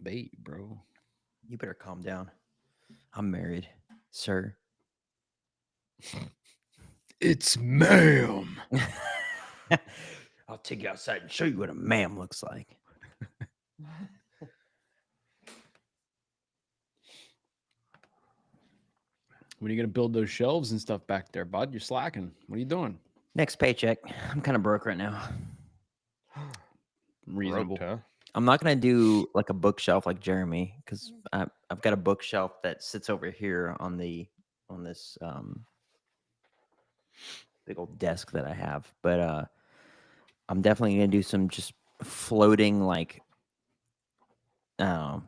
bait, bro. You better calm down. I'm married, sir. It's ma'am. I'll take you outside and show you what a ma'am looks like. When are you gonna build those shelves and stuff back there, bud? You're slacking. What are you doing? Next paycheck. I'm kind of broke right now. Broke, Reasonable. huh? I'm not gonna do like a bookshelf like Jeremy because I've got a bookshelf that sits over here on this big old desk that I have. But I'm definitely gonna do some just floating like um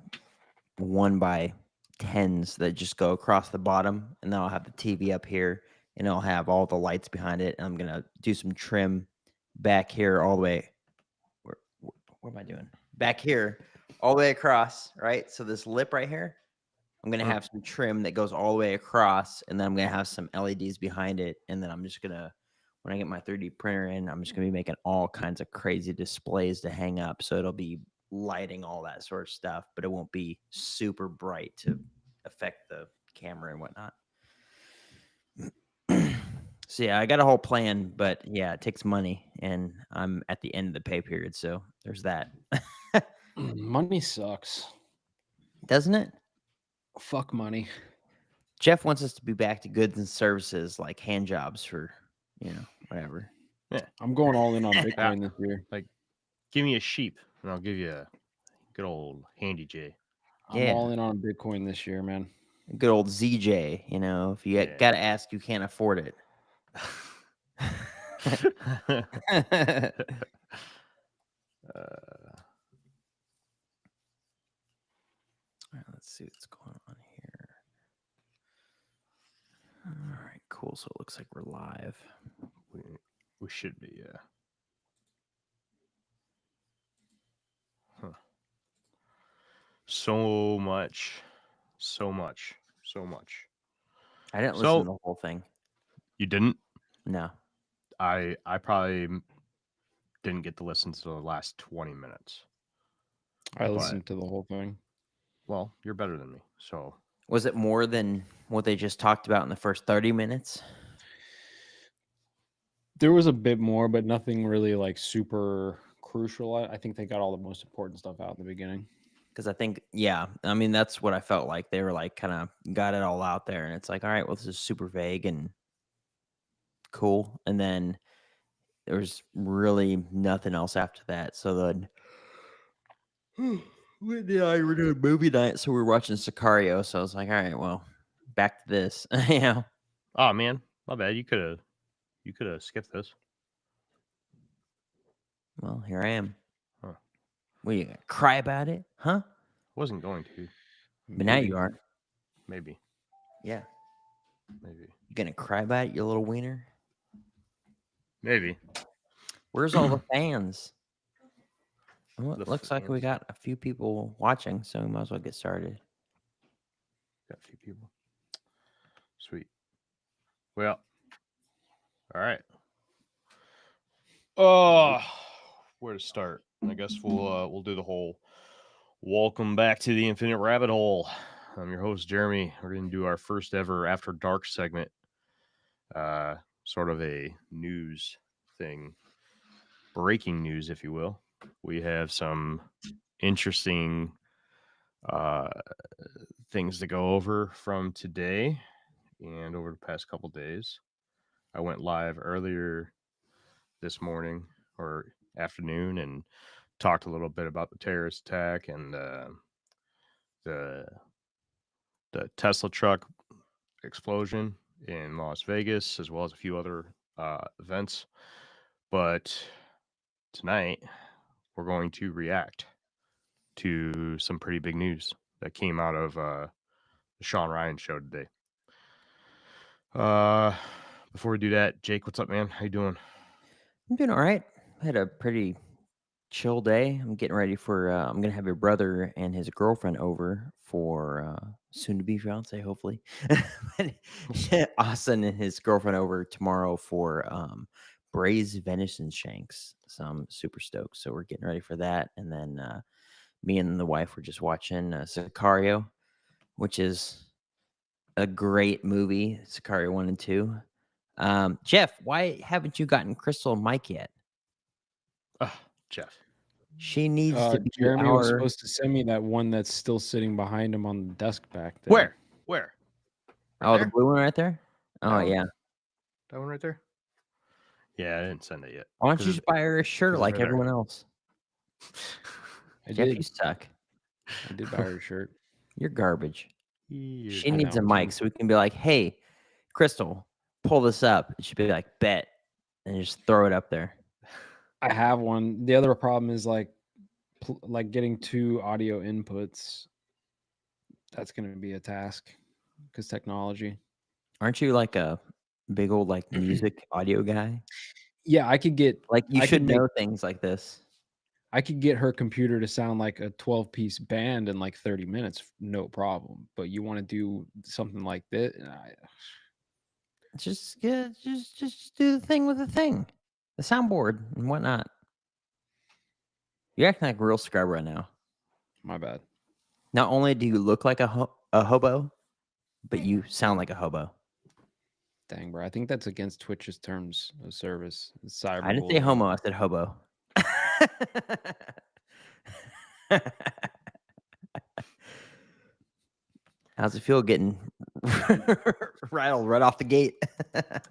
1x10s that just go across the bottom, and then I'll have the TV up here, and I'll have all the lights behind it. And I'm gonna do some trim back here all the way. What am I doing? Back here, all the way across, right? So this lip right here, I'm gonna have some trim that goes all the way across, and then I'm gonna have some LEDs behind it, and then I'm just gonna, when I get my 3D printer in, I'm just gonna be making all kinds of crazy displays to hang up. So it'll be lighting all that sort of stuff, but it won't be super bright to affect the camera and whatnot. So yeah, I got a whole plan, but yeah, it takes money, and I'm at the end of the pay period, so there's that. Money sucks. Doesn't it? Fuck money. Jeff wants us to be back to goods and services like hand jobs for, whatever. Yeah. I'm going all in on Bitcoin this year. Like, give me a sheep, and I'll give you a good old handy J. I'm Yeah. all in on Bitcoin this year, man. Good old ZJ, if you Yeah. got to ask, you can't afford it. All right, let's see what's going on here. All right, cool. So it looks like we're live. we should be, yeah. Huh. So much. I didn't listen So to the whole thing. you didn't? No. I probably didn't get to listen to the last 20 minutes. I listened to the whole thing. Well, you're better than me. So Was it more than what they just talked about in the first 30 minutes? There was a bit more, but nothing really like super crucial. I think they got all the most important stuff out in the beginning. Because I think, yeah, I mean, that's what I felt like. They were like kind of got it all out there. And it's like, all right, well, this is super vague and cool. And then there was really nothing else after that. So then Whitney and I were doing movie night. So we were watching Sicario. So I was like, all right, well, back to this. oh man, my bad. You could have skipped this. Well, here I am. Huh. What, you gonna cry about it? Huh? Wasn't going to. But now you are. Maybe. Yeah. Maybe. You gonna cry about it, you little wiener? Maybe. Where's all the fans? Well, The it looks like we fans. got a few people watching, so we might as well get started. Got a few people. Sweet. Well. All right. Where to start? I guess we'll do the whole welcome back to the Infinite Rabbit Hole. I'm your host, Jeremy. We're going to do our first ever After Dark segment. Sort of a news thing. Breaking news, if you will. We have some interesting things to go over from today and over the past couple days. I went live earlier this morning or afternoon and talked a little bit about the terrorist attack and the Tesla truck explosion in Las Vegas, as well as a few other events. But tonight, we're going to react to some pretty big news that came out of the Sean Ryan show today. Before we do that, Jake, what's up, man? How you doing? I'm doing all right. I had a pretty chill day. I'm getting ready for. I'm gonna have your brother and his girlfriend over for soon-to-be fiance, hopefully. Austin and his girlfriend over tomorrow for braised venison shanks. So I'm super stoked. So we're getting ready for that, and then me and the wife were just watching Sicario, which is a great movie. Sicario 1 and 2. Jeff, why haven't you gotten Crystal a mic yet? Jeff. She needs to be Jeremy was our. supposed to send me that one that's still sitting behind him on the desk back there. Where? Right Oh, there? the blue one right there? Oh, one? yeah. That one right there? Yeah, I didn't send it yet. Why don't 'cause you it- just buy her a shirt 'cause it's like right there. everyone else? I Jeff, did. you suck. I did buy her a shirt. You're garbage. You're She needs a know. mic so we can be like, hey, Crystal, pull this up. And she'd be like, bet. And just throw it up there. I have one. The other problem is like getting 2 audio inputs. That's going to be a task because technology. Aren't you like a big old like music audio guy? Yeah, I could get Like you I should could make- know things like this. I could get her computer to sound like a 12-piece band in like 30 minutes, no problem. But you want to do something like this? Just do the thing with the thing, the soundboard and whatnot. You're acting like a real scrub right now. My bad. Not only do you look like a hobo, but you sound like a hobo. Dang, bro. I think that's against Twitch's terms of service. Cyber. I didn't say homo. I said hobo. How's it feel getting rattled right off the gate?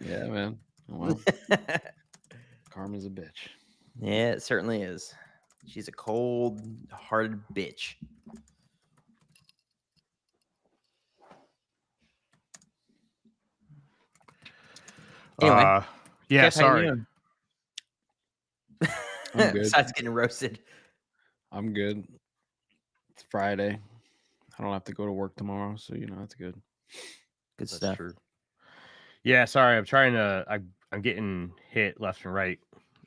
Yeah, man. Well, karma's a bitch. Yeah, it certainly is. She's a cold-hearted bitch. Anyway, yeah, Jeff, how you sorry. doing? I'm good. Besides getting roasted. I'm good. It's Friday. I don't have to go to work tomorrow, so that's good. Good That's stuff. true. Yeah, sorry. I'm trying to. I'm getting hit left and right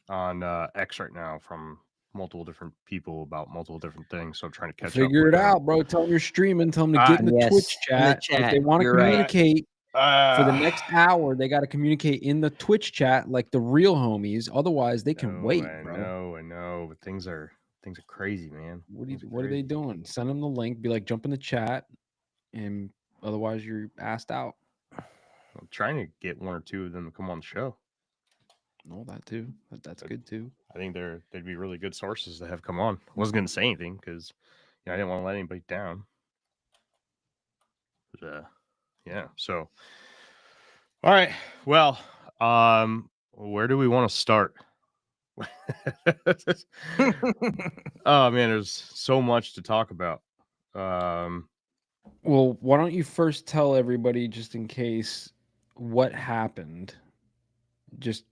on X right now from multiple different people about multiple different things. So I'm trying to catch up. Figure with it them. out, bro. Tell them you're streaming. Tell them to get in the Yes, Twitch in the chat. If chat, they want to you're right. communicate for the Ah, next hour, they got to communicate in the Twitch chat like the real homies. Otherwise, they can no, wait, I bro. know, but things are crazy, man. What are they doing? Send them the link. Be like, jump in the chat, and otherwise, you're asked out. I'm trying to get 1 or 2 of them to come on the show. No, that too. That's good too. I think they'd be really good sources to have come on. I wasn't going to say anything because I didn't want to let anybody down. But, yeah. So, all right. Well, where do we want to start? Oh man, there's so much to talk about. Well, why don't you first tell everybody, just in case, what happened? Just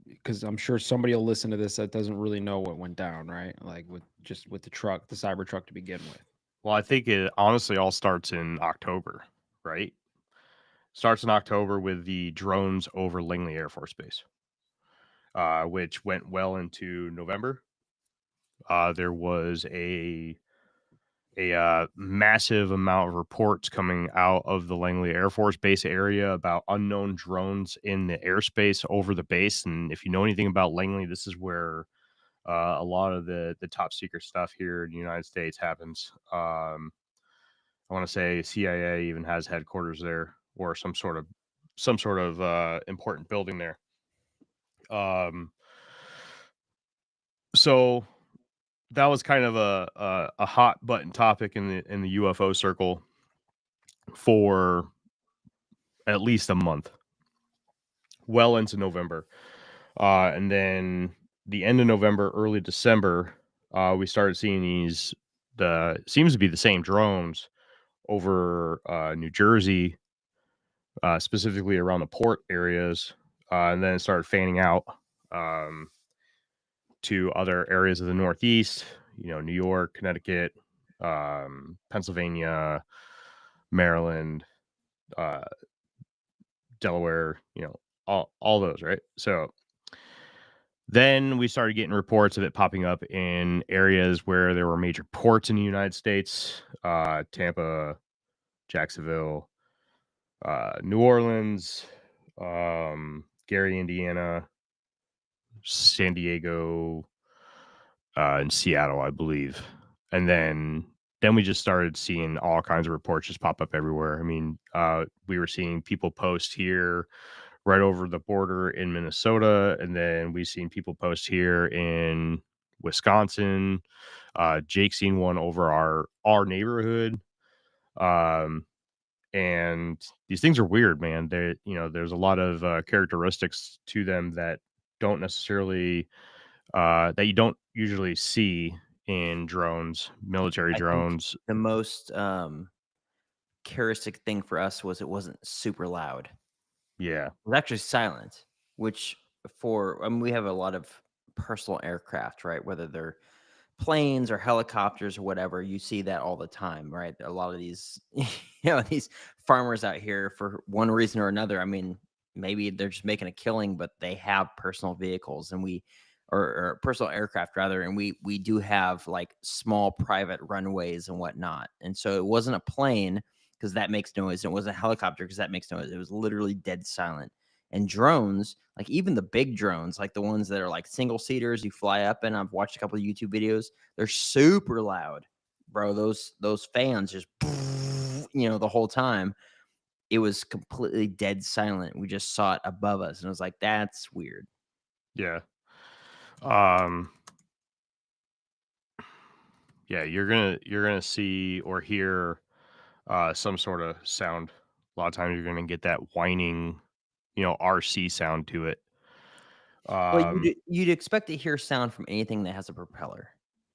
because I'm sure somebody will listen to this that doesn't really know what went down, right? Like with the truck, the Cybertruck to begin with. Well, I think it honestly all starts in October, right? Starts in October with the drones over Langley Air Force Base, which went well into November. There was a massive amount of reports coming out of the Langley Air Force Base area about unknown drones in the airspace over the base. And if you know anything about Langley, this is where a lot of the top secret stuff here in the United States happens. I want to say CIA even has headquarters there, or some sort of important building there. So that was kind of a hot button topic in the UFO circle for at least a month, well into November, and then the end of November, early December, we started seeing seems to be the same drones over New Jersey, specifically around the port areas, and then it started fanning out to other areas of the Northeast, New York, Connecticut, Pennsylvania, Maryland, Delaware, all those, right? So then we started getting reports of it popping up in areas where there were major ports in the United States, Tampa, Jacksonville, New Orleans, Gary, Indiana, San Diego, and Seattle, I believe. And then we just started seeing all kinds of reports just pop up everywhere. I mean, we were seeing people post here right over the border in Minnesota, and then we've seen people post here in Wisconsin. Jake seen one over our neighborhood. And these things are weird, man. They, there's a lot of characteristics to them that don't necessarily that you don't usually see in drones, military I think drones. the most characteristic thing for us was it wasn't super loud. Yeah, It was actually silent, which we have a lot of personal aircraft, right? Whether they're planes or helicopters or whatever, you see that all the time, right? A lot of these, these farmers out here for one reason or another. I mean, maybe they're just making a killing, but they have personal vehicles, and or personal aircraft rather, and we do have like small private runways and whatnot. And so it wasn't a plane because that makes noise. And it wasn't a helicopter because that makes noise. It was literally dead silent. And drones, like even the big drones, like the ones that are like single seaters you fly up in, I've watched a couple of YouTube videos. They're super loud, bro. Those fans just, the whole time. It was completely dead silent. We just saw it above us, and I was like, "That's weird." yeah. Yeah, you're gonna see or hear some sort of sound. A lot of times you're gonna get that whining, RC sound to it. Well, you'd expect to hear sound from anything that has a propeller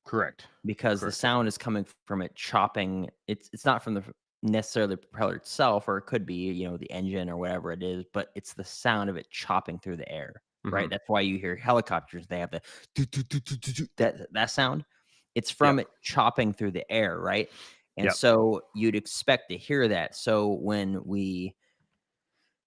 Correct. because the Correct. sound is coming from it chopping. It's not from the necessarily the propeller itself, or it could be the engine or whatever it is, but it's the sound of it chopping through the air, right? Mhm. That's why you hear helicopters. They have the that sound. It's Yep. from it chopping through the air, right? And Yep. so you'd expect to hear that. So when we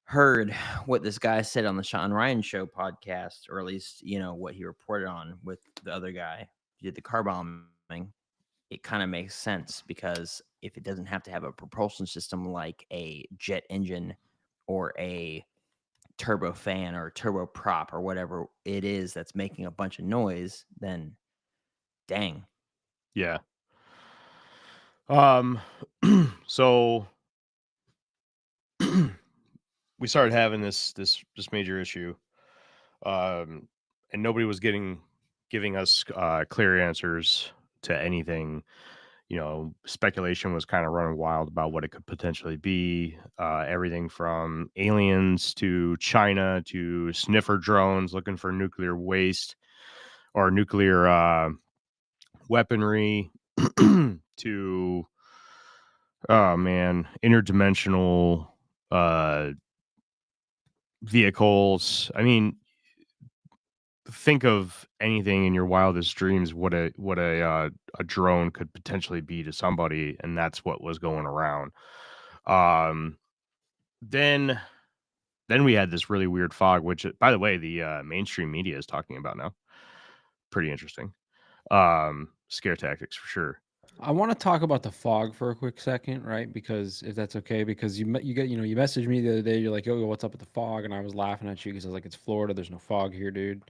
heard what this guy said on the Sean Ryan Show podcast, or at least what he reported on with the other guy who did the car bombing, it kind of makes sense because if it doesn't have to have a propulsion system like a jet engine or a turbo fan or turbo prop or whatever it is that's making a bunch of noise, then dang. Yeah. So we started having this major issue, and nobody was giving us clear answers to anything. Speculation was kind of running wild about what it could potentially be. Everything from aliens to China to sniffer drones looking for nuclear waste or nuclear weaponry to, oh man, interdimensional vehicles. I mean, think of anything in your wildest dreams what a drone could potentially be to somebody, and that's what was going around. Um, then we had this really weird fog, which, by the way, the mainstream media is talking about now. Pretty interesting. Scare tactics for sure. I want to talk about the fog for a quick second, right? Because if that's okay, because you messaged me the other day. You're like, "Yo, what's up with the fog?" And I was laughing at you because I was like, "It's Florida. There's no fog here, dude.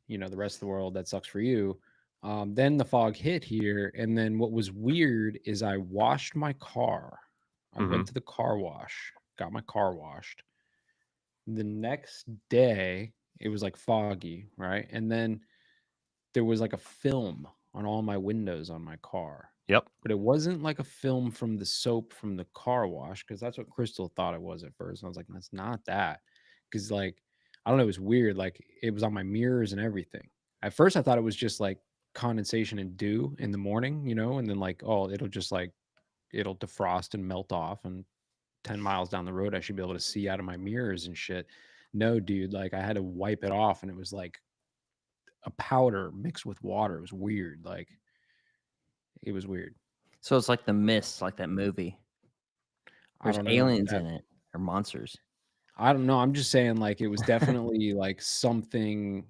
The rest of the world, that sucks for you." Then the fog hit here, and then what was weird is I washed my car. I Hmm. went to the car wash, got my car washed. The next day, it was like foggy, right? And then there was like a film on all my windows on my car. Yep. But it wasn't like a film from the soap from the car wash because that's what Crystal thought it was at first. And I was like, that's not that. Because, like, I don't know, it was weird. Like, it was on my mirrors and everything. At first, I thought it was just like condensation and dew in the morning, and then, like, oh, it'll just like, it'll defrost and melt off. And 10 miles down the road, I should be able to see out of my mirrors and shit. No, dude, like, I had to wipe it off and it was like a powder mixed with water. It was weird. Like, it was weird. So it's like The Mist, like that movie. I There's don't know. aliens in it or monsters. I don't know. I'm just saying, like, it was definitely like something.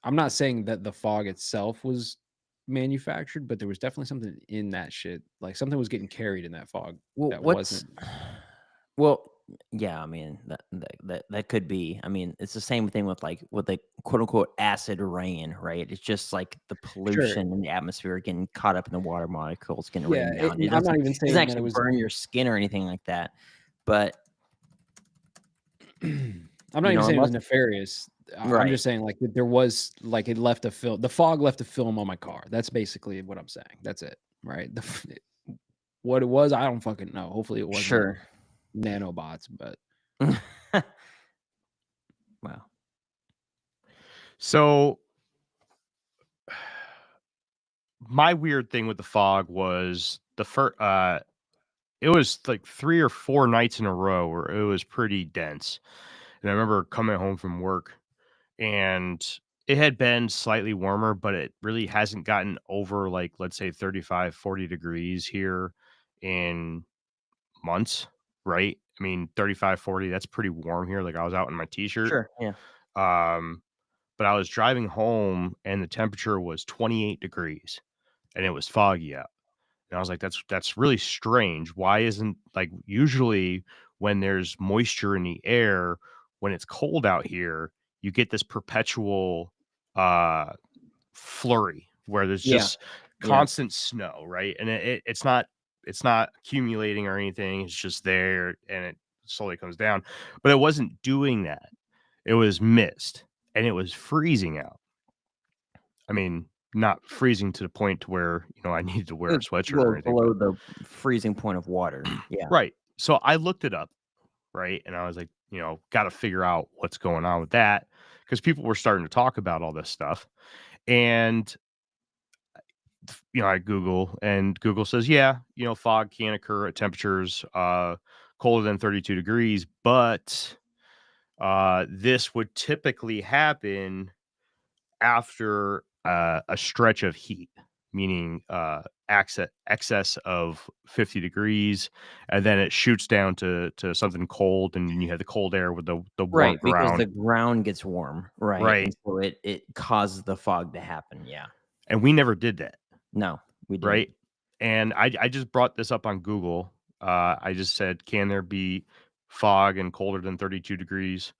I'm not saying that the fog itself was manufactured, but there was definitely something in that shit. Like something was getting carried in that fog Well, that wasn't. well, Yeah, I mean that could be. I mean, it's the same thing with the quote unquote acid rain, right? It's just like the Sure. pollution in the atmosphere getting caught up in the water molecules, getting Yeah, rained down. It I'm not doesn't even doesn't saying that it actually was. burn your skin or anything like that. But I'm not even saying it was unless nefarious. I'm right, just saying like that there was like it left a film. The fog left a film on my car. That's basically what I'm saying. That's it, right? What it was, I don't fucking know. Hopefully, it wasn't sure. nanobots, but Wow. So my weird thing with the fog was the first. It was like 3 or 4 nights in a row where it was pretty dense. And I remember coming home from work and it had been slightly warmer, but it really hasn't gotten over like, let's say 35, 40 degrees here in months, right? I mean, 35, 40, that's pretty warm here. Like I was out in my t-shirt. Sure. Yeah. Um, but I was driving home and the temperature was 28 degrees and it was foggy out. And I was like, that's really strange. Why isn't like usually when there's moisture in the air, when it's cold out here, you get this perpetual uh flurry where there's Yeah. just Yeah. constant snow, right? And it's not accumulating or anything. It's just there and it slowly comes down. But it wasn't doing that. It was mist and it was freezing out. I mean, not freezing to the point to where, I needed to wear a sweatshirt or Well, anything, below but the freezing point of water. Yeah. right. So I looked it up, right? And I was like, got to figure out what's going on with that because people were starting to talk about all this stuff. And, I Google and Google says, yeah, fog can occur at temperatures colder than 32 degrees, but this would typically happen after a stretch of heat, meaning excess of 50 degrees, and then it shoots down to something cold, and then you have the cold air with the warm Right, because the ground, ground gets warm, right? And right? so it causes the fog to happen. Yeah. And we never did that, No, we didn't. right? And I just brought this up on Google. I just said, can there be fog and colder than 32 degrees?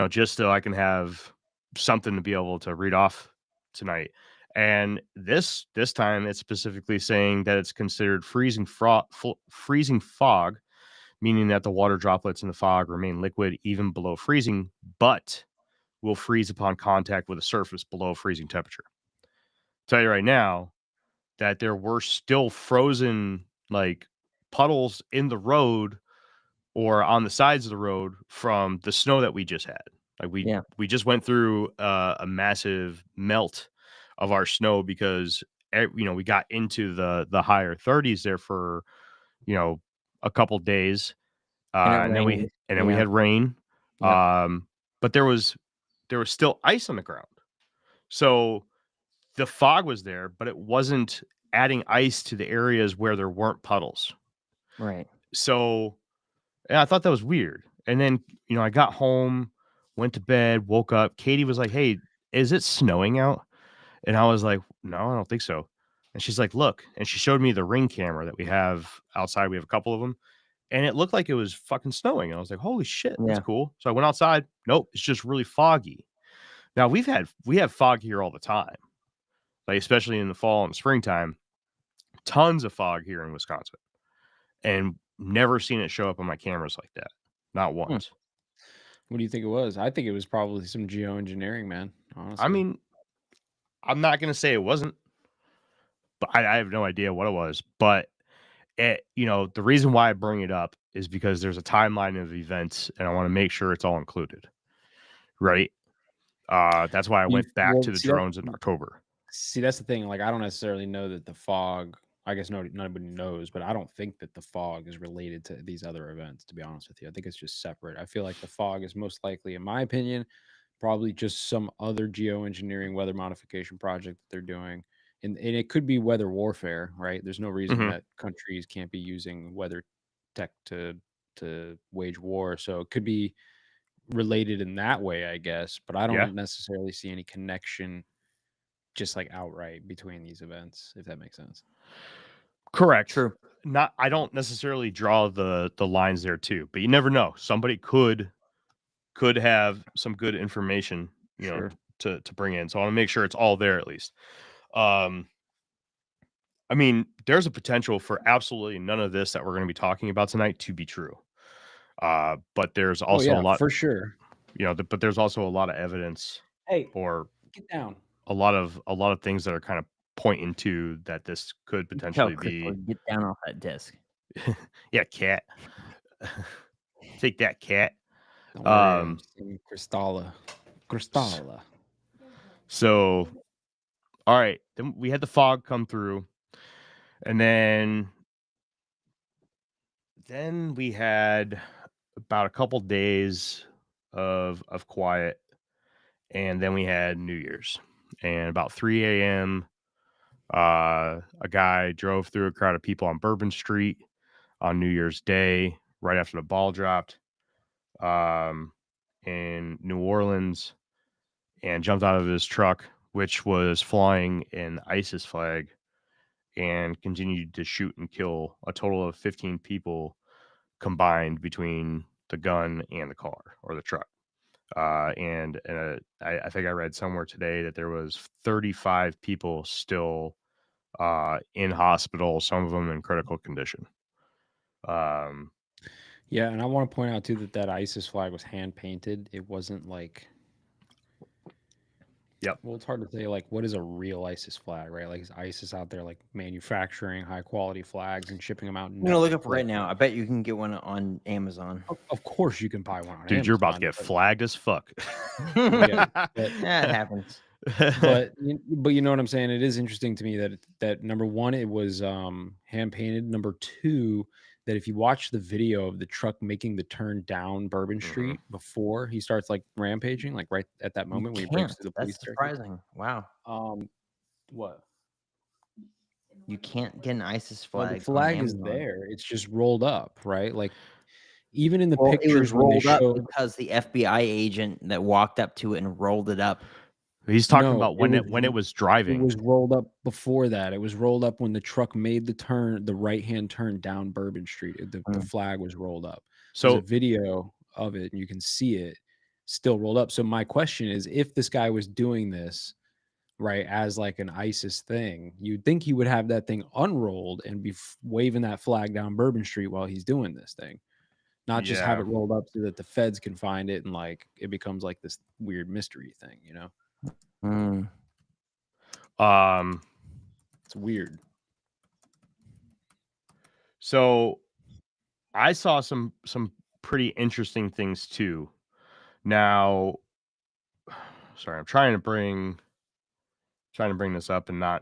Just so I can have something to be able to read off tonight. And this time it's specifically saying that it's considered freezing fog, meaning that the water droplets in the fog remain liquid even below freezing, but will freeze upon contact with a surface below freezing temperature. Tell you right now that there were still frozen like puddles in the road or on the sides of the road from the snow that we just had. Like Yeah. we just went through a massive melt of our snow because we got into the higher 30s there for you know a couple days, And it and then rained. we Yeah. had rain, Yep. but there was still ice on the ground. So the fog was there, but it wasn't adding ice to the areas where there weren't puddles. Right. So yeah, I thought that was weird. And then, I got home, went to bed, woke up. Katie was like, "Hey, is it snowing out?" And I was like, "No, I don't think so." And she's like, "Look." And she showed me the Ring camera that we have outside. We have a couple of them. And it looked like it was fucking snowing. And I was like, "Holy shit, that's Yeah. cool." So I went outside. Nope, it's just really foggy. Now we have fog here all the time. Like especially in the fall and springtime. Tons of fog here in Wisconsin. And never seen it show up on my cameras like that. Not Hmm. once. what do you think it was? I think it was probably some geoengineering, man. I Honestly, mean, I'm not gonna say it wasn't, but I have no idea what it was. But the reason why I bring it up is because there's a timeline of events, and I want to make sure it's all included, right? That's why I you went back well to the see that. drones in October. See, that's the thing. Like, I don't necessarily know that the fog. I guess nobody knows, but I don't think that the fog is related to these other events. To be honest with you, I think it's just separate. I feel like the fog is most likely, in my opinion, probably just some other geoengineering weather modification project that they're doing, and it could be weather warfare. Right? There's no reason Hmm. that countries can't be using weather tech to wage war. So it could be related in that way, I guess. But I Yeah, don't necessarily see any connection just like outright between these events, if that makes sense. Correct. True. I don't necessarily draw the lines there too, but you never know. Somebody could have some good information, Sure. to bring in. So I want to make sure it's all there at least. I mean, there's a potential for absolutely none of this that we're going to be talking about tonight to be true. But there's also a lot, for sure. But there's also a lot of evidence Hey, or get down. a lot of things that are kind of pointing to that this could potentially be. Get down off that disc. Yeah, cat. Take that, cat. Don't worry, I'm seeing Cristalla. So, all right, then we had the fog come through, and then we had about a couple days of quiet, and then we had New Year's, and about 3 a.m. A guy drove through a crowd of people on Bourbon Street on New Year's Day, right after the ball dropped, in New Orleans, and jumped out of his truck, which was flying an ISIS flag, and continued to shoot and kill a total of 15 people combined between the gun and the car or the truck. And I think I read somewhere today that there was 35 people still in hospital, some of them in critical condition. Yeah, and I want to point out too that ISIS flag was hand painted. It wasn't like. Yep. Well, it's hard to say, like, what is a real ISIS flag, right? Like, is ISIS out there, like, manufacturing high-quality flags and shipping them out? I'm going to look up right now. I bet you can get one on Amazon. Of course you can buy one on Amazon. Dude, you're about to get flagged as fuck. Yeah, that happens. But you know what I'm saying? It is interesting to me that number one, it was hand-painted. Number two, that if you watch the video of the truck making the turn down Bourbon Street before he starts like rampaging, like right at that moment when he breaks through the police. That's surprising. Wow. What? You can't get an ISIS flag. Well, the flag is there. It's just rolled up, right? Like even in the it pictures was rolled up because the FBI agent that walked up to it and rolled it up. He's talking about when it was driving. It was rolled up before that. It was rolled up when the truck made the turn, the right-hand turn down Bourbon Street. The flag was rolled up. So there's a video of it, and you can see it still rolled up. So my question is, if this guy was doing this, right, as like an ISIS thing, you'd think he would have that thing unrolled and be waving that flag down Bourbon Street while he's doing this thing. Not just have it rolled up so that the feds can find it and like it becomes like this weird mystery thing, you know? It's weird. So I saw some pretty interesting things too. Now, sorry, I'm trying to bring this up, and I'm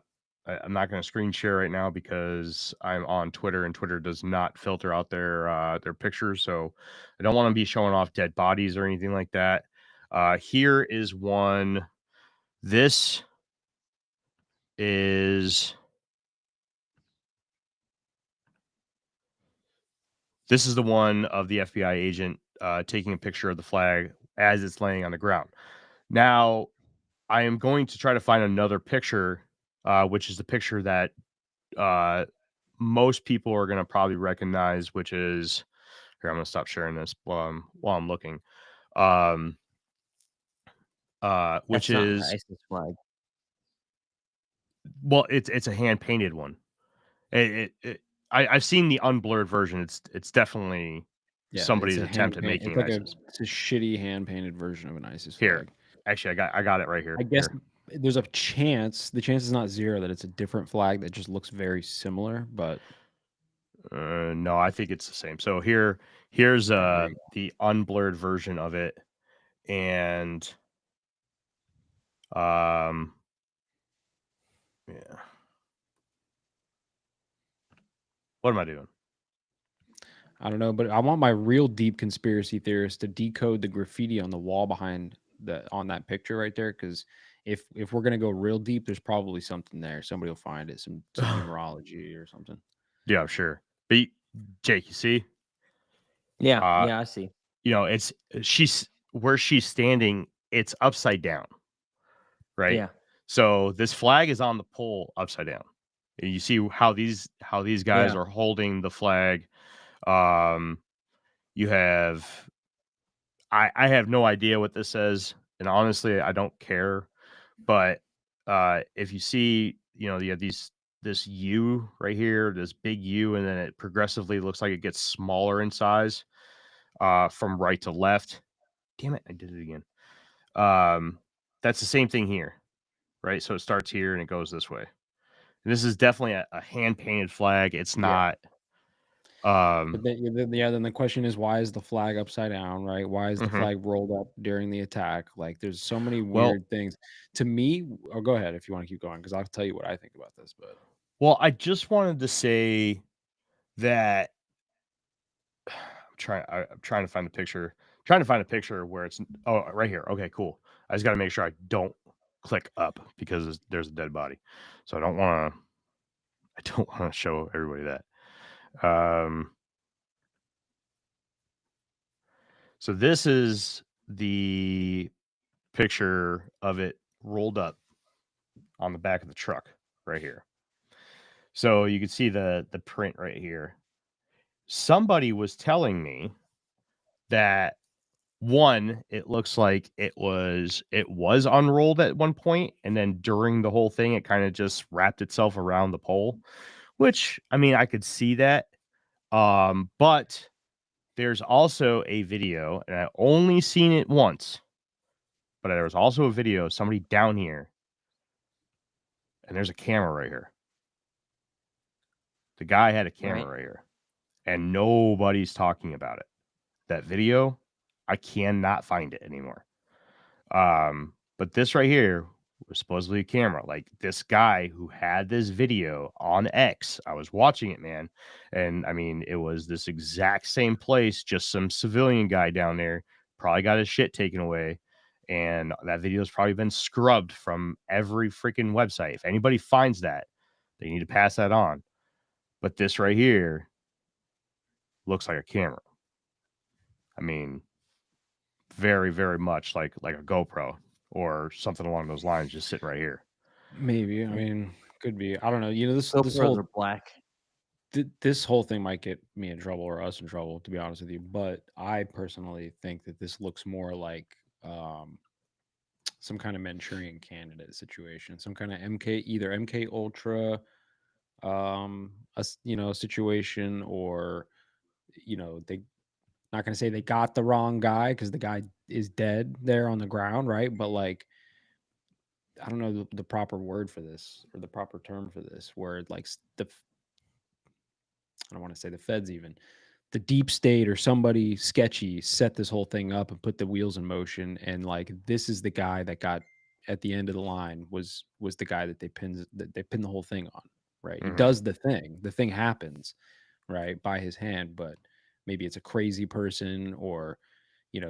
not going to screen share right now because I'm on Twitter, and Twitter does not filter out their pictures. So I don't want to be showing off dead bodies or anything like that. Here is one. This is the one of the FBI agent taking a picture of the flag as it's laying on the ground. Now, I am going to try to find another picture, which is the picture that most people are going to probably recognize, which is here. I'm going to stop sharing this while I'm looking. Which is ISIS flag. Well, it's a hand painted one. I've seen the unblurred version. It's definitely somebody's attempt at making ISIS. It's a shitty hand painted version of an ISIS flag. Here, actually, I got it right here. I guess there's a chance. The chance is not zero that it's a different flag that just looks very similar, but no, I think it's the same. So here's the unblurred version of it, and yeah. What am I doing? I don't know, but I want my real deep conspiracy theorists to decode the graffiti on the wall behind on that picture right there, because if we're gonna go real deep, there's probably something there. Somebody will find it, some numerology or something. Yeah, sure. But Jake, you see? Yeah, I see. She's where she's standing. It's upside down, right? Yeah. So this flag is on the pole upside down. And you see how these guys Yeah. are holding the flag. You have I have no idea what this says, and honestly, I don't care. But if you see, you know, you have this U right here, this big U, and then it progressively looks like it gets smaller in size from right to left. Damn it, I did it again. That's the same thing here, right? So it starts here and it goes this way. And this is definitely a hand painted flag. It's Yeah. not. But then the question is, why is the flag upside down, right? Why is the Mhm. flag rolled up during the attack? Like, there's so many Well, weird things. To me, or go ahead if you want to keep going, because I'll tell you what I think about this. But I just wanted to say that I'm trying to find the picture. Trying to find a picture where it's right here. Okay, cool. I just got to make sure I don't click up because there's a dead body. So I don't want to show everybody that. So this is the picture of it rolled up on the back of the truck right here. So you can see the print right here. Somebody was telling me that one, it looks like it was unrolled at one point, and then during the whole thing, it kind of just wrapped itself around the pole, which I mean, I could see that. But there's also a video, and I only seen it once, but there was also a video of somebody down here, and there's a camera right here. The guy had a camera right here, and nobody's talking about it. That video, I cannot find it anymore. But this right here was supposedly a camera. Like this guy who had this video on X, I was watching it, man. And I mean, it was this exact same place, just some civilian guy down there, probably got his shit taken away. And that video's probably been scrubbed from every freaking website. If anybody finds that, they need to pass that on. But this right here looks like a camera. I mean, very, very much like a GoPro or something along those lines, just sitting right here. maybe, I mean, could be. I don't know. You know, this GoPros whole are black. this whole thing might get me in trouble or us in trouble, to be honest with you. But I personally think that this looks more like some kind of Manchurian candidate situation, some kind of either MK Ultra, situation, or they not going to say they got the wrong guy because the guy is dead there on the ground, right? But like, I don't know the proper word for this or the proper term for this, where like I don't want to say the feds, even the deep state or somebody sketchy set this whole thing up and put the wheels in motion. And like, this is the guy that got at the end of the line was the guy that they pinned the whole thing on, right? He does the thing happens, right, by his hand, but maybe it's a crazy person or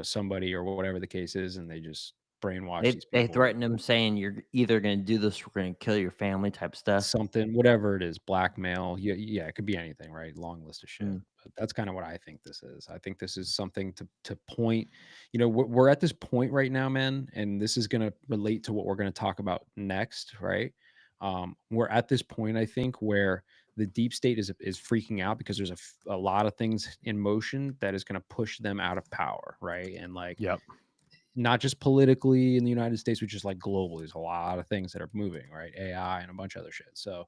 somebody or whatever the case is, and they just brainwash these They people. threatened him saying, "You're either gonna do this or we're gonna kill your family," type stuff. Something, whatever it is, blackmail. Yeah, it could be anything, right? Long list of shit. Mm. But that's kind of what I think this is. I think this is something to point. We're at this point right now, man, and this is going to relate to what we're going to talk about next, right? We're at this point, I think, where the deep state is freaking out because there's a lot of things in motion that is going to push them out of power, right? And like, Yep. not just politically in the United States, but just like globally. There's a lot of things that are moving, right? AI and a bunch of other shit. So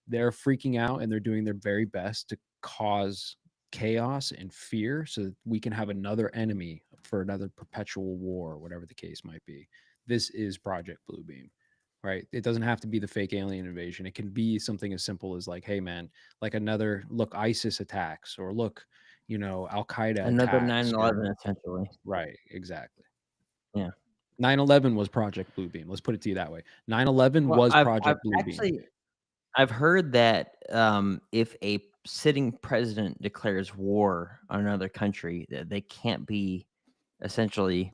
they're freaking out and they're doing their very best to cause chaos and fear so that we can have another enemy for another perpetual war, whatever the case might be. This is Project Bluebeam, right? It doesn't have to be the fake alien invasion. It can be something as simple as like, hey man, like another look, ISIS attacks, or look, Al Qaeda Another attacks, or 9/11, essentially. right, exactly. Yeah. 9/11 was Project Bluebeam. Let's put it to you that way. 9/11 Well, was I've Project Bluebeam. actually I've heard that if a sitting president declares war on another country, that they can't be essentially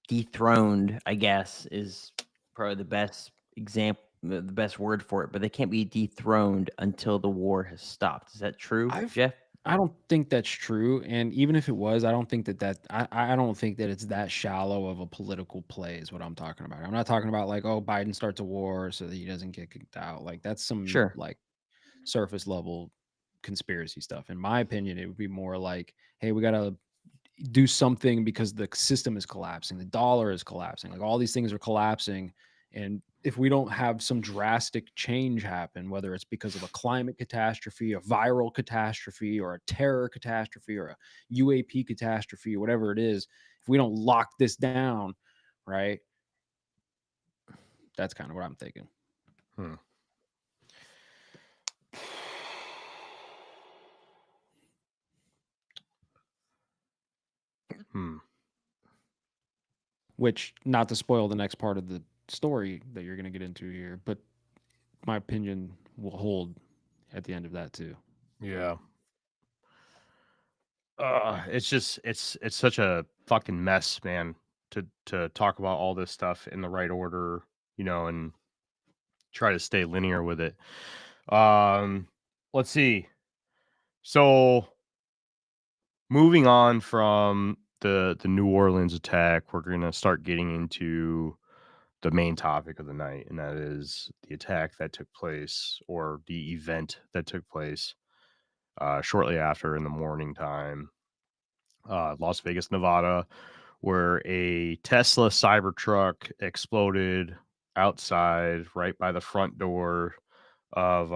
dethroned, I guess, is probably the best example, the best word for it. But they can't be dethroned until the war has stopped. Is that true, I've Jeff? I don't think that's true, and even if it was, I don't think I don't think that it's that shallow of a political play is what I'm talking about. I'm not talking about like, oh, Biden starts a war so that he doesn't get kicked out. Like that's some Sure. like surface level conspiracy stuff. In my opinion, it would be more like, hey, we gotta do something because the system is collapsing, the dollar is collapsing, like all these things are collapsing. And if we don't have some drastic change happen, whether it's because of a climate catastrophe, a viral catastrophe, or a terror catastrophe, or a UAP catastrophe, or whatever it is, if we don't lock this down, right? That's kind of what I'm thinking. Hmm. Hmm. Which, not to spoil the next part of the story that you're going to get into here, but my opinion will hold at the end of that too. Yeah. It's just it's such a fucking mess, man. To talk about all this stuff in the right order, and try to stay linear with it. Let's see. So moving on from the New Orleans attack, we're gonna start getting into the main topic of the night, and that is the attack that took place, or the event that took place shortly after in the morning time, Las Vegas, Nevada, where a Tesla Cybertruck exploded outside right by the front door of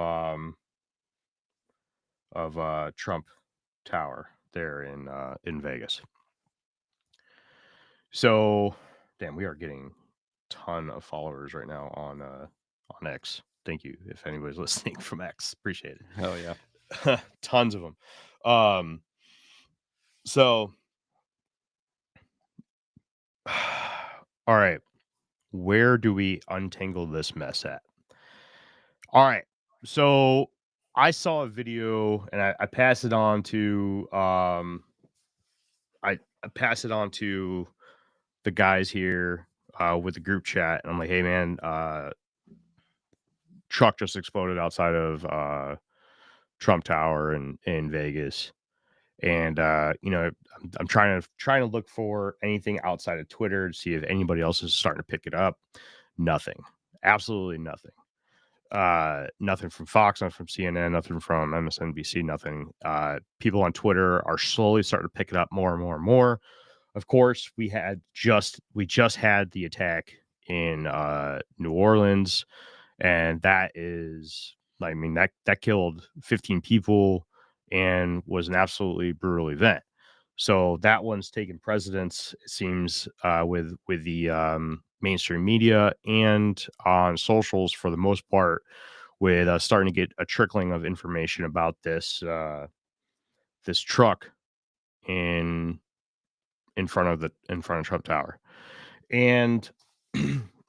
Trump Tower there in Vegas. So, damn, we are getting a ton of followers right now on X. Thank you if anybody's listening from X. Appreciate it. Hell yeah. Tons of them. So all right, where do we untangle this mess at? All right, so I saw a video and I passed it on to I passed it on to the guys here with the group chat, and I'm like, hey man, truck just exploded outside of Trump Tower in Vegas. And I'm trying to look for anything outside of Twitter to see if anybody else is starting to pick it up. Nothing. Absolutely nothing. Nothing from Fox, nothing from CNN, nothing from MSNBC, nothing. People on Twitter are slowly starting to pick it up more and more and more. Of course, we just had the attack in New Orleans, and that is, I mean, that killed 15 people and was an absolutely brutal event. So that one's taken precedence, it seems, with the mainstream media and on socials for the most part, with starting to get a trickling of information about this truck in front of Trump Tower, and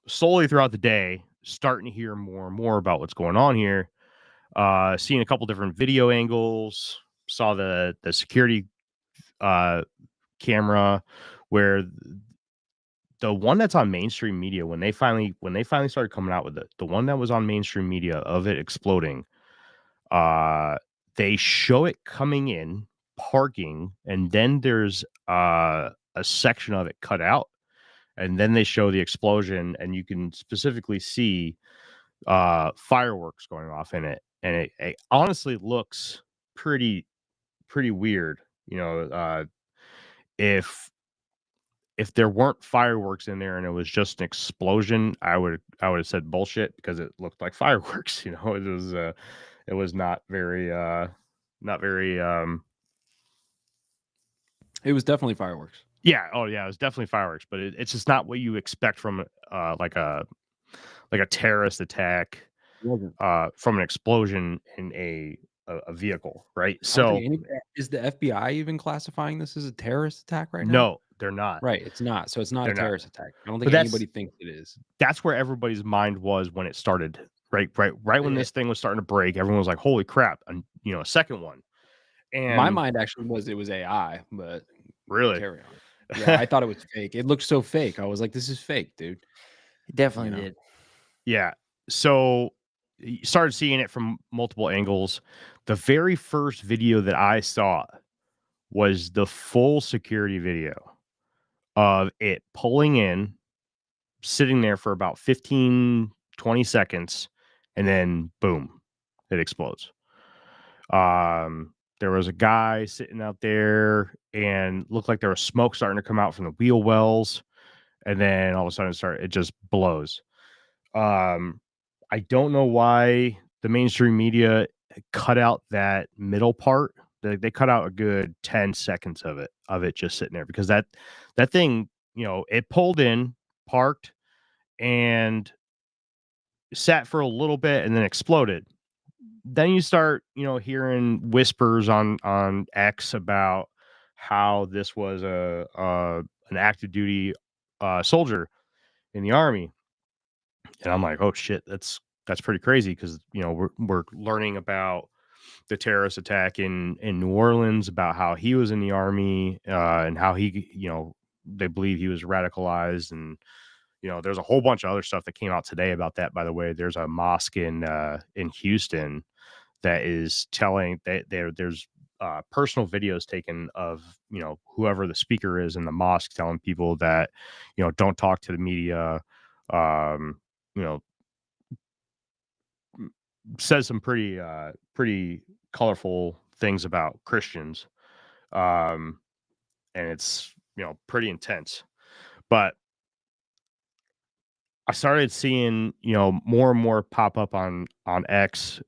slowly throughout the day, starting to hear more and more about what's going on here. Seeing a couple different video angles, saw the security camera where the one that's on mainstream media, when they finally started coming out with it, the one that was on mainstream media of it exploding, they show it coming in, parking, and then there's a section of it cut out, and then they show the explosion, and you can specifically see fireworks going off in it, and it honestly looks pretty weird. If there weren't fireworks in there and it was just an explosion, I would have said bullshit, because it looked like fireworks. It was not very It was definitely fireworks. yeah. Oh yeah, it was definitely fireworks, but it's just not what you expect from like a terrorist attack from an explosion in a vehicle, right? I don't So think is the FBI even classifying this as a terrorist attack right now? no, they're not. Right, it's not. So it's not a They're not. terrorist attack. I don't But think anybody thinks it is. that's where everybody's mind was when it started. Right when Yeah. this thing was starting to break, everyone was like, "Holy crap!" And a second one. And My mind actually was it was AI, but really, carry on. Yeah, I thought it was fake. It looked so fake. I was like, this is fake, dude. It definitely You know? did. yeah. So started seeing it from multiple angles. The very first video that I saw was the full security video of it pulling in, sitting there for about 15, 20 seconds, and then boom, it explodes. There was a guy sitting out there and looked like there was smoke starting to come out from the wheel wells, and then all of a sudden it just blows. I don't know why the mainstream media cut out that middle part. They cut out a good 10 seconds of it just sitting there, because that thing, it pulled in, parked, and sat for a little bit and then exploded. Then you start, hearing whispers on X about how this was an active duty soldier in the Army. And I'm like, oh shit, that's pretty crazy, because we're learning about the terrorist attack in New Orleans, about how he was in the Army, and how he, they believe he was radicalized, and there's a whole bunch of other stuff that came out today about that. By the way, there's a mosque in Houston that is telling that there's personal videos taken of whoever the speaker is in the mosque, telling people that don't talk to the media. You know, says some pretty colorful things about Christians, and it's pretty intense. But I started seeing more and more pop up on X.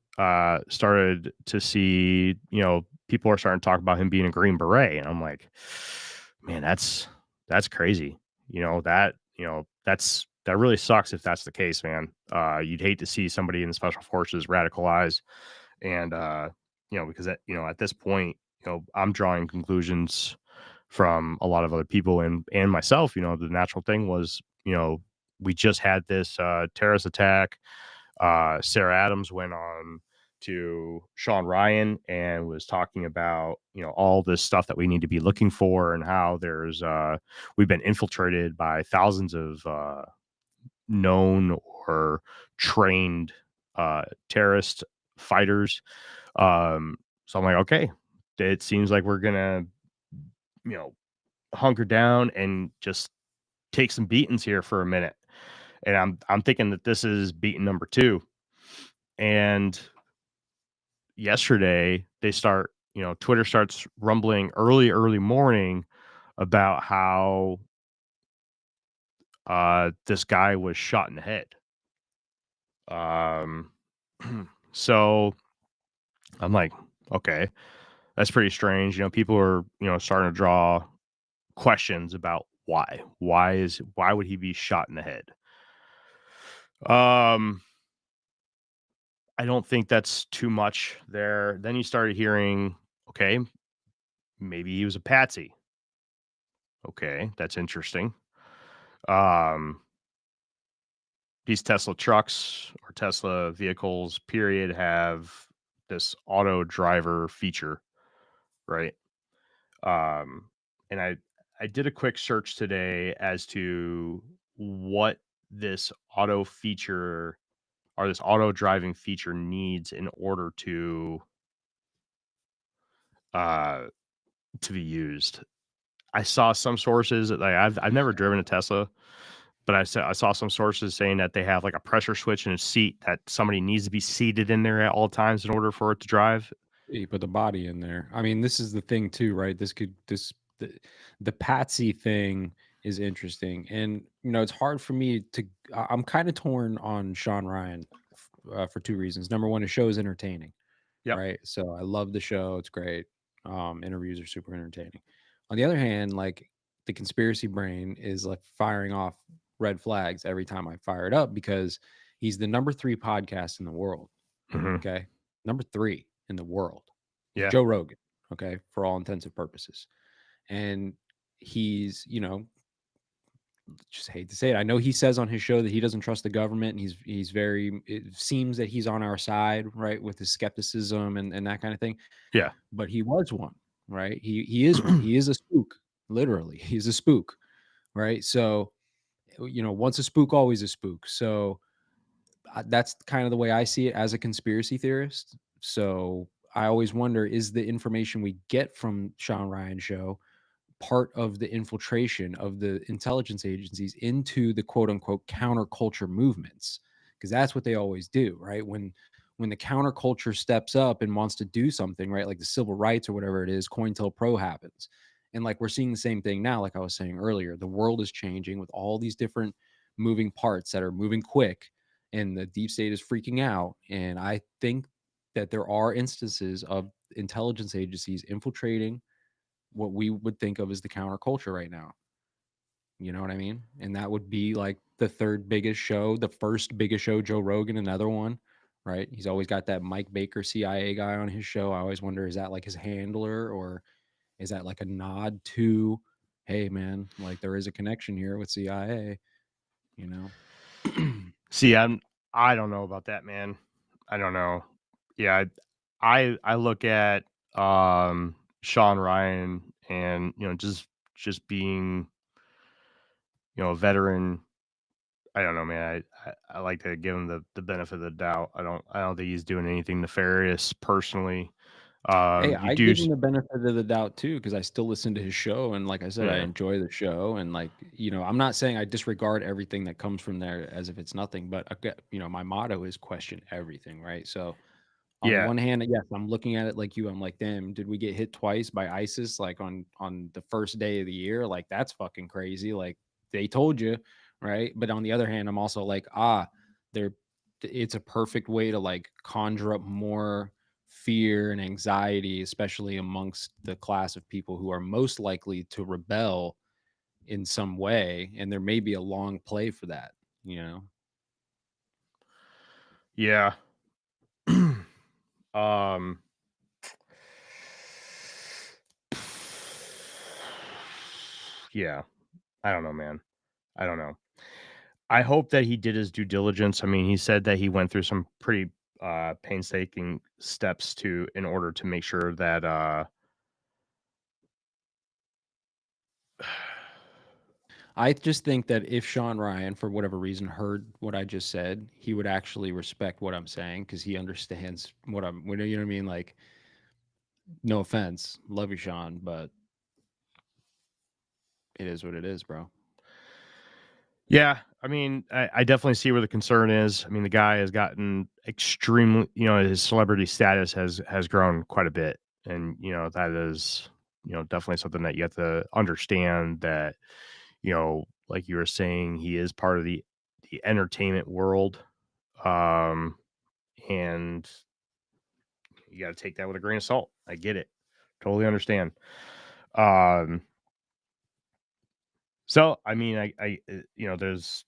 Started to see people are starting to talk about him being a Green Beret, and I'm like, man, that's crazy. That really sucks if that's the case, man. You'd hate to see somebody in the special forces radicalized, and because at this point, I'm drawing conclusions from a lot of other people and myself. The natural thing was, we just had this terrorist attack. Sarah Adams went on to Sean Ryan and was talking about all this stuff that we need to be looking for, and how there's we've been infiltrated by thousands of known or trained terrorist fighters. So I'm like, okay, it seems like we're gonna hunker down and just take some beatings here for a minute. And I'm thinking that this is beating number 2. And yesterday Twitter starts rumbling early morning about how this guy was shot in the head. So I'm like, okay, that's pretty strange. People are, starting to draw questions about why would he be shot in the head? I don't think that's too much there. Then you started hearing, okay, maybe he was a patsy. Okay, that's interesting. These Tesla trucks or Tesla vehicles, period, have this auto driver feature, right? And I did a quick search today as to what this auto feature or this auto driving feature needs in order to be used. I saw some sources that, like, I've never driven a Tesla, but I saw some sources saying that they have like a pressure switch in a seat that somebody needs to be seated in there at all times in order for it to drive. You put the body in there. I mean, this is the thing too, right? The Patsy thing is interesting, and it's hard for me to. I'm kind of torn on Sean Ryan for 2 reasons. Number one, the show is entertaining, Yep. right? So I love the show; it's great. Interviews are super entertaining. On the other hand, like, the conspiracy brain is like firing off red flags every time I fire it up, because he's the number 3 podcast in the world. Mm-hmm. Okay, number 3 in the world. Yeah. Joe Rogan, okay, for all intensive purposes. And he's, just hate to say it, I know he says on his show that he doesn't trust the government, and he's very, it seems that he's on our side, right, with his skepticism and that kind of thing. Yeah. But he was one, right? He is one. He is a spook. Literally, he's a spook, right? So, once a spook, always a spook. So that's kind of the way I see it as a conspiracy theorist. So I always wonder, is the information we get from Sean Ryan show part of the infiltration of the intelligence agencies into the quote unquote counterculture movements? Because that's what they always do, right? When the counterculture steps up and wants to do something, right, like the civil rights or whatever it is, COINTELPRO happens. And like we're seeing the same thing now, like I was saying earlier, the world is changing with all these different moving parts that are moving quick, and the deep state is freaking out. And I think that there are instances of intelligence agencies infiltrating what we would think of as the counterculture right now. You know what I mean? And that would be like the third biggest show, the first biggest show, Joe Rogan, another one, right? He's always got that Mike Baker CIA guy on his show. I always wonder, is that like his handler, or is that like a nod to, hey man, like there is a connection here with CIA, you know? See, I don't know about that, man. I don't know. Yeah, I look at Sean Ryan and just being a veteran. I don't know, man. I like to give him the benefit of the doubt. I don't think he's doing anything nefarious personally. Hey, You I do, give him the benefit of the doubt too, because I still listen to his show, and like I said, I yeah, enjoy the show, and like, I'm not saying I disregard everything that comes from there as if it's nothing, but my motto is question everything, right? So on the yeah, one hand, yes, I'm looking at it like you. I'm like, damn, did we get hit twice by ISIS like on the first day of the year? Like that's fucking crazy. Like they told you, right? But on the other hand, I'm also like, they're it's a perfect way to like conjure up more fear and anxiety, especially amongst the class of people who are most likely to rebel in some way. And there may be a long play for that, you know? yeah. um, yeah. I don't know, man. I don't know. I hope that he did his due diligence. I mean, he said that he went through some pretty painstaking steps in order to make sure that I just think that if Sean Ryan, for whatever reason, heard what I just said, he would actually respect what I'm saying because he understands what you know what I mean? Like, no offense, love you, Sean, but it is what it is, bro. yeah, I mean, I definitely see where the concern is. I mean, the guy has gotten extremely, his celebrity status has grown quite a bit, and that is, definitely something that you have to understand that, like you were saying, he is part of the entertainment world, um, and you got to take that with a grain of salt. I get it, totally understand. Um, so I mean, there's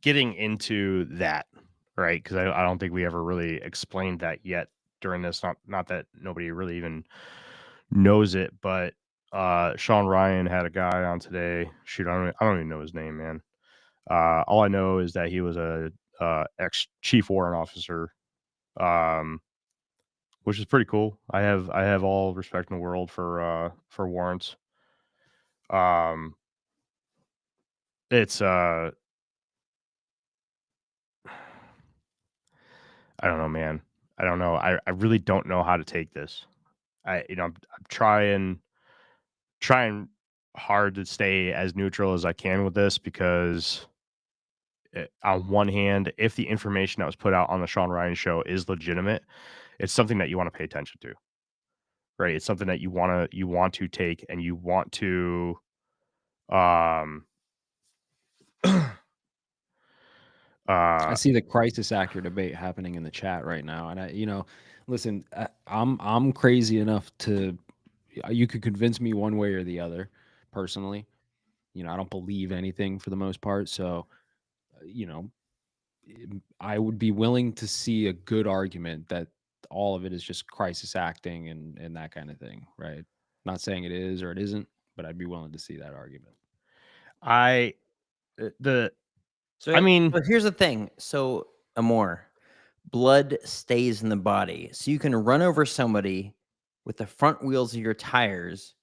getting into that, right? Because I don't think we ever really explained that yet during this. Not that nobody really even knows it, but Sean Ryan had a guy on today. Shoot, I don't even know his name, man. All I know is that he was a ex chief warrant officer, um, which is pretty cool. I have all respect in the world for warrants. Um, it's I don't know, man. I don't know. I really don't know how to take this. I'm trying hard to stay as neutral as I can with this because on one hand, if the information that was put out on the Sean Ryan show is legitimate, it's something that you want to pay attention to, right? It's something that you want to take and you want to um I uh see the crisis actor debate happening in the chat right now, and listen, I'm crazy enough to you could convince me one way or the other, personally. I don't believe anything for the most part, so you know, I would be willing to see a good argument that all of it is just crisis acting and that kind of thing, right? Not saying it is or it isn't, but I'd be willing to see that argument. I the I So, mean, so here's the thing. So, Amor, blood stays in the body. So you can run over somebody with the front wheels of your tires,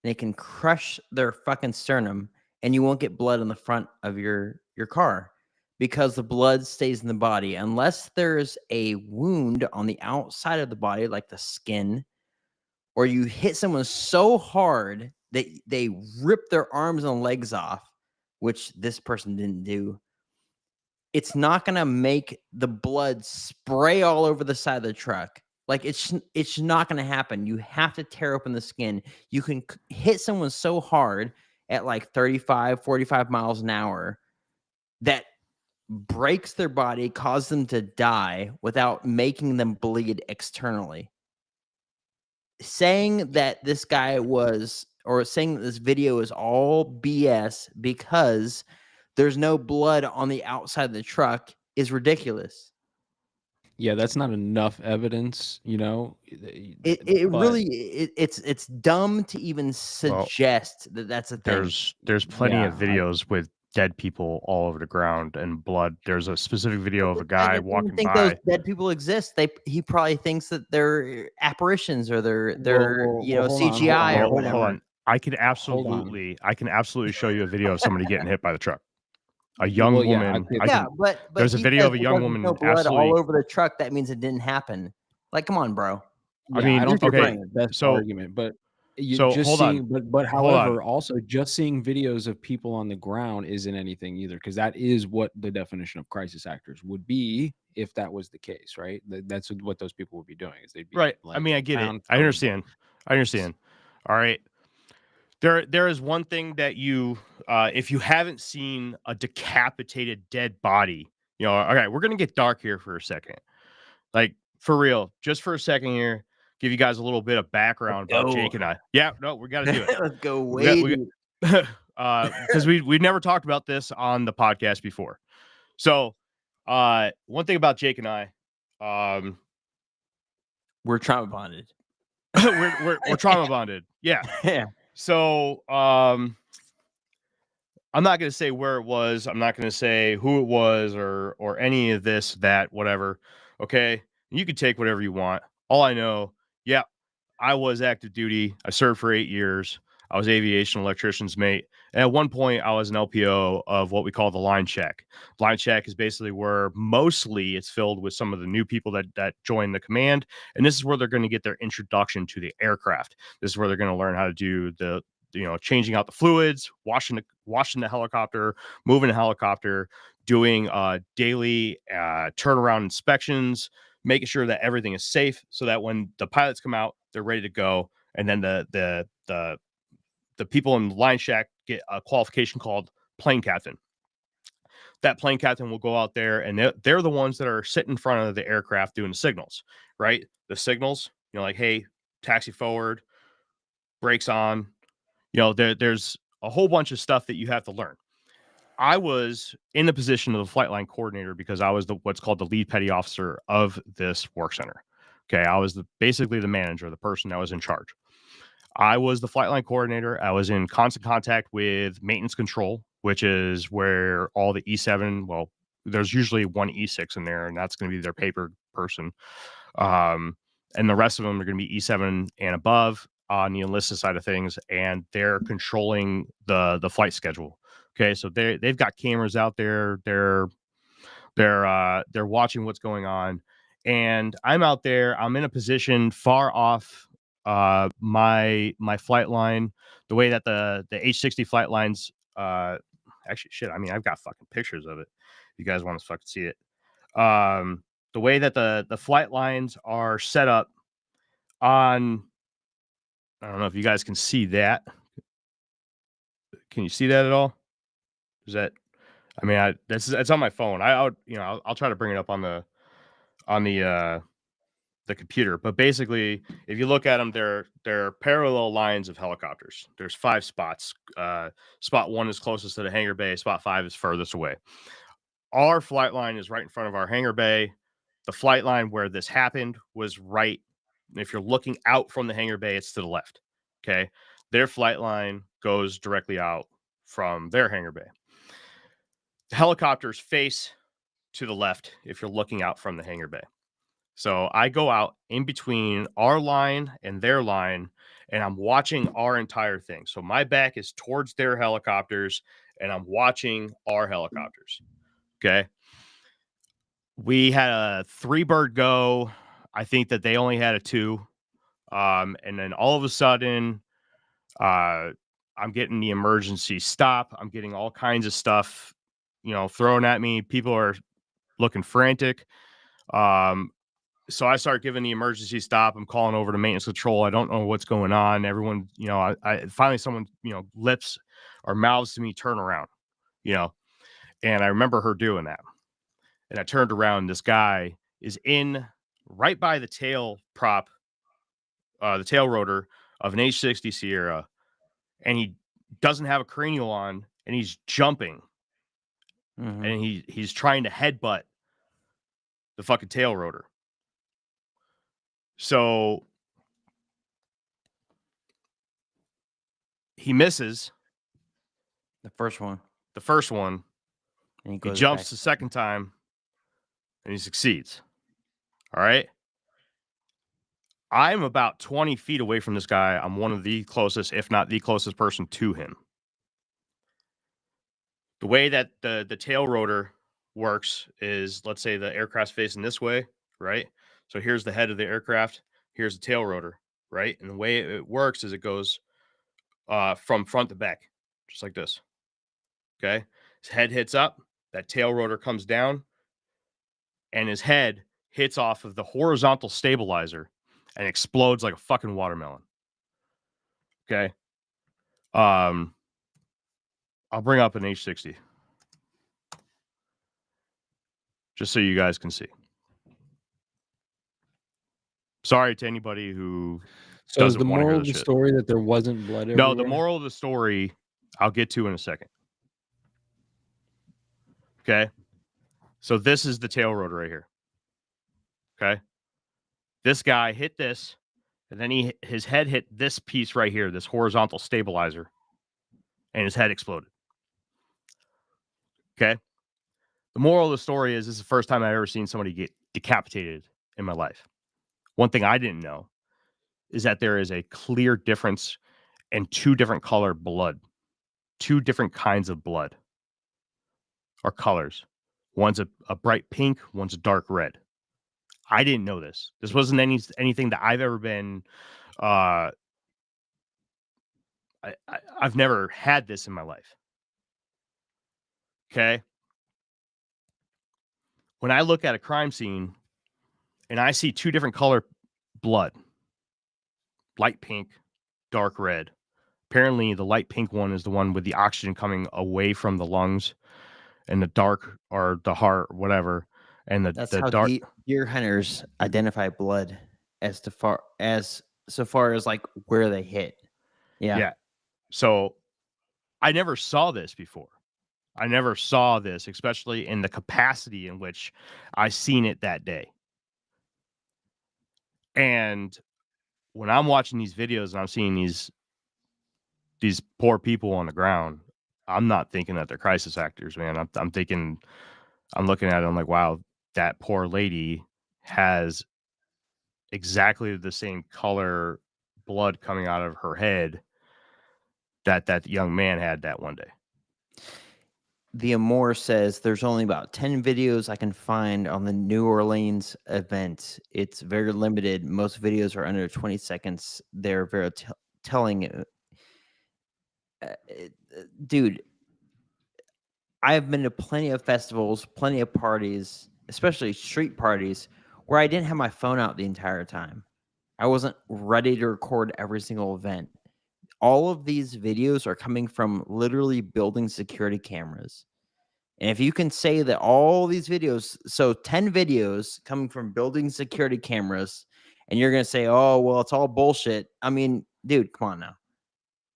and it can crush their fucking sternum, and you won't get blood on the front of your car. because the blood stays in the body unless there's a wound on the outside of the body, like the skin, or you hit someone so hard that they rip their arms and legs off, which this person didn't do. It's not going to make the blood spray all over the side of the truck. Like it's not going to happen. You have to tear open the skin. You can hit someone so hard at like 35, 45 miles an hour that breaks their body, causes them to die without making them bleed externally. Saying that this guy was, or saying that this video is all BS because there's no blood on the outside of the truck is ridiculous. Yeah, that's not enough evidence, you know. It but- really it's dumb to even suggest that that's a thing. There's plenty Yeah, of videos with dead people all over the ground and blood. There's a specific video of a This guy guy doesn't even walking think by. those dead people exist. He probably thinks that they're apparitions or they're Well, you know, hold on, CGI or Hold whatever. on. I can on. absolutely show you a video of somebody getting hit by the truck. A young Well, yeah, woman. I I Yeah, can- but there's a he video says of a because young there's woman no blood absolutely- all over the truck. That means it didn't happen. Like, come on, bro. I mean, I don't think okay, that's the best so- argument, but you so just hold on. seeing, but Hold on. however, also just seeing videos of people on the ground isn't anything either, because that is what the definition of crisis actors would be if that was the case, right? That's what those people would be doing. Is they'd be Right. I like, mean, I get it. found I from- understand. All right. There is one thing that you, if you haven't seen a decapitated dead body, you know, all right, we're going to get dark here for a second. Like, for real, just for a second here, give you guys a little bit of background about go. Jake and I. Yeah, no, we got to do it. Let's go We way got- deep. Because we've never talked about this on the podcast before. So, one thing about Jake and I, We're trauma bonded. we're trauma bonded. Yeah. Yeah. So, I'm not going to say where it was. I'm not going to say who it was or any of this, that, whatever. Okay. You can take whatever you want. All I know, yeah, I was active duty. I served for 8 years. I was aviation electrician's mate. And at one point, I was an LPO of what we call the line check. Line check is basically where mostly it's filled with some of the new people that join the command. And this is where they're going to get their introduction to the aircraft. This is where they're going to learn how to do the, you know, changing out the fluids, washing the helicopter, moving the helicopter, doing daily turnaround inspections, making sure that everything is safe so that when the pilots come out, they're ready to go. And then the people in the line shack get a qualification called plane captain. That plane captain will go out there and they're the ones that are sitting in front of the aircraft doing the signals, right? The signals, you know, like, hey, taxi forward, brakes on, you know, there's a whole bunch of stuff that you have to learn. I was in the position of the flight line coordinator because I was what's called the lead petty officer of this work center. Okay. I was basically the manager, the person that was in charge. I was the flight line coordinator. I was in constant contact with maintenance control, which is where all the E7, well, there's usually one E6 in there, and that's going to be their paper person. And the rest of them are going to be E7 and above on the enlisted side of things, and they're controlling the flight schedule. Okay, so they've got cameras out there. They're watching what's going on, and I'm out there. I'm in a position far off my flight line. The way that the H-60 flight lines, actually, shit. I mean, I've got fucking pictures of it. If you guys want to fucking see it, the way that the flight lines are set up on. I don't know if you guys can see that. Can you see that at all? Is that? I mean, it's on my phone. I'll try to bring it up on the computer. But basically, if you look at them, they're parallel lines of helicopters. There's 5 spots. Spot 1 is closest to the hangar bay. Spot 5 is furthest away. Our flight line is right in front of our hangar bay. The flight line where this happened was right. If you're looking out from the hangar bay, it's to the left. Okay. Their flight line goes directly out from their hangar bay. The helicopters face to the left if you're looking out from the hangar bay. So I go out in between our line and their line, and I'm watching our entire thing. So my back is towards their helicopters, and I'm watching our helicopters. Okay. We had a 3-bird go. I think that they only had a 2. And then all of a sudden, I'm getting the emergency stop. I'm getting all kinds of stuff, thrown at me. People are looking frantic. So I start giving the emergency stop. I'm calling over to maintenance control. I don't know what's going on. Everyone, I finally someone, lips or mouths to me, turn around, and I remember her doing that. And I turned around. This guy is in right by the tail prop, the tail rotor of an H60 Sierra, and he doesn't have a cranial on, and he's jumping, and he's trying to headbutt the fucking tail rotor. So he misses The first one. And he jumps the second time, and he succeeds. All right. I'm about 20 feet away from this guy. I'm one of the closest, if not the closest person to him. The way that the tail rotor works is, let's say the aircraft's facing this way, right? So here's the head of the aircraft. Here's the tail rotor, right? And the way it works is it goes from front to back, just like this. Okay. His head hits up, that tail rotor comes down, and his head hits off of the horizontal stabilizer and explodes like a fucking watermelon. Okay. I'll bring up an H60 just so you guys can see. Sorry to anybody who So is doesn't the want to hear moral of this the shit. story that there wasn't blood everywhere? No, the moral of the story I'll get to in a second. Okay. So this is the tail rotor right here. Okay. This guy hit this, and then his head hit this piece right here, this horizontal stabilizer, and his head exploded. Okay. The moral of the story is this is the first time I've ever seen somebody get decapitated in my life. One thing I didn't know is that there is a clear difference in 2 different color blood, 2 different kinds of blood or colors. One's a bright pink, one's a dark red. I didn't know this. This wasn't anything that I've ever been. I've never had this in my life. Okay. When I look at a crime scene and I see 2 different color blood, light pink, dark red. Apparently, the light pink one is the one with the oxygen coming away from the lungs, and the dark or the heart, or whatever, and That's the how dark. deer hunters identify blood so far as like where they hit. Yeah. So I never saw this before. I never saw this, especially in the capacity in which I seen it that day. And when I'm watching these videos and I'm seeing these poor people on the ground, I'm not thinking that they're crisis actors, man. I'm thinking, I'm looking at it, I'm like, wow, that poor lady has exactly the same color blood coming out of her head that young man had that one day. The Amore says there's only about 10 videos I can find on the New Orleans event. It's very limited. Most videos are under 20 seconds. They're very telling. Dude, I've been to plenty of festivals, plenty of parties, especially street parties, where I didn't have my phone out the entire time. I wasn't ready to record every single event. All of these videos are coming from literally building security cameras. And if you can say that all these videos, so 10 videos coming from building security cameras, and you're going to say, oh, well, it's all bullshit. I mean, dude, come on now.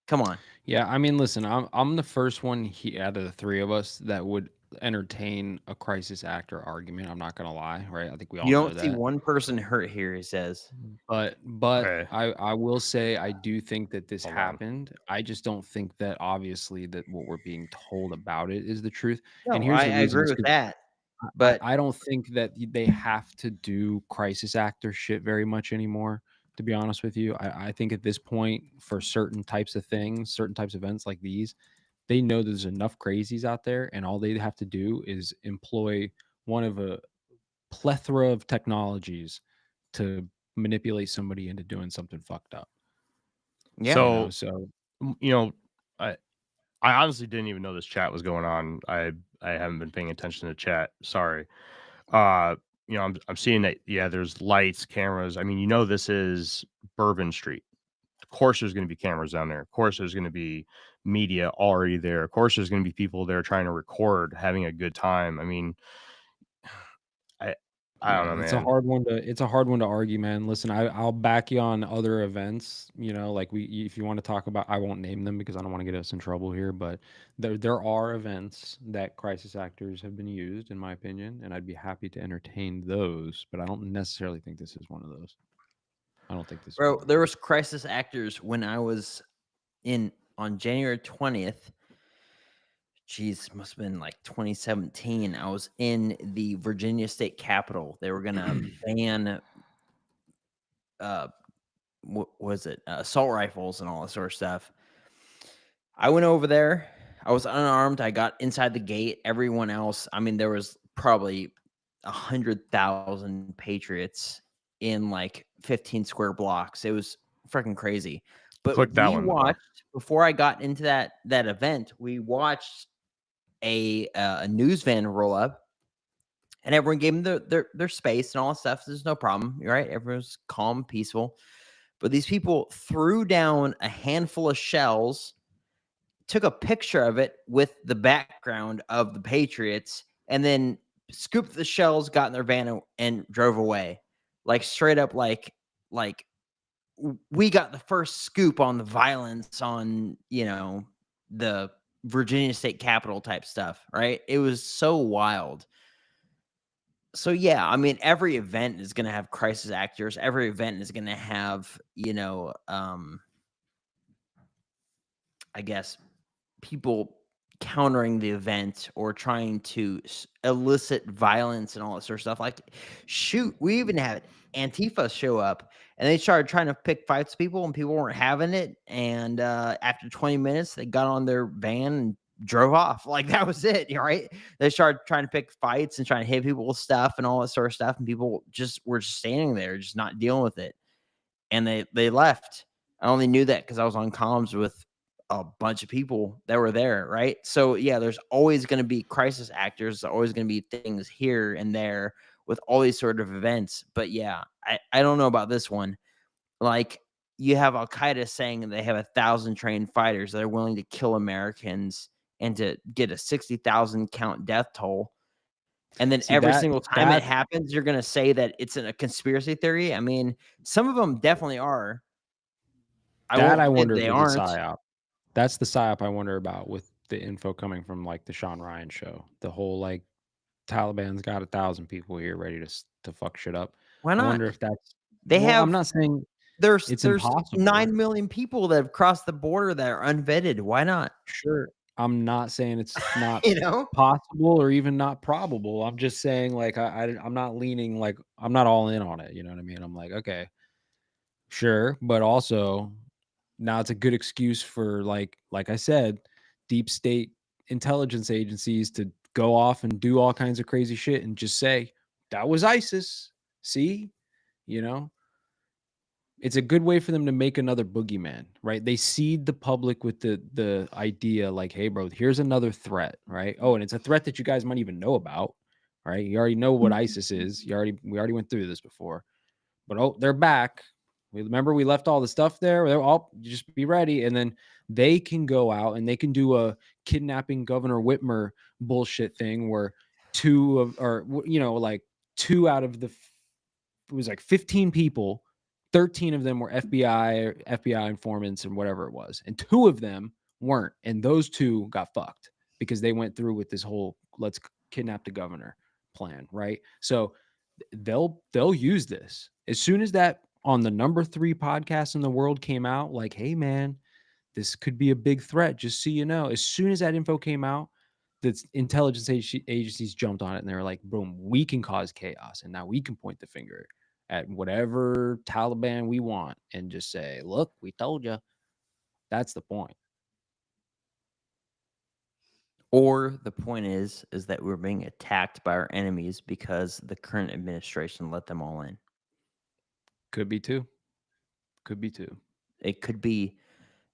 Come on. Yeah, I mean, listen, I'm the first one out of the 3 of us that would entertain a crisis actor argument. I'm not gonna lie, right? I think we all You know don't see that. one person hurt here, he says. But Okay. I will say I do think that this Hold on. happened. I just don't think that obviously that what we're being told about it is the truth. No, And here's I the reason agree is with 'cause that. But I don't think that they have to do crisis actor shit very much anymore, to be honest with you. I think at this point, for certain types of things, certain types of events like these, they know there's enough crazies out there, and all they have to do is employ one of a plethora of technologies to manipulate somebody into doing something fucked up. Yeah. You know, So, so you know, I honestly didn't even know this chat was going on. I haven't been paying attention to chat. Sorry. Uh, I'm seeing that, yeah, there's lights, cameras. I mean, this is Bourbon Street. Of course there's going to be cameras down there. Of course there's going to be media already there. Of course there's going to be people there trying to record, having a good time. I mean, I I don't yeah, know, it's a man. hard one to argue, man. Listen, I'll back you on other events. Like if you want to talk about, I won't name them because I don't want to get us in trouble here. But there are events that crisis actors have been used, in my opinion, and I'd be happy to entertain those. But I don't necessarily think this is one of those. I don't think this is one Bro, of there those. was crisis actors when I was on January 20th. Geez, must have been like 2017. I was in the Virginia State Capitol. They were gonna ban what was it? Assault rifles and all that sort of stuff. I went over there. I was unarmed. I got inside the gate. Everyone else, I mean, there was probably 100,000 patriots in like 15 square blocks. It was freaking crazy. But Click that we one though. watched before I got into that event. We watched a news van roll up, and everyone gave them their space and all that stuff. There's no problem, right? Everyone's calm, peaceful. But these people threw down a handful of shells, took a picture of it with the background of the Patriots, and then scooped the shells, got in their van, and drove away. Like straight up, like we got the first scoop on the violence on the Virginia State Capitol type stuff, right? It was so wild. So yeah, I mean, every event is going to have crisis actors. Every event is going to have, I guess, people countering the event or trying to elicit violence and all that sort of stuff. Like, shoot, we even had Antifa show up and they started trying to pick fights with people and people weren't having it. And after 20 minutes, they got on their van and drove off. Like, that was it, right? They started trying to pick fights and trying to hit people with stuff and all that sort of stuff. And people just were just standing there, just not dealing with it. And they left. I only knew that because I was on comms with a bunch of people that were there, right? So yeah, there's always going to be crisis actors. There's always going to be things here and there with all these sort of events. But yeah, I don't know about this one. Like, you have Al Qaeda saying they have 1,000 trained fighters that are willing to kill Americans and to get a 60,000 count death toll. And then See every that single time it happens, you're going to say that it's a conspiracy theory. I mean, some of them definitely are. I Say wonder if they it's a aren't. psyop. That's the psyop I wonder about with the info coming from like the Sean Ryan show. The whole like Taliban's got 1,000 people here ready to fuck shit up. Why I not? wonder if that's They well. I'm have not saying it's there's impossible. 9 million people that have crossed the border that are unvetted. Why not? Sure, I'm not saying it's not You know? possible or even not probable. I'm just saying like I'm not leaning like I'm not all in on it. You know what I mean? I'm like okay, sure, but also now it's a good excuse for like I said, deep state intelligence agencies to go off and do all kinds of crazy shit and just say that was ISIS. See, you know, it's a good way for them to make another boogeyman, right? They seed the public with the idea like, hey, bro, here's another threat, right? Oh, and it's a threat that you guys might even know about, right? You already know what ISIS is. We already went through this before. But oh, they're back. We remember we left all the stuff there. They're all just be ready. And then they can go out and they can do a kidnapping Governor Whitmer bullshit thing where like two out of it was like 15 people, 13 of them were FBI informants and whatever it was. And two of them weren't. And those two got fucked because they went through with this whole let's kidnap the governor plan, right? So they'll use this as soon as that on the number 3 podcast in the world came out, like, hey man, this could be a big threat, just so you know. As soon as that info came out, the intelligence agencies jumped on it and they were like, boom, we can cause chaos and now we can point the finger at whatever Taliban we want and just say, look, we told you. That's the point. Or the point is that we're being attacked by our enemies because the current administration let them all in. Could be too. Could be too. It could be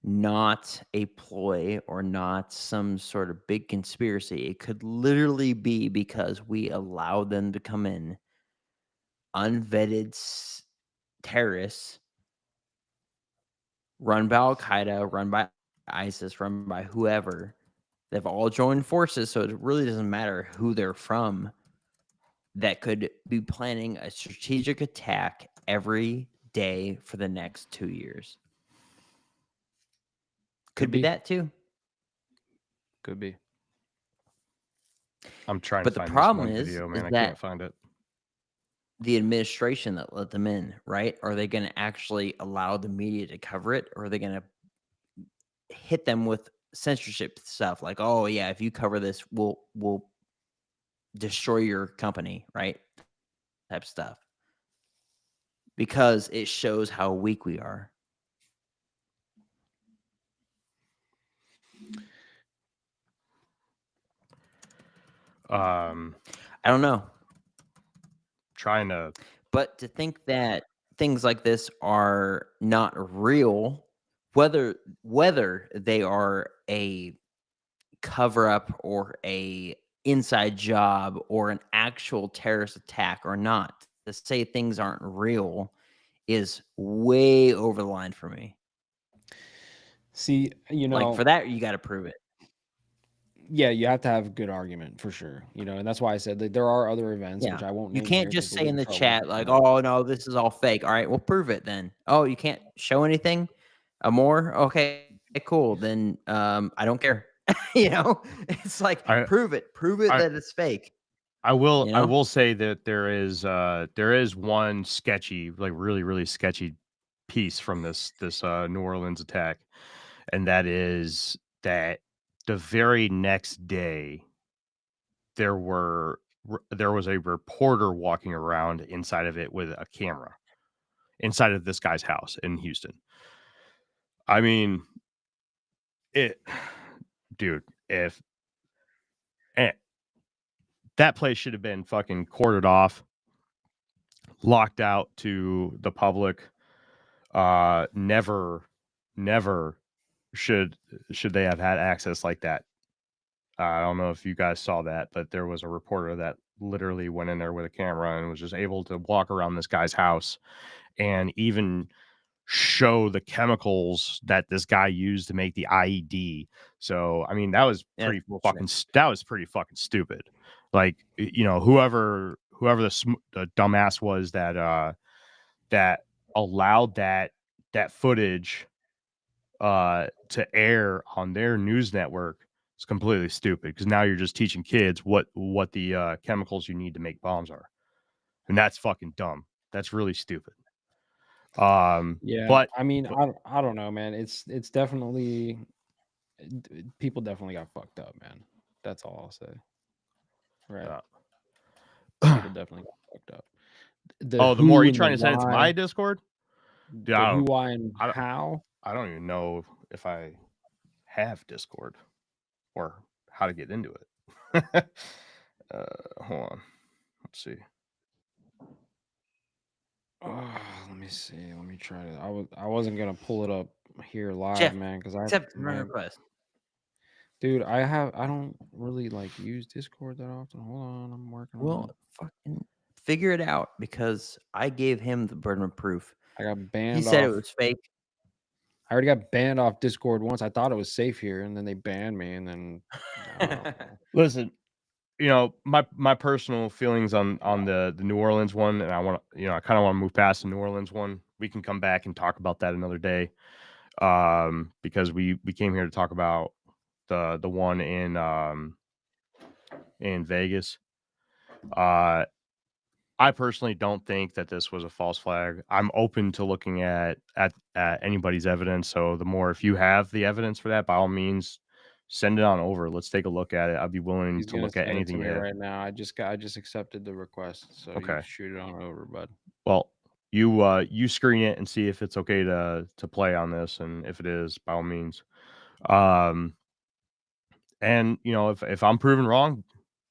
not a ploy or not some sort of big conspiracy. It could literally be because we allowed them to come in, unvetted terrorists, run by Al Qaeda, run by ISIS, run by whoever. They've all joined forces, so it really doesn't matter who they're from. That could be planning a strategic attack every day for the next 2 years. Could be that too. Could be. I'm trying But to the find problem this one is video, man. I that can't find it. the administration that let them in, right? Are they going to actually allow the media to cover it, or are they going to hit them with censorship stuff like, oh yeah, if you cover this, we'll destroy your company, right? Type stuff. Because it shows how weak we are. I don't know. Trying to, but to think that things like this are not real, whether they are a cover up or a inside job or an actual terrorist attack or not, to say things aren't real is way over the line for me. See, Like for that, you got to prove it. Yeah, you have to have a good argument for sure. And that's why I said that there are other events which Yeah. I won't You name can't here just 'cause we'll say get in the trouble, chat like, but oh no, this is all fake. All right, well prove it then. Oh, you can't show anything? More? Okay, cool. Then I don't care. It's like prove it that it's fake. I will say that there is one sketchy, like really, really sketchy piece from this New Orleans attack. And that is that the very next day there was a reporter walking around inside of it with a camera inside of this guy's house in Houston. I mean, if that place should have been fucking cordoned off, locked out to the public. Never should they have had access like that. I don't know if you guys saw that, but there was a reporter that literally went in there with a camera and was just able to walk around this guy's house and even show the chemicals that this guy used to make the IED. So, I mean, that was pretty fucking stupid. Like, whoever the dumbass was that allowed that footage to air on their news network is completely stupid, because now you're just teaching kids what the chemicals you need to make bombs are, and that's fucking dumb. That's really stupid. Yeah, but I mean, I don't know, man. It's definitely, people definitely got fucked up, man. That's all I'll say. Right. People definitely got fucked up. The more, are you trying to send it to my Discord? Dude, who, why, and how? I don't even know if I have Discord or how to get into it. Hold on. Let's see. Let me see. Let me try to. I wasn't gonna pull it up here live, Jeff, man, because accept friend request. Dude, I don't really like use Discord that often. Hold on, I'm working on it. Fucking figure it out, because I gave him the burden of proof. I got banned. He said it was fake. I already got banned off Discord once. I thought it was safe here, and then they banned me, and then listen, my personal feelings on the New Orleans one, and I want to, I kind of want to move past the New Orleans one. We can come back and talk about that another day, because we came here to talk about the one in Vegas. I personally don't think that this was a false flag. I'm open to looking at anybody's evidence. So the more, if you have the evidence for that, by all means, send it on over. Let's take a look at it. I'd be willing to look at anything you have right now. I just accepted the request, so okay. You shoot it on over, bud. Well, you screen it and see if it's okay to play on this, and if it is, by all means. And if I'm proven wrong,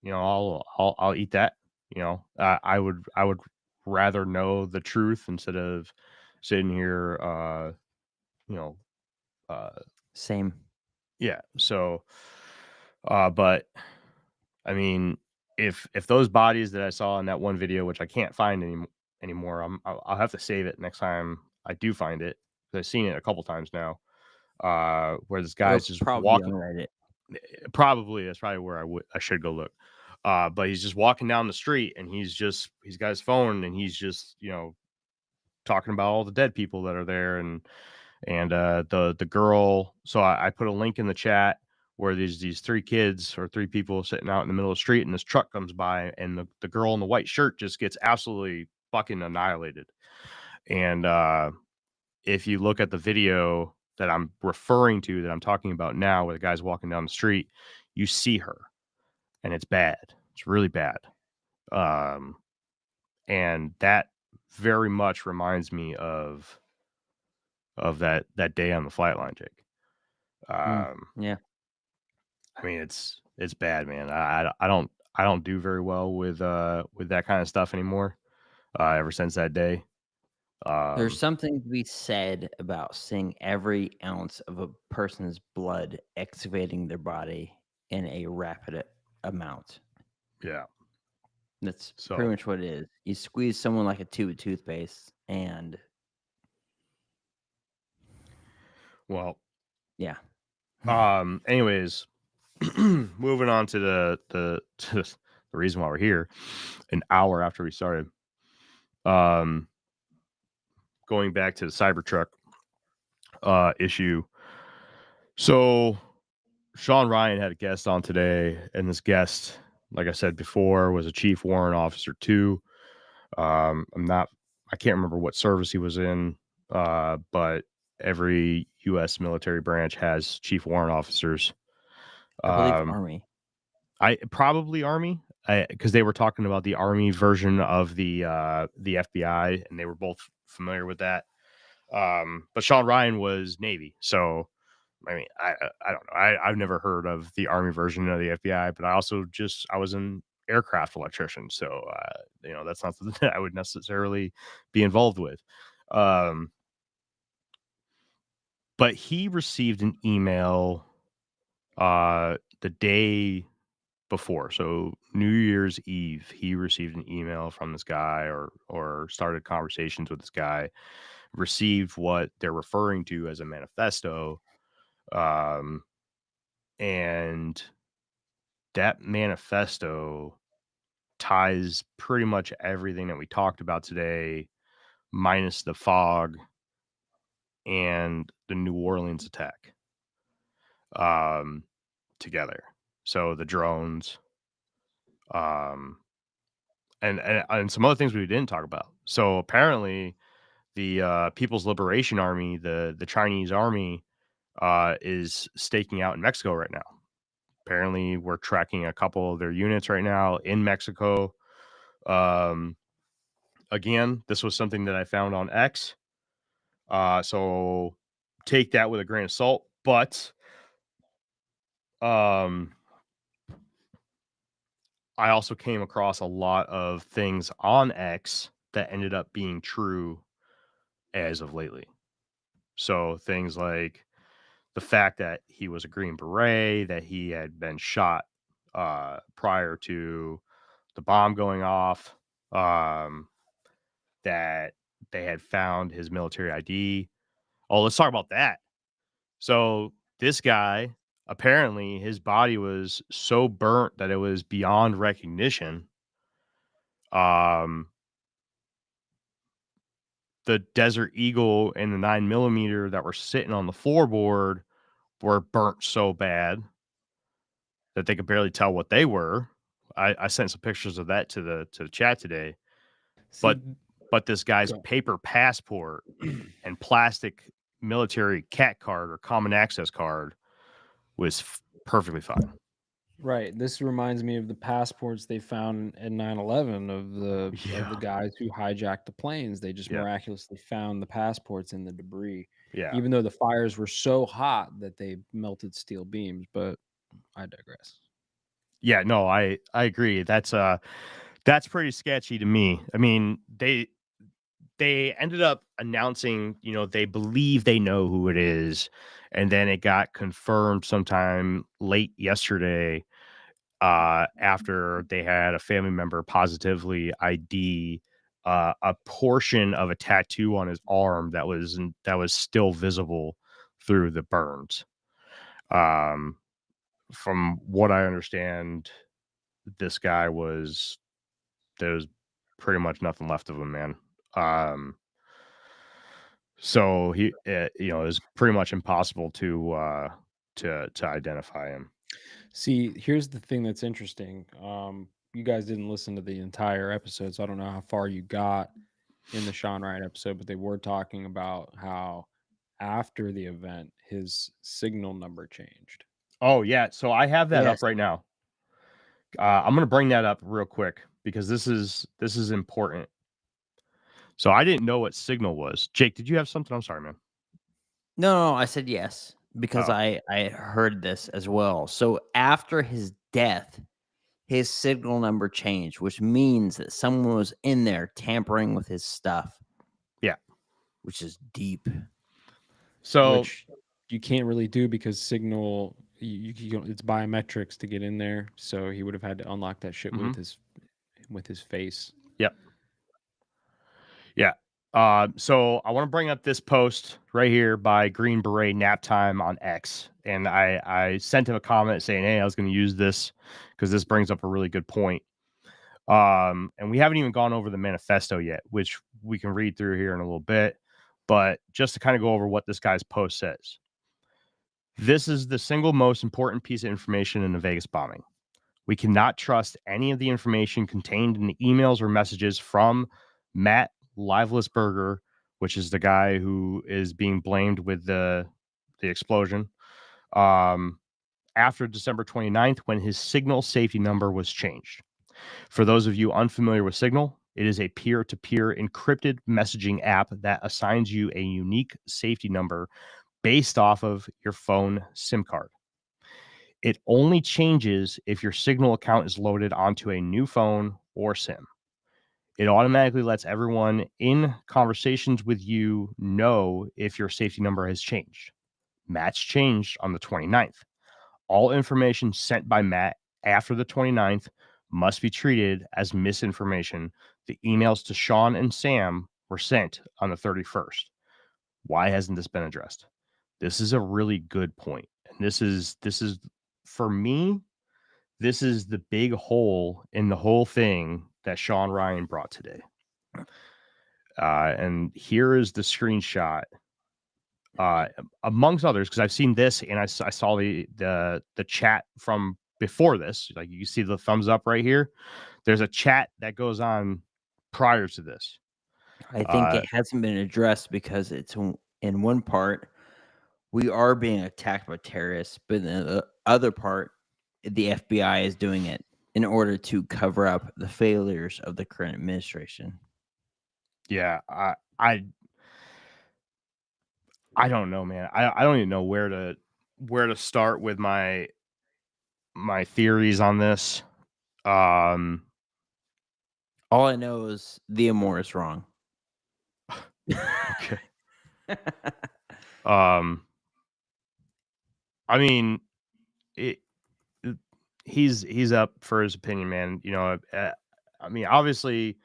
I'll eat that. I would rather know the truth instead of sitting here. You know, uh, Same. yeah. So, but I mean, if those bodies that I saw in that one video, which I can't find anymore, I'll have to save it next time I do find it. 'Cause I've seen it a couple times now. Where this It'll guy's just probably be on walking. Reddit. Probably that's probably where I should go look. But he's just walking down the street and he's got his phone and he's just talking about all the dead people that are there and the girl. So I put a link in the chat where there's these three kids or three people sitting out in the middle of the street and this truck comes by and the girl in the white shirt just gets absolutely fucking annihilated. And if you look at the video that I'm referring to, that I'm talking about now, where the guy's walking down the street, you see her, and it's bad. It's really bad. And that very much reminds me of that day on the flight line, Jake. Yeah. I mean, it's bad, man. I don't do very well with that kind of stuff anymore. Ever since that day. There's something to be said about seeing every ounce of a person's blood excavating their body in a rapid amount. Yeah. That's So pretty much what it is. You squeeze someone like a tube of toothpaste, and well, yeah. Anyways, moving on to the reason why we're here, an hour after we started. Going back to the Cybertruck issue. So Sean Ryan had a guest on today, and this guest, like I said before, was a chief warrant officer too. I can't remember what service he was in, but every U.S. military branch has chief warrant officers. I believe Army. Probably Army, because they were talking about the Army version of the FBI, and they were both familiar with that. But Sean Ryan was Navy, so I mean, I don't know. I've never heard of the Army version of the FBI, but I was an aircraft electrician, so that's not something that I would necessarily be involved with. But he received an email the day before, so New Year's Eve. He received an email from this guy, or started conversations with this guy. Received what they're referring to as a manifesto. And that manifesto ties pretty much everything that we talked about today, minus the fog and the New Orleans attack, together. So the drones, and some other things we didn't talk about. So apparently, the People's Liberation Army, the Chinese army, is staking out in Mexico right now. Apparently, we're tracking a couple of their units right now in Mexico. Again, this was something that I found on X. So take that with a grain of salt. But I also came across a lot of things on X that ended up being true as of lately. So things like the fact that he was a Green Beret, that he had been shot prior to the bomb going off, that they had found his military ID. Oh, let's talk about that. So this guy, apparently his body was so burnt that it was beyond recognition. The Desert Eagle and the 9mm that were sitting on the floorboard were burnt so bad that they could barely tell what they were. I sent some pictures of that to the chat today. But this guy's paper passport and plastic military CAT card or common access card was perfectly fine. Right. This reminds me of the passports they found at 9/11 of the guys who hijacked the planes. They just miraculously found the passports in the debris. Yeah. Even though the fires were so hot that they melted steel beams, but I digress. Yeah, no, I agree. That's pretty sketchy to me. I mean, they ended up announcing, they believe they know who it is, and then it got confirmed sometime late yesterday, after they had a family member positively ID a portion of a tattoo on his arm that was still visible through the burns. From what I understand, this guy there's pretty much nothing left of him, man. So he, it was pretty much impossible to identify him. See, here's the thing that's interesting. You guys didn't listen to the entire episode, so I don't know how far you got in the Sean Ryan episode, but they were talking about how after the event, his signal number changed. Oh yeah, so I have that Yes. up right now. I'm gonna bring that up real quick because this is important. So I didn't know what signal was. Jake, did you have something? I'm sorry, man. No, I said yes because Oh. I heard this as well. So after his death, his signal number changed, which means that someone was in there tampering with his stuff. Yeah. Which is deep. So Which you can't really do because signal it's biometrics to get in there. So he would have had to unlock that shit with his face. Yep. Yeah. So I want to bring up this post right here by Green Beret Nap Time on X. And I sent him a comment saying, hey, I was going to use this because this brings up a really good point. And we haven't even gone over the manifesto yet, which we can read through here in a little bit. But just to kind of go over what this guy's post says. This is the single most important piece of information in the Vegas bombing. We cannot trust any of the information contained in the emails or messages from Matt Livelessberger, which is the guy who is being blamed with the explosion, after December 29th, when his Signal safety number was changed. For those of you unfamiliar with Signal, it is a peer-to-peer encrypted messaging app that assigns you a unique safety number based off of your phone SIM card. It only changes if your Signal account is loaded onto a new phone or SIM. It automatically lets everyone in conversations with you know if your safety number has changed. Matt's changed on the 29th. All information sent by Matt after the 29th must be treated as misinformation. The emails to Sean and Sam were sent on the 31st. Why hasn't this been addressed? This is a really good point. And this is for me, this is the big hole in the whole thing that Sean Ryan brought today. And here is the screenshot, amongst others, because I've seen this and I saw the chat from before this. Like you see the thumbs up right here. There's a chat that goes on prior to this. I think it hasn't been addressed because it's in one part, we are being attacked by terrorists, but in the other part, the FBI is doing it in order to cover up the failures of the current administration. Yeah, I don't know, man. I don't even know where to start with my theories on this. All I know is the Amor is wrong. Okay. I mean, he's up for his opinion, man. I mean, obviously,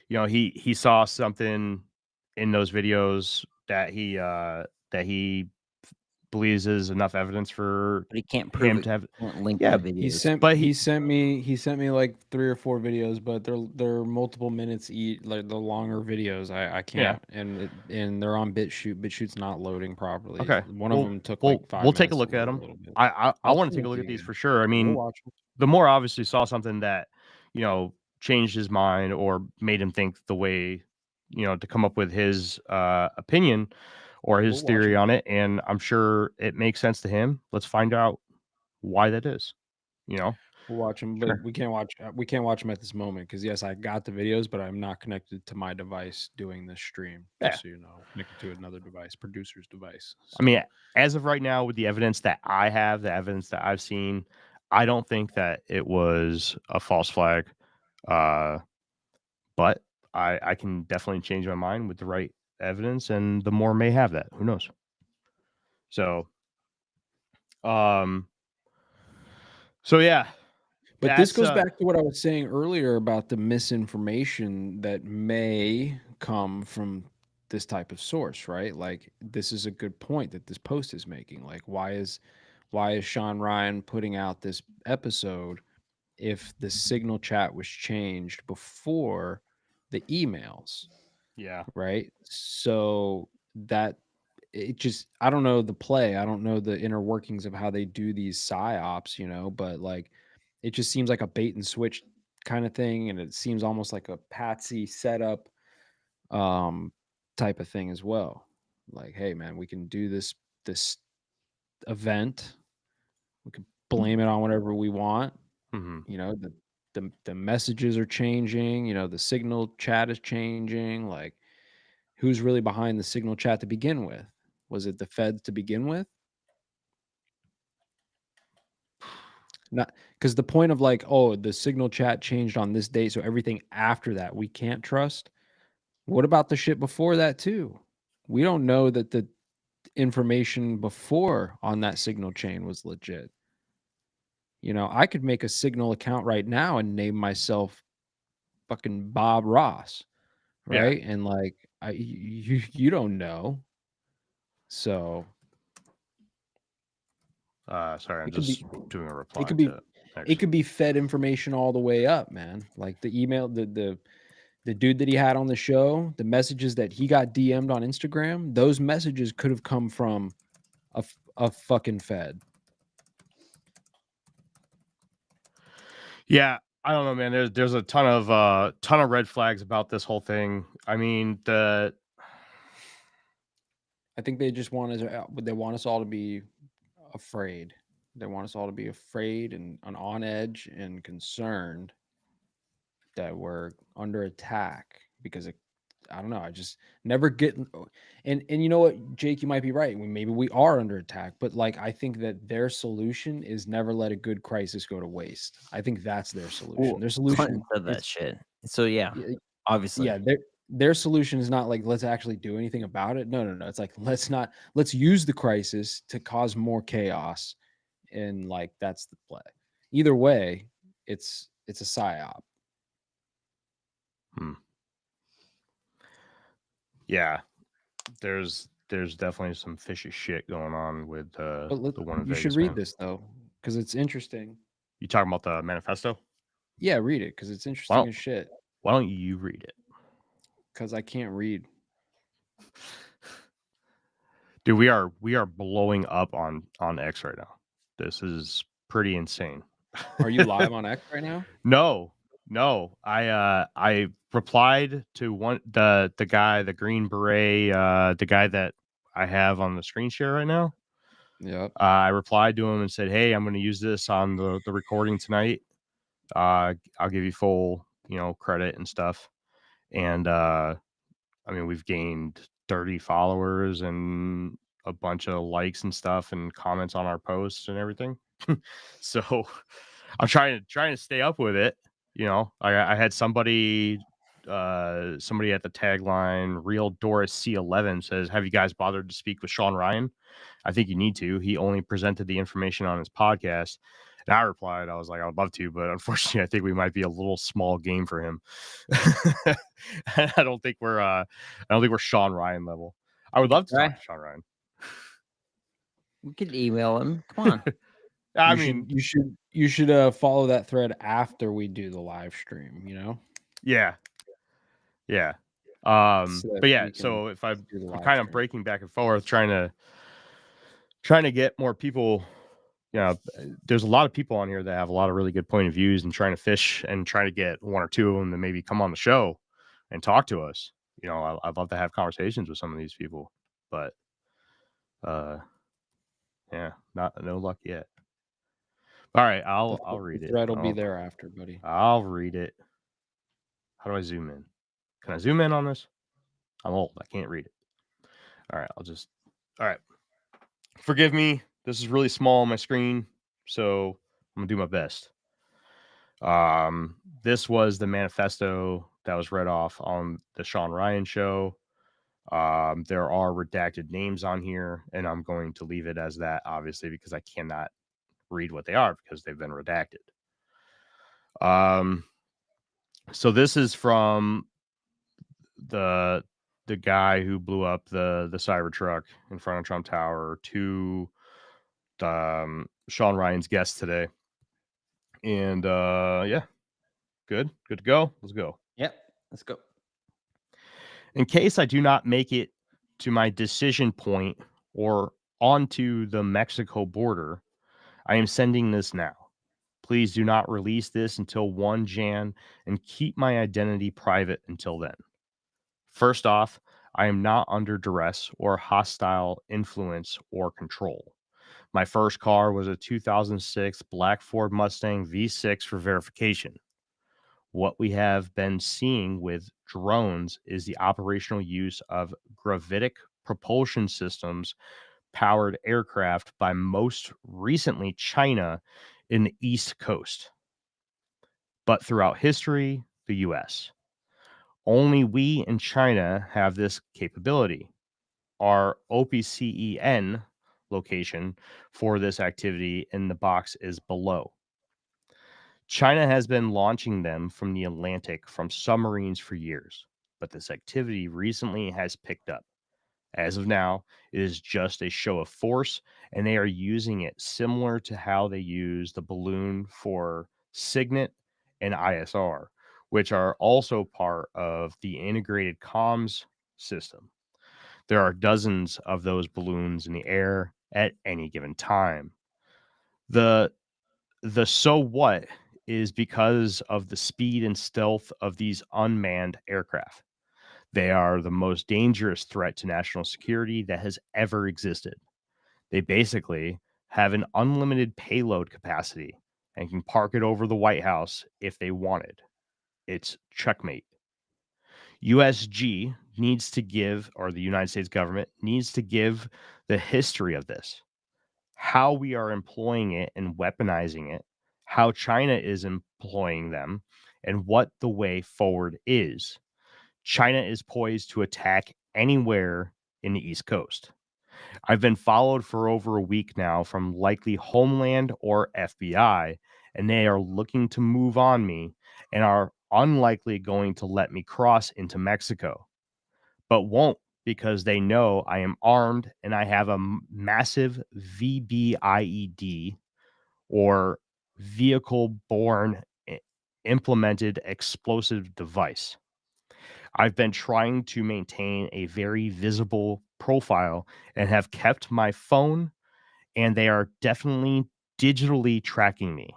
he saw something in those videos that he believes is enough evidence for But he can't prove him it. to have. Link Yeah, the videos. He sent me like 3 or 4 videos, but they're multiple minutes each, like the longer videos. I can't, and they're on BitChute. BitChute's not loading properly. Okay, One of them took like 5 we'll take a minutes look to at load them. a little bit. I I'll want to send take a it look to at these you. for sure. I We'll mean, watch 'em. the more obviously saw something that changed his mind or made him think the way to come up with his opinion or his We'll watch theory 'em. on it, and I'm sure it makes sense to him. Let's find out why that is. We'll watch them, but Sure. we can't watch them at this moment because yes, I got the videos, but I'm not connected to my device doing this stream. Yeah. Just so you know, connected to another device, producer's device. I mean, as of right now, with the evidence that I have, the evidence that I've seen, I don't think that it was a false flag. But I can definitely change my mind with the right evidence, and the more may have that. Who knows? So, um, yeah, But this that's goes back to what I was saying earlier about the misinformation that may come from this type of source, right? Like this is a good point that this post is making. Like why is Sean Ryan putting out this episode if the signal chat was changed before the emails, yeah, right? So that it just I don't know the play. I don't know the inner workings of how they do these psyops, but like it just seems like a bait and switch kind of thing, and it seems almost like a patsy setup um type of thing as well. Like, hey man, we can do this event. We can blame it on whatever we want. hmm The messages are changing, the signal chat is changing. Like who's really behind the signal chat to begin with? Was it the feds to begin with? Not because the point of like, oh, the signal chat changed on this date, so everything after that we can't trust. What about the shit before that too? We don't know that the information before on that signal chain was legit. I could make a signal account right now and name myself fucking Bob Ross, yeah. right? And like you don't know. So Sorry, I'm it could just be doing a it reply could be to it X. could be fed information all the way up, man. Like the email, the dude that he had on the show, the messages that he got DM'd on Instagram, those messages could have come from a fucking fed. Yeah, I don't know, man. There's a ton of red flags about this whole thing. I mean, I think they just want us all to be afraid. They want us all to be afraid and on edge and concerned that we're under attack because I don't know. I just never get and you know what, Jake, you might be right. Maybe we are under attack, but like I think that their solution is never let a good crisis go to waste. I think that's their solution. Well, Their Clinton solution said that is shit. So yeah, y- obviously. yeah, their solution is not like let's actually do anything about it. No, no, no. It's like let's use the crisis to cause more chaos, and like that's the play. Either way, it's a psyop. hmm. Yeah, there's definitely some fishy shit going on with the one in You should Vegas, read man. this though, because it's interesting. You talking about the manifesto? Yeah, read it because it's Why interesting don't as shit. Why don't you read it, Because I can't read. dude? We are blowing up on X right now. This is pretty insane. Are you live on X right now? No. I replied to the guy, the Green Beret, the guy that I have on the screen share right now. Yep. I replied to him and said, "Hey, I'm going to use this on the recording tonight. I'll give you full, credit and stuff." And I mean, we've gained 30 followers and a bunch of likes and stuff and comments on our posts and everything. So I'm trying to stay up with it. I had somebody at the tagline, Real Doris C11 says, "Have you guys bothered to speak with Sean Ryan? I think you need to. He only presented the information on his podcast." And I replied, I was like, "I would love to, but unfortunately, I think we might be a little small game for him." I don't think we're Sean Ryan level. I would love to talk Right? to Sean Ryan. We could email him. Come on. I You mean, you should follow that thread after we do the live stream. yeah. So that But yeah, we can so if I'm do the live kind of stream. breaking back and forth, trying to get more people. There's a lot of people on here that have a lot of really good point of views and trying to fish and trying to get one or two of them to maybe come on the show and talk to us. I'd love to have conversations with some of these people, but yeah, no luck yet. All right, I'll read The it. thread will be there after, buddy. I'll read it. How do I zoom in? Can I zoom in on this? I'm old. I can't read it. All right, all right. Forgive me. This is really small on my screen, so I'm going to do my best. This was the manifesto that was read off on the Sean Ryan show. There are redacted names on here, and I'm going to leave it as that, obviously, because I cannot read what they are because they've been redacted. So this is from the guy who blew up the Cybertruck in front of Trump Tower to Sean Ryan's guest today. And yeah, good to go. Let's go. Yep, let's go. In case I do not make it to my decision point or onto the Mexico border, I am sending this now. Please do not release this until 1 Jan and keep my identity private until then. First off, I am not under duress or hostile influence or control. My first car was a 2006 black Ford Mustang V6 for verification. What we have been seeing with drones is the operational use of gravitic propulsion systems powered aircraft by most recently China in the East Coast, but throughout history, the US. Only we in China have this capability. Our OPCEN location for this activity in the box is below. China has been launching them from the Atlantic from submarines for years, but this activity recently has picked up. As of now, it is just a show of force, and they are using it similar to how they use the balloon for Signet and ISR, which are also part of the integrated comms system. There are dozens of those balloons in the air at any given time. The so what is because of the speed and stealth of these unmanned aircraft. They are the most dangerous threat to national security that has ever existed. They basically have an unlimited payload capacity and can park it over the White House if they wanted. It's checkmate. USG needs to give, or the United States government needs to give the history of this, how we are employing it and weaponizing it, how China is employing them, and what the way forward is. China is poised to attack anywhere in the East Coast. I've been followed for over a week now from likely Homeland or FBI, and they are looking to move on me and are unlikely going to let me cross into Mexico, but won't because they know I am armed and I have a massive VBIED or vehicle borne implemented explosive device. I've been trying to maintain a very visible profile and have kept my phone, and they are definitely digitally tracking me.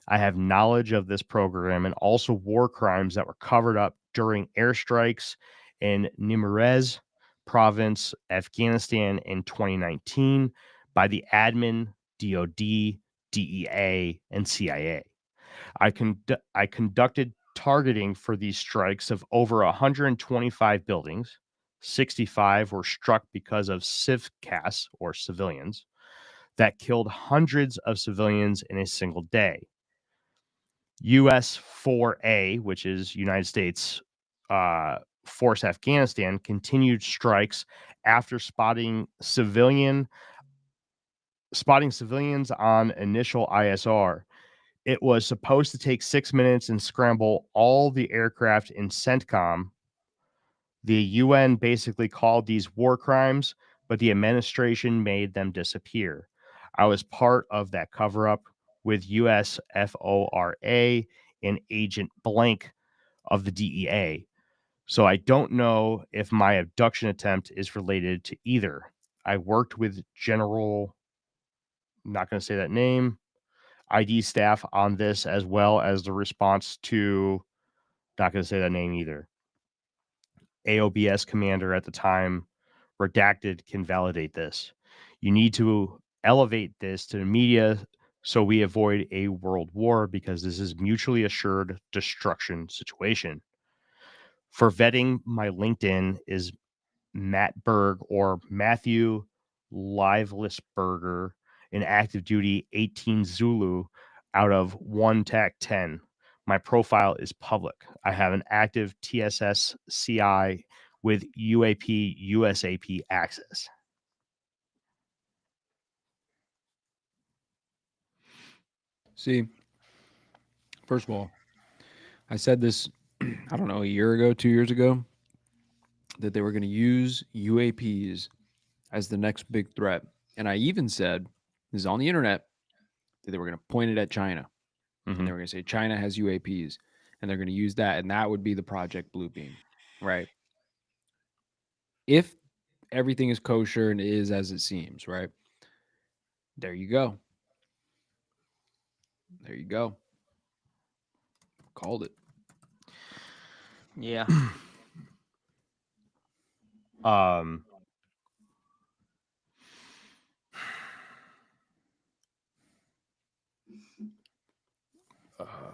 I have knowledge of this program and also war crimes that were covered up during airstrikes in Nimrez province, Afghanistan in 2019 by the admin, DOD, DEA, and CIA. I conducted targeting for these strikes of over 125 buildings. 65 were struck because of civcas, or civilians, that killed hundreds of civilians in a single day. US 4A, which is United States Force Afghanistan, continued strikes after spotting civilians on initial ISR. It was supposed to take 6 minutes and scramble all the aircraft in CENTCOM. The UN basically called these war crimes, but the administration made them disappear. I was part of that cover up with US FORA and Agent Blank of the DEA. So I don't know if my abduction attempt is related to either. I worked with General, I'm not going to say that name, ID staff on this, as well as the response to, not going to say that name either, AOBS commander at the time, redacted, can validate this. You need to elevate this to the media so we avoid a world war because this is mutually assured destruction situation. For vetting, my LinkedIn is Matt Berg or Matthew Livelessberger in active duty 18 Zulu out of 1 TAC 10. My profile is public. I have an active TSS CI with UAP USAP access. See, first of all, I said this, I don't know, a year ago, 2 years ago, that they were going to use UAPs as the next big threat. And I even said, this is on the internet, that they were going to point it at China. And they were going to say, China has UAPs. And they're going to use that. And that would be the Project Bluebeam, right? If everything is kosher and is as it seems, right? There you go. There you go. Called it. Yeah. What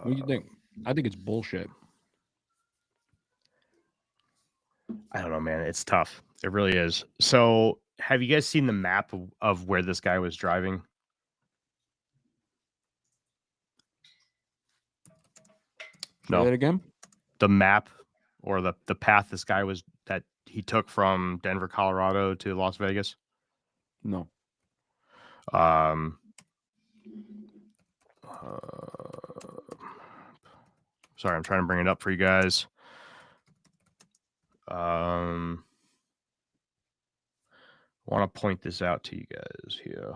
do you think? I think it's bullshit. I don't know, man. It's tough. It really is. So, have you guys seen the map of where this guy was driving? Say that again? The map or the path this guy was that he took from Denver, Colorado to Las Vegas? No. Sorry, I'm trying to bring it up for you guys. I want to point this out to you guys here.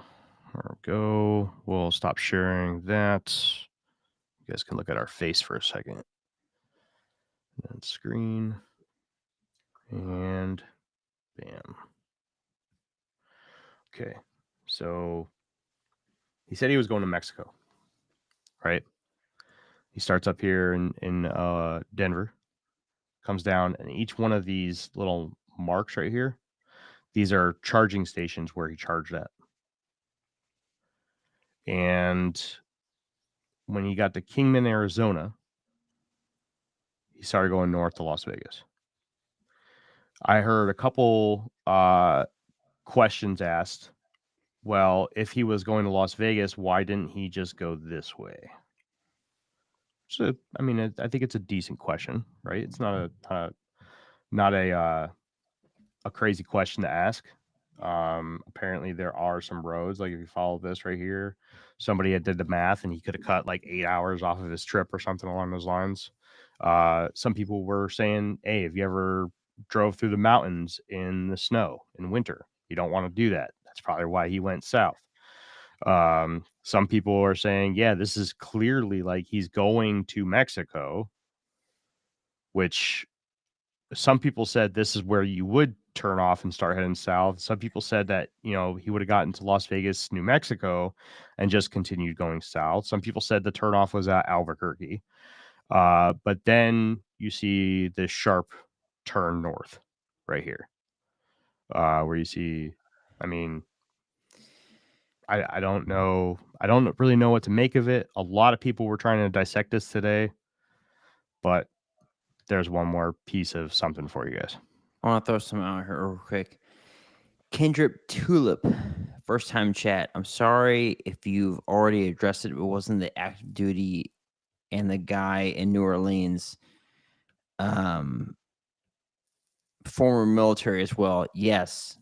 There we go. We'll stop sharing that. You guys can look at our face for a second. And then screen. And bam. Okay. So he said he was going to Mexico, right? He starts up here in Denver, comes down, and each one of these little marks right here, these are charging stations where he charged at. And when he got to Kingman, Arizona, he started going north to Las Vegas. I heard a couple questions asked. Well, if he was going to Las Vegas, why didn't he just go this way? So, I mean, I think it's a decent question, right? It's not a crazy question to ask. Apparently, there are some roads. Like if you follow this right here, somebody had did the math, and he could have cut like 8 hours off of his trip or something along those lines. Some people were saying, "Hey, have you ever drove through the mountains in the snow in winter? You don't want to do that. That's probably why he went south." Some people are saying, yeah, this is clearly like he's going to Mexico, which some people said this is where you would turn off and start heading south. Some people said that, you know, he would have gotten to Las Vegas, New Mexico and just continued going south. Some people said the turnoff was at Albuquerque. But then you see this sharp turn north right here, where you see, I mean, I don't know. I don't really know what to make of it. A lot of people were trying to dissect this today, but there's one more piece of something for you guys. I want to throw some out here real quick. Kendrick Tulip, first time chat. I'm sorry if you've already addressed it. It wasn't the active duty and the guy in New Orleans. Former military as well. Yes,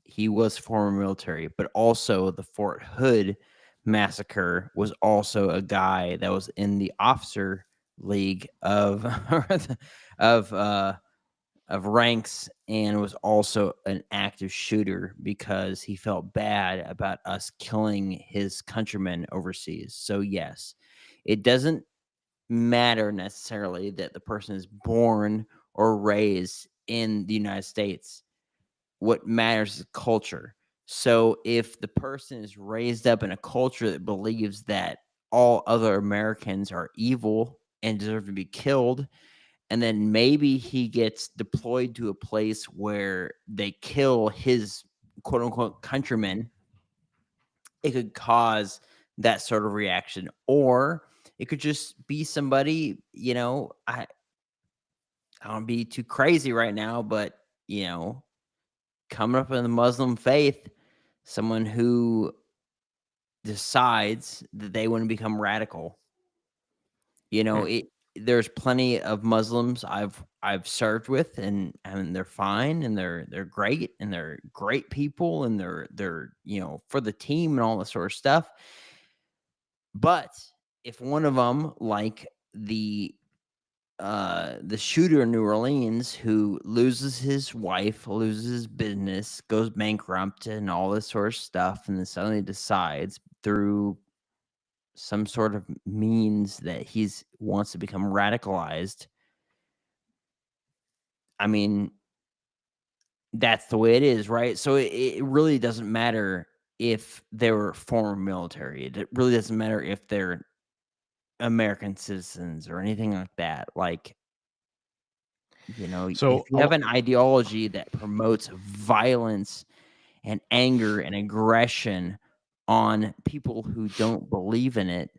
he was former military, but also the Fort Hood massacre was also a guy that was in the officer league of ranks and was also an active shooter because he felt bad about us killing his countrymen overseas. So yes, it doesn't matter necessarily that the person is born or raised in the United States. What matters is culture. So if the person is raised up in a culture that believes that all other Americans are evil and deserve to be killed, and then maybe he gets deployed to a place where they kill his quote unquote countrymen, it could cause that sort of reaction. Or it could just be somebody, I don't be too crazy right now, but coming up in the Muslim faith, someone who decides that they want to become radical. There's plenty of Muslims I've served with, and they're fine, and they're great, and they're great people, and they're for the team and all that sort of stuff. But if one of them, like the shooter in New Orleans, who loses his wife, loses his business, goes bankrupt, and all this sort of stuff, and then suddenly decides through some sort of means that he's wants to become radicalized. I mean, that's the way it is, right? So it really doesn't matter if they were former military. It really doesn't matter if they're American citizens or anything like that. Like, So if you have an ideology that promotes violence and anger and aggression on people who don't believe in it,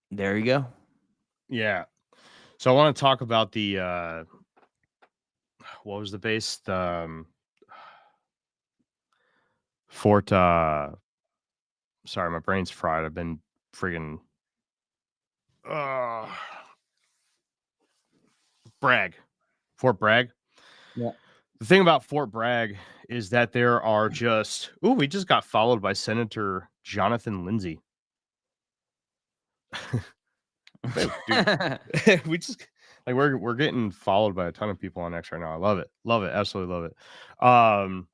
there you go. yeah. So I want to talk about the what was the base? The Fort sorry, my brain's fried. I've been friggin' Bragg. Fort Bragg. Yeah. The thing about Fort Bragg is that there are we just got followed by Senator Jonathan Lindsay. Dude, we just we're getting followed by a ton of people on X right now. I love it, absolutely love it.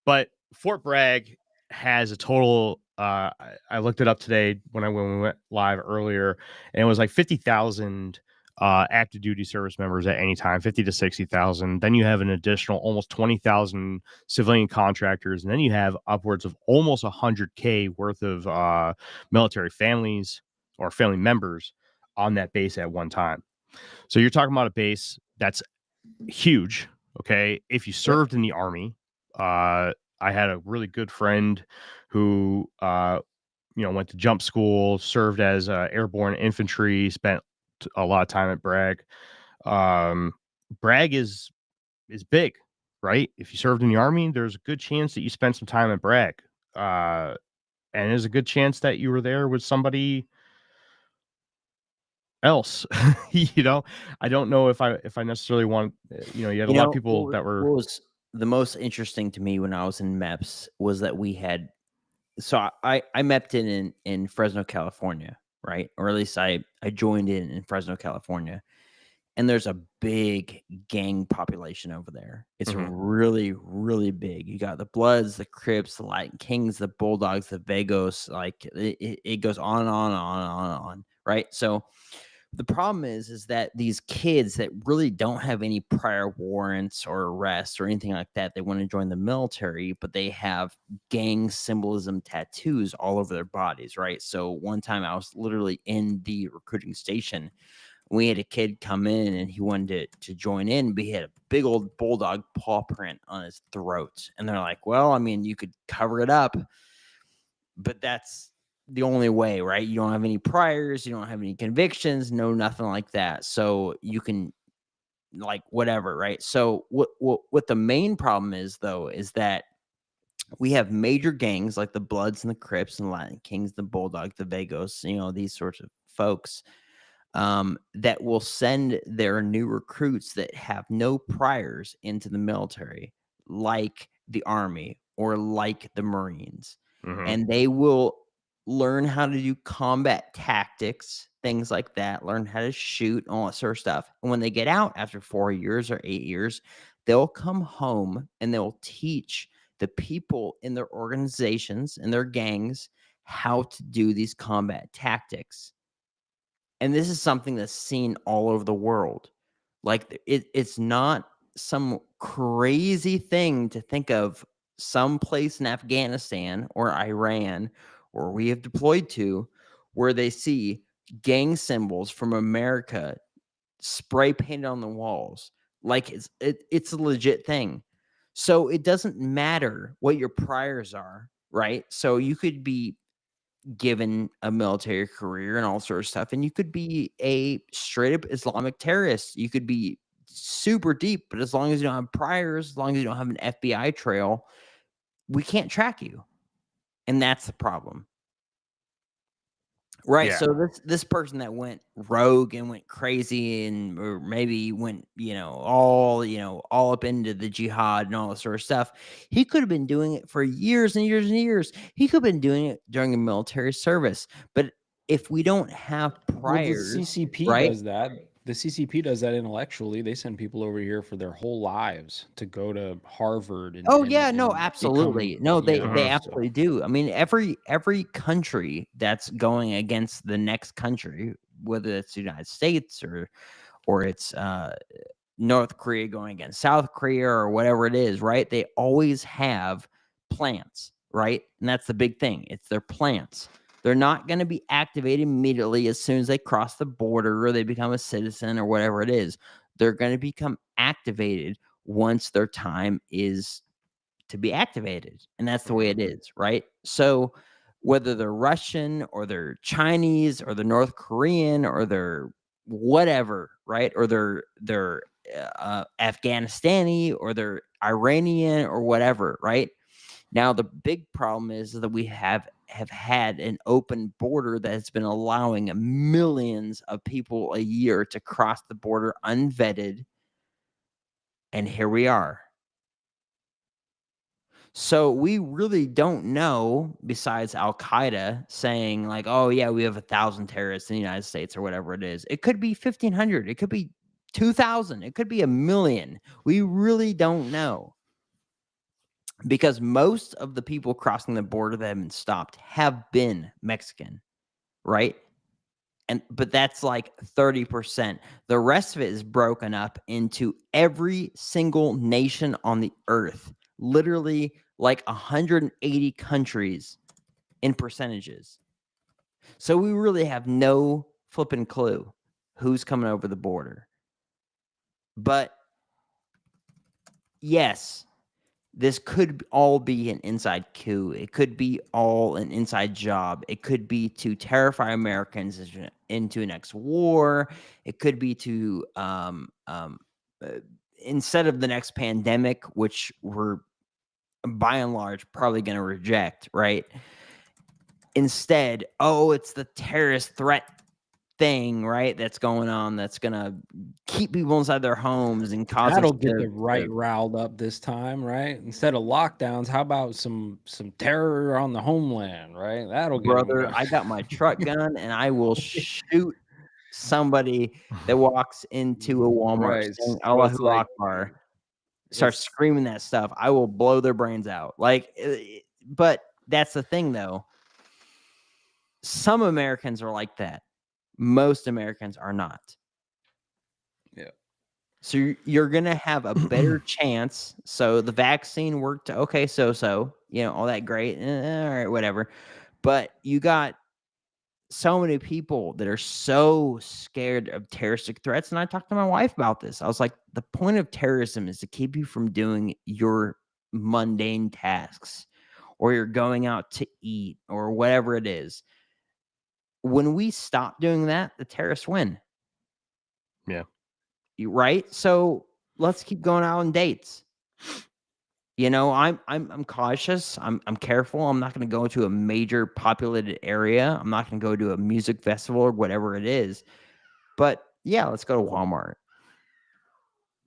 But Fort Bragg has a total. I looked it up today when we went live earlier, and it was like 50,000 active duty service members at any time, 50 to 60,000. Then you have an additional almost 20,000 civilian contractors, and then you have upwards of almost 100K worth of military families or family members on that base at one time. So you're talking about a base that's huge. Okay, if you served in the Army, I had a really good friend who went to jump school, served as airborne infantry, spent a lot of time at Bragg. Bragg is big, right? If you served in the Army, there's a good chance that you spent some time at Bragg, and there's a good chance that you were there with somebody else. I don't know if I necessarily want. You had a lot of people that were. What was the most interesting to me when I was in MEPS was that we had. So I MEP'd in Fresno, California, right? Or at least I joined in Fresno, California. And there's a big gang population over there. It's really, really big. You got the Bloods, the Crips, the Latin Kings, the Bulldogs, the Vagos. Like it goes on and on and on and on and on, right? So the problem is that these kids that really don't have any prior warrants or arrests or anything like that, they want to join the military, but they have gang symbolism tattoos all over their bodies, right? So one time I was literally in the recruiting station. We had a kid come in and he wanted to join in, but he had a big old bulldog paw print on his throat. And they're like, well, I mean, you could cover it up, but that's the only way, right? You don't have any priors, you don't have any convictions, nothing like that. So you can whatever, right? So what the main problem is though, is that we have major gangs like the Bloods and the Crips and Latin Kings, the Bulldogs, the Vagos, these sorts of folks that will send their new recruits that have no priors into the military, like the Army or like the Marines. And they will learn how to do combat tactics, things like that, learn how to shoot, all that sort of stuff. And when they get out after 4 years or 8 years, they'll come home and they'll teach the people in their organizations and their gangs how to do these combat tactics. And this is something that's seen all over the world. Like it's not some crazy thing to think of some place in Afghanistan or Iran or we have deployed to where they see gang symbols from America spray painted on the walls. Like it's a legit thing. So it doesn't matter what your priors are. right? So you could be given a military career and all sorts of stuff, and you could be a straight up Islamic terrorist. You could be super deep, but as long as you don't have priors, as long as you don't have an FBI trail, we can't track you. And that's the problem. Right. Yeah. So this person that went rogue and went crazy and or maybe went, all up into the jihad and all this sort of stuff, he could have been doing it for years and years and years. He could have been doing it during a military service. But if we don't have Well, the priors, CCP right? does that. The CCP does that intellectually. They send people over here for their whole lives to go to Harvard. And, Oh and, yeah, no, and absolutely. become, No, you they know, they Mhm. absolutely do. I mean, every country that's going against the next country, whether it's the United States or it's North Korea going against South Korea or whatever it is, right? They always have plants, right? And that's the big thing. It's their plants. They're not going to be activated immediately as soon as they cross the border or they become a citizen or whatever it is. They're going to become activated once their time is to be activated. And that's the way it is, right? So whether they're Russian or they're Chinese or they're North Korean or they're whatever, right? Or they're Afghanistani or they're Iranian or whatever, right? Now the big problem is that we have had an open border that has been allowing millions of people a year to cross the border unvetted, and here we are. So we really don't know, besides Al Qaeda saying like, "Oh yeah, we have 1,000 terrorists in the United States" or whatever it is. It could be 1,500. It could be 2,000. It could be 1,000,000. We really don't know, because most of the people crossing the border that have been stopped have been Mexican, right? But that's like 30%. The rest of it is broken up into every single nation on the earth. Literally like 180 countries in percentages. So we really have no flipping clue who's coming over the border. But yes, this could all be an inside coup. It could be all an inside job. It could be to terrify Americans into a next war. It could be to instead of the next pandemic, which we're by and large probably going to reject, right? Instead, it's the terrorist threat thing, right? That's going on. That's going to keep people inside their homes and cause that'll us get to the right riled up this time, right? Instead of lockdowns, how about some terror on the homeland, right? That'll get them brother, going. I got my truck gun and I will shoot somebody that walks into a Walmart Right. saying So it's Allahu like Akbar, starts it's screaming that stuff. I will blow their brains out. But that's the thing though. Some Americans are like that. Most Americans are not. yeah. So you're going to have a better chance. So the vaccine worked. Okay. So, all that great. All right, whatever. But you got so many people that are so scared of terroristic threats. And I talked to my wife about this. I was like, the point of terrorism is to keep you from doing your mundane tasks, or you're going out to eat, or whatever it is. When we stop doing that, the terrorists win. Yeah. Right? So let's keep going out on dates. I'm cautious. I'm careful. I'm not going to go to a major populated area. I'm not going to go to a music festival or whatever it is. But yeah, let's go to Walmart.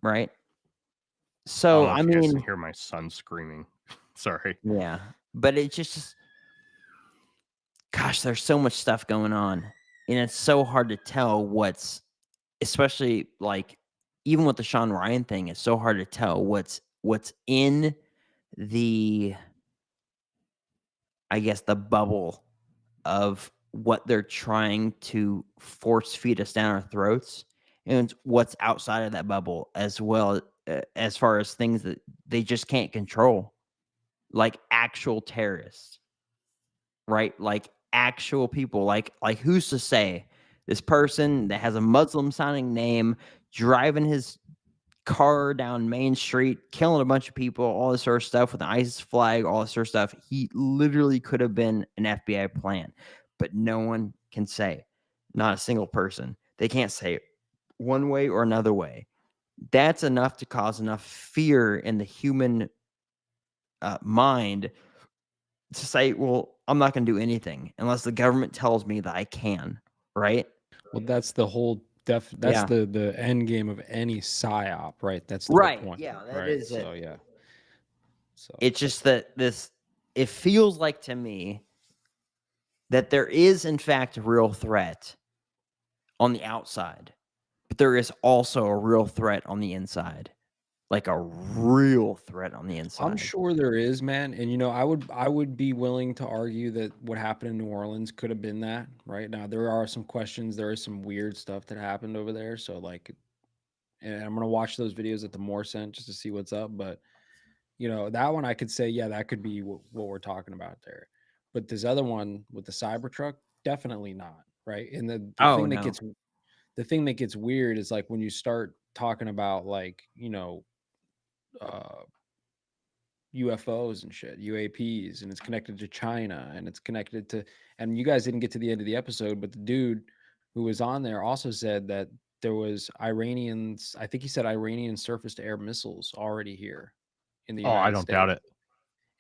Right? I So don't know if you guys can hear my son screaming. Sorry. yeah. But it's just gosh, there's so much stuff going on. And it's so hard to tell especially like even with the Sean Ryan thing, it's so hard to tell what's in the, I guess, the bubble of what they're trying to force feed us down our throats, and what's outside of that bubble as well, as far as things that they just can't control, like actual terrorists, right? Like actual people, like who's to say this person that has a Muslim sounding name driving his car down Main Street, killing a bunch of people, all this sort of stuff with an ISIS flag, all this sort of stuff. He literally could have been an FBI plan, but no one can say, not a single person. They can't say it one way or another way. That's enough to cause enough fear in the human mind to say, well, I'm not going to do anything unless the government tells me that I can, right? Well, that's the whole that's Yeah. the end game of any psyop, right? That's the Right, whole point. yeah, that right? is it. So yeah. So It's just that it feels like to me that there is, in fact, a real threat on the outside, but there is also a real threat on the inside. Like a real threat on the inside. I'm sure there is, man. And I would be willing to argue that what happened in New Orleans could have been that. Right now, there are some questions. There is some weird stuff that happened over there. So like, and I'm gonna watch those videos that the Moore sent just to see what's up. But that one I could say, yeah, that could be what we're talking about there. But this other one with the Cybertruck, definitely not. Right. And the Oh, thing that no. gets weird is like when you start talking about like UFOs and shit, UAPs, and it's connected to China, and it's connected to, and you guys didn't get to the end of the episode, but the dude who was on there also said that there was Iranians, I think he said Iranian surface to air missiles already here in the Oh, I United don't States. doubt it.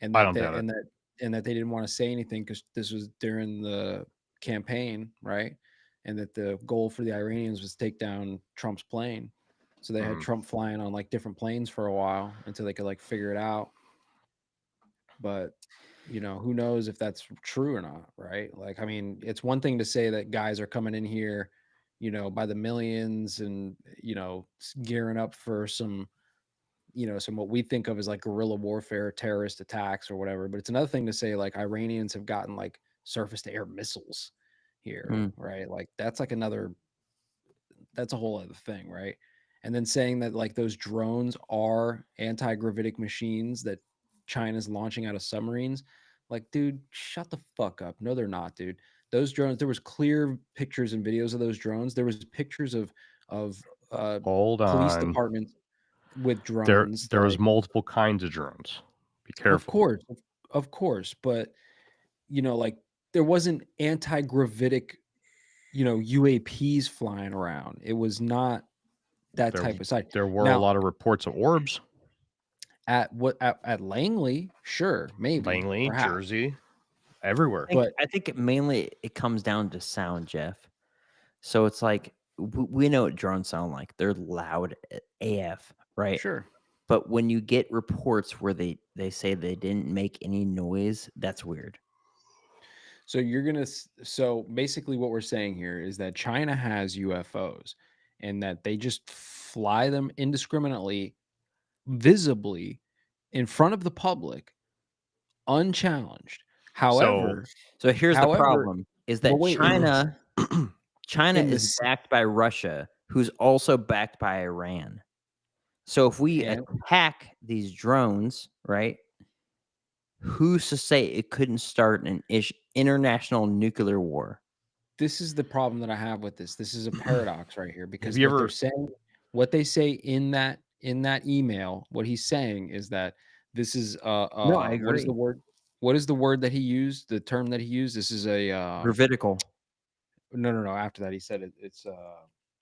And I that don't they, doubt it. and that they didn't want to say anything because this was during the campaign, right? And that the goal for the Iranians was to take down Trump's plane. So they had Trump flying on like different planes for a while until they could like figure it out. But who knows if that's true or not, right? Like, I mean, it's one thing to say that guys are coming in here, by the millions and gearing up for some what we think of as like guerrilla warfare, terrorist attacks or whatever. But it's another thing to say like Iranians have gotten like surface to air missiles here, right? Like that's like that's a whole other thing, right? And then saying that like those drones are anti-gravitic machines that China's launching out of submarines, like, dude, shut the fuck up. No, they're not, dude. Those drones, there was clear pictures and videos of those drones. There was pictures of Hold police on. departments with There drones. was like, multiple kinds of drones. Be of careful. course, but like there wasn't anti-gravitic, UAPs flying around. It was not that type of site. There were a Now, lot of reports of orbs. at Langley, sure, maybe, Langley, perhaps. Jersey, everywhere. But I think mainly it comes down to sound, Jeff. So it's like we know what drones sound like. They're loud AF, right? sure. But when you get reports where they say they didn't make any noise, that's weird. So so basically what we're saying here is that China has UFOs and that they just fly them indiscriminately, visibly in front of the public, unchallenged. However, So here's the problem: is that but wait, China in is backed by Russia, who's also backed by Iran. So if we attack these drones, right? Who's to say it couldn't start an international nuclear war? This is the problem that I have with this. This is a paradox right here because you what ever- they're saying, what they say in that email, what he's saying is that this is No, I agree. what is the word? What is the word that he used? The term that he used? This is a Gravitical. No. After that, he said it's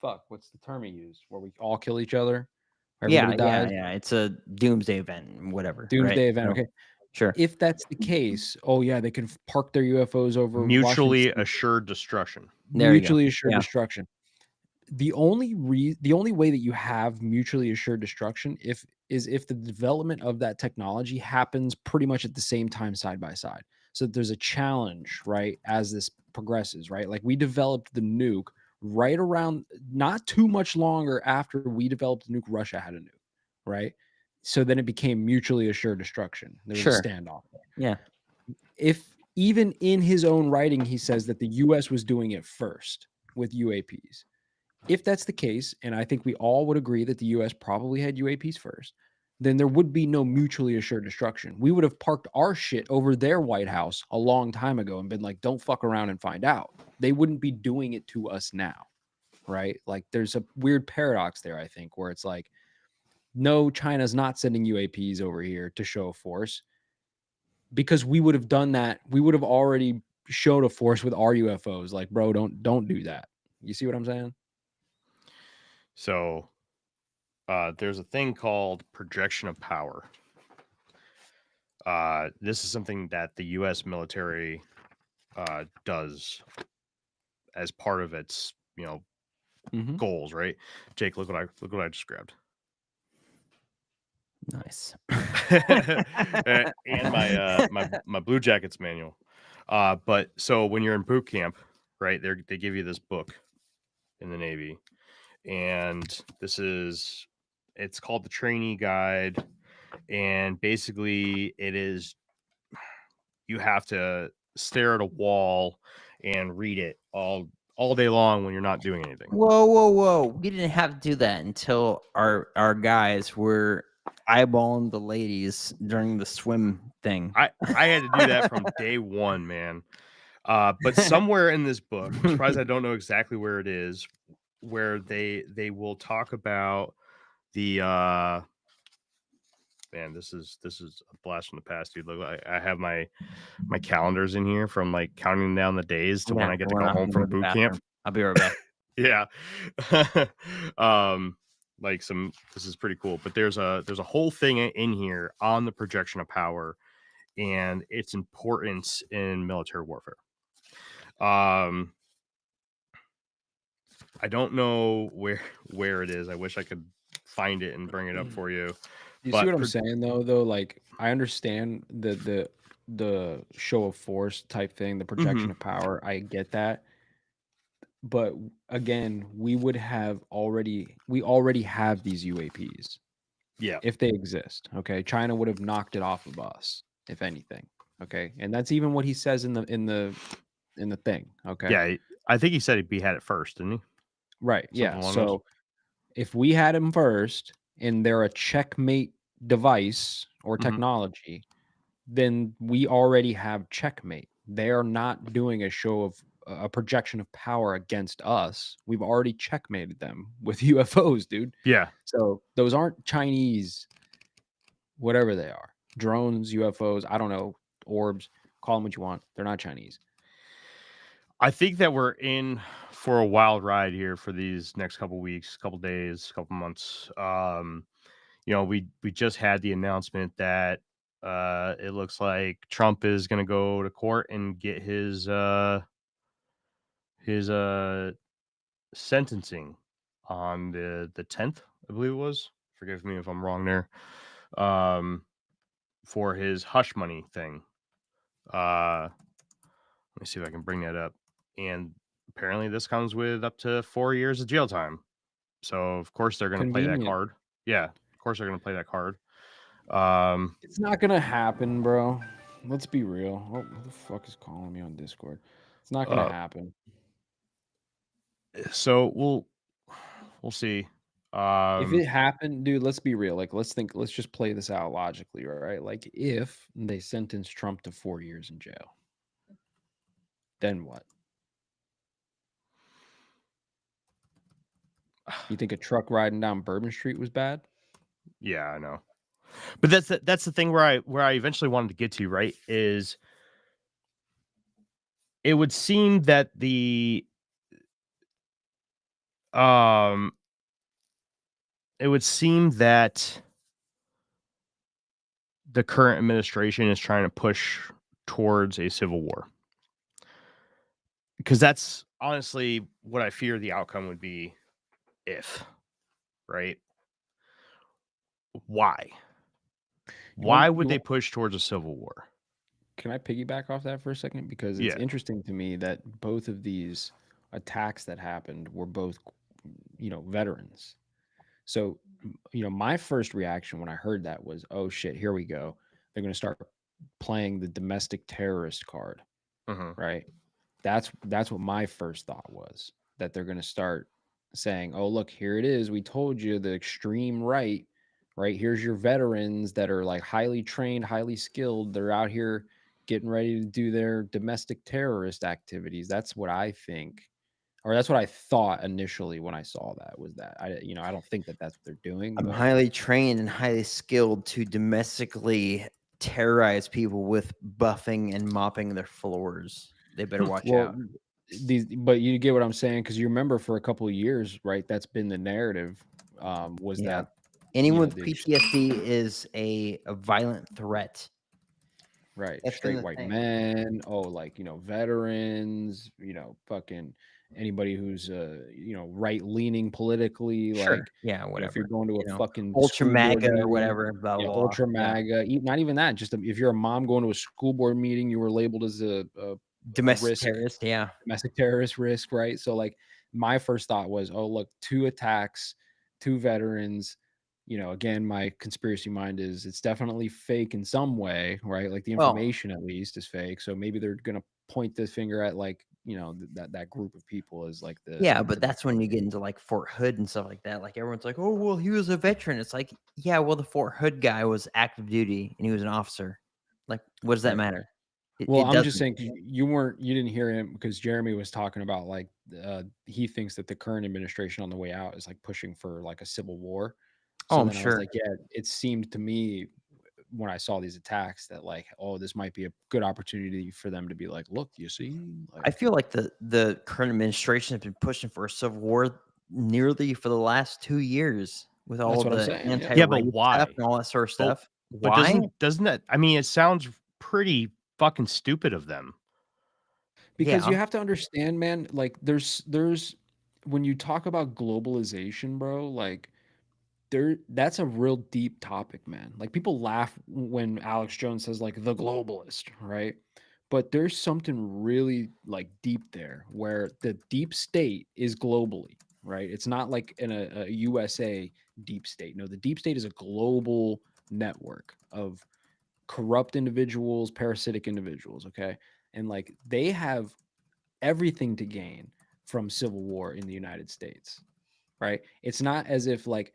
fuck. What's the term he used? Where we all kill each other? Everybody dies? Yeah. It's a doomsday event, whatever. Doomsday right? event. Okay. Sure. If that's the case, yeah, they can park their UFOs over mutually Washington. assured destruction. Mutually assured destruction. The only way that you have mutually assured destruction is if the development of that technology happens pretty much at the same time, side by side. So that there's a challenge, right, as this progresses, right? Like we developed the nuke right around not too much longer after we developed the nuke, Russia had a nuke, right? So then it became mutually assured destruction. There was a standoff there. Yeah. If even in his own writing, he says that the US was doing it first with UAPs. If that's the case, and I think we all would agree that the US probably had UAPs first, then there would be no mutually assured destruction. We would have parked our shit over their White House a long time ago and been like, don't fuck around and find out. They wouldn't be doing it to us now, right? Like there's a weird paradox there, I think, where it's like no, China's not sending UAPs over here to show a force, because we would have done that. We would have already showed a force with our UFOs. Like, bro, don't do that. You see what I'm saying? So there's a thing called projection of power. This is something that the U.S. military does as part of its, Mhm. goals, right? Jake, look what I just grabbed. Nice. And my Blue Jackets manual. But so when you're in boot camp, right, they give you this book in the Navy, and it's called the Trainee Guide, and basically you have to stare at a wall and read it all day long when you're not doing anything. Whoa! We didn't have to do that until our guys were eyeballing the ladies during the swim thing. I had to do that from day one, man. But somewhere in this book, I'm surprised I don't know exactly where it is, where they will talk about the man, this is a blast from the past, dude. Look, I have my calendars in here from like counting down the days to when I get to go home from boot camp. I'll be right back. Yeah. This is pretty cool, but there's a whole thing in here on the projection of power and its importance in military warfare. I don't know where it is. I wish I could find it and bring it up for you. You see what I'm saying though? Like, I understand the show of force type thing, the projection of power. I get that. But again, we already have these UAPs. Yeah. If they exist. Okay. China would have knocked it off of us, if anything. Okay. And that's even what he says in the thing. Okay. Yeah. I think he said he had it first, didn't he? Right. Something Yeah. along So those. if we had them first and they're a checkmate device or technology, then we already have checkmate. They are not doing a show of a projection of power against us. We've already checkmated them with UFOs, dude. Yeah. So those aren't Chinese, whatever they are, drones, UFOs, I don't know, orbs, call them what you want. They're not Chinese. I think that we're in for a wild ride here for these next couple weeks, couple days, couple months. We just had the announcement that it looks like Trump is going to go to court and get his sentencing on the 10th, I believe it was. Forgive me if I'm wrong there. For his hush money thing. Let me see if I can bring that up. And apparently this comes with up to 4 years of jail time. So of course they're going to play that card. Yeah, of course they're going to play that card. It's not going to happen, bro. Let's be real. Oh, who the fuck is calling me on Discord? It's not going to happen. So we'll see. If it happened, dude, let's be real. Like, let's just play this out logically, right? Like, if they sentence Trump to 4 years in jail, then what? You think a truck riding down Bourbon Street was bad? Yeah, I know. But that's the thing where I eventually wanted to get to, right? Is it would seem that the current administration is trying to push towards a civil war. Because that's honestly what I fear the outcome would be if, right? Why? Why would they push towards a civil war? Can I piggyback off that for a second? Because it's interesting to me that both of these attacks that happened were both, veterans. So, my first reaction when I heard that was, oh shit, here we go. They're going to start playing the domestic terrorist card, right? That's what my first thought was, that they're going to start saying, oh, look, here it is. We told you, the extreme right? Here's your veterans that are like highly trained, highly skilled. They're out here getting ready to do their domestic terrorist activities. That's what I think or that's what I thought initially when I saw that was that. I don't think that that's what they're doing, I'm but highly trained and highly skilled to domestically terrorize people with buffing and mopping their floors. They better watch well, out. but you get what I'm saying, because you remember for a couple of years, right? That's been the narrative. Was Yeah. that Anyone with the PTSD is a violent threat. right That's been straight the white thing. men? Oh, like veterans. Fucking anybody who's right leaning politically. Sure. Like Yeah, if you're whatever. going to a You know, fucking ultra school board MAGA or meeting, whatever. Blah blah blah. ultra Yeah. MAGA. Not even that. Just if you're a mom going to a school board meeting, you were labeled as a Domestic risk, terrorist. Yeah. domestic terrorist risk, right? So like my first thought was, oh look, 2 attacks, 2 veterans. Again, my conspiracy mind is it's definitely fake in some way, right? Like the Well, information at least is fake. So maybe they're gonna point the finger at like that group of people as like yeah, the but that's when you get into like Fort Hood and stuff like that. Like everyone's like, oh well, he was a veteran. It's like, yeah, well, the Fort Hood guy was active duty and he was an officer. Like, what does that right. matter? Well, It I'm just doesn't. saying 'cause you didn't hear him because Jeremy was talking about like he thinks that the current administration on the way out is like pushing for like a civil war. Oh, So I'm then I was sure. like, yeah, it seemed to me when I saw these attacks that like, oh, this might be a good opportunity for them to be like, look, you see, I like feel like the current administration has been pushing for a civil war nearly for the last 2 years with all that's what I'm the saying. Yeah. Yeah, but anti-race stuff why? and all that sort of But stuff. but Why? doesn't that? I mean, it sounds pretty fucking stupid of them. Because Yeah. you have to understand, man, like there's when you talk about globalization, bro, like that's a real deep topic, man. Like people laugh when Alex Jones says like the globalist, right? But there's something really like deep there where the deep state is globally, right? It's not like in a USA deep state. No, the deep state is a global network of corrupt individuals, parasitic individuals, okay? And like they have everything to gain from civil war in the United States, right? It's not as if like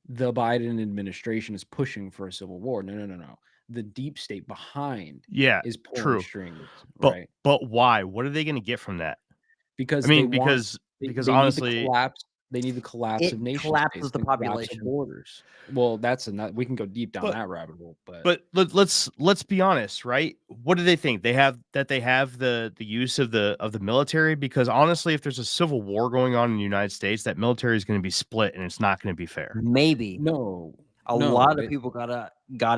the Biden administration is pushing for a civil war. No, no, no, no. The deep state behind Yeah, is pulling true. strings, But right? why? What are they going to get from that? I Because they mean, want because they need the honestly, collapse. They need the collapse It of nation states collapses the and collapse of population. borders. Well, that's not. We can go deep down but that rabbit hole, but let's be honest, right? What do they think? They have the use of the military, because honestly, if there's a civil war going on in the United States, that military is going to be split and it's not going to be fair. Maybe. no, A no. lot of people got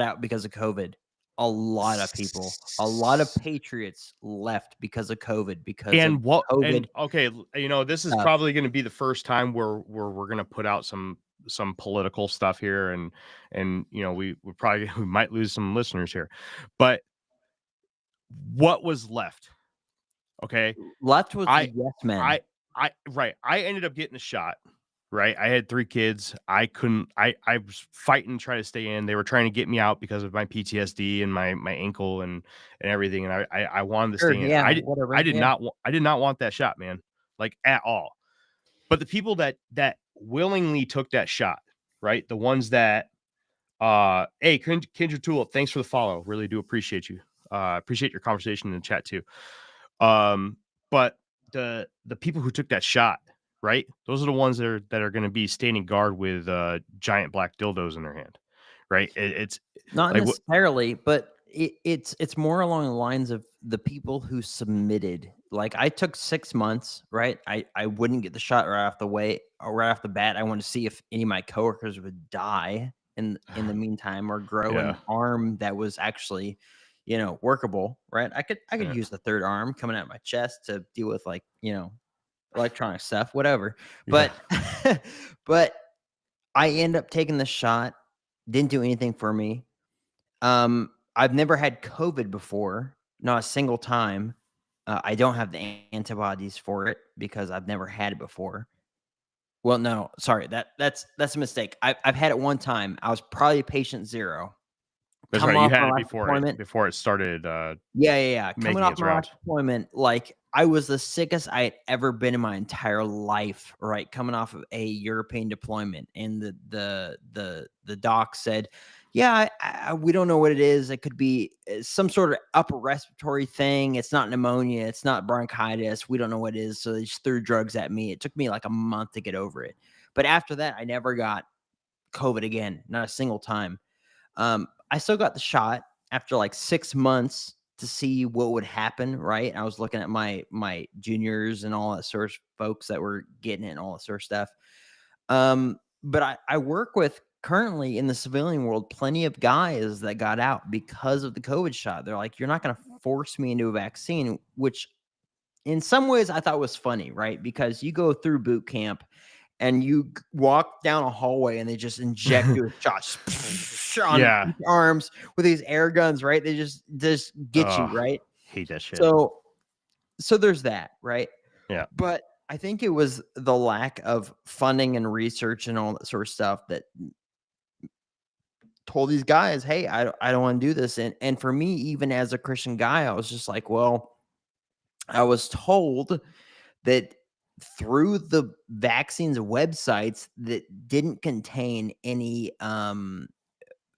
out because of COVID. A lot of people. A lot of patriots left because of COVID, because of And what COVID and okay, this is stuff. probably going to be the first time where we're going to put out some political stuff here, and we probably we might lose some listeners here, but what was left? Okay, Left was I the yes men. I ended up getting a shot. Right, I had 3 kids. I couldn't. I was fighting, trying to stay in. They were trying to get me out because of my PTSD and my ankle and everything. And I wanted to Sure, stay in. yeah, whatever. I did Yeah. not I did not want that shot, man, like at all. But the people that willingly took that shot, right? The ones that hey, Kendra Tulip, thanks for the follow. Really do appreciate you. Appreciate your conversation in the chat too. But the people who took that shot, right? Those are the ones that are going to be standing guard with giant black dildos in their hand, right? It's Not like necessarily, but it's more along the lines of the people who submitted. Like I took 6 months, right? I wouldn't get the shot right off the bat. I wanted to see if any of my coworkers would die in the meantime, or grow an arm that was actually, workable, right? I could use the third arm coming out of my chest to deal with like, electronic stuff, whatever. But but I end up taking the shot, didn't do anything for me. I've never had COVID before, not a single time. I don't have the antibodies for it because I've never had it before. Well, no, sorry, that's a mistake. I've had it one time. I was probably patient 0. That's Coming right. You off had my it last deployment. before it started. Yeah. Coming making off its my last rounds. deployment, like I was the sickest I had ever been in my entire life. Right, coming off of a European deployment, and the doc said, Yeah, we don't know what it is. It could be some sort of upper respiratory thing. It's not pneumonia. It's not bronchitis. We don't know what it is. So they just threw drugs at me. It took me like a month to get over it. But after that, I never got COVID again, not a single time. I still got the shot after like 6 months to see what would happen, right? I was looking at my juniors and all that sort of folks that were getting it and all that sort of stuff. But I work with currently in the civilian world plenty of guys that got out because of the COVID shot. They're like, you're not going to force me into a vaccine, which in some ways I thought was funny, right? Because you go through boot camp and you walk down a hallway and they just inject you with shots on Yeah. each arms with these air guns, right? They just get you, Ugh, right? Hate that shit. So there's that, right? Yeah. But I think it was the lack of funding and research and all that sort of stuff that told these guys, hey, I don't want to do this. And for me, even as a Christian guy, I was just like, well, I was told that through the vaccines websites that didn't contain any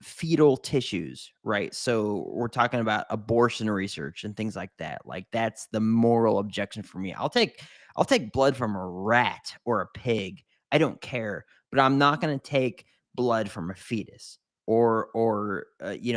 fetal tissues, right? So we're talking about abortion research and things like that. Like that's the moral objection for me. I'll take blood from a rat or a pig. I don't care, but I'm not going to take blood from a fetus or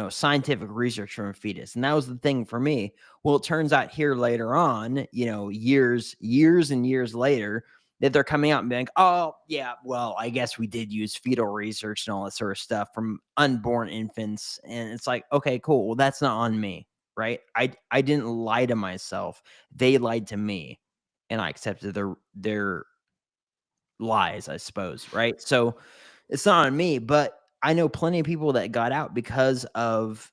scientific research from a fetus. And that was the thing for me. Well, it turns out here later on, years and years later, that they're coming out and being like, oh, yeah, well, I guess we did use fetal research and all that sort of stuff from unborn infants. And it's like, okay, cool. Well, that's not on me, right? I didn't lie to myself. They lied to me, and I accepted their lies, I suppose, right? So it's not on me, but I know plenty of people that got out because of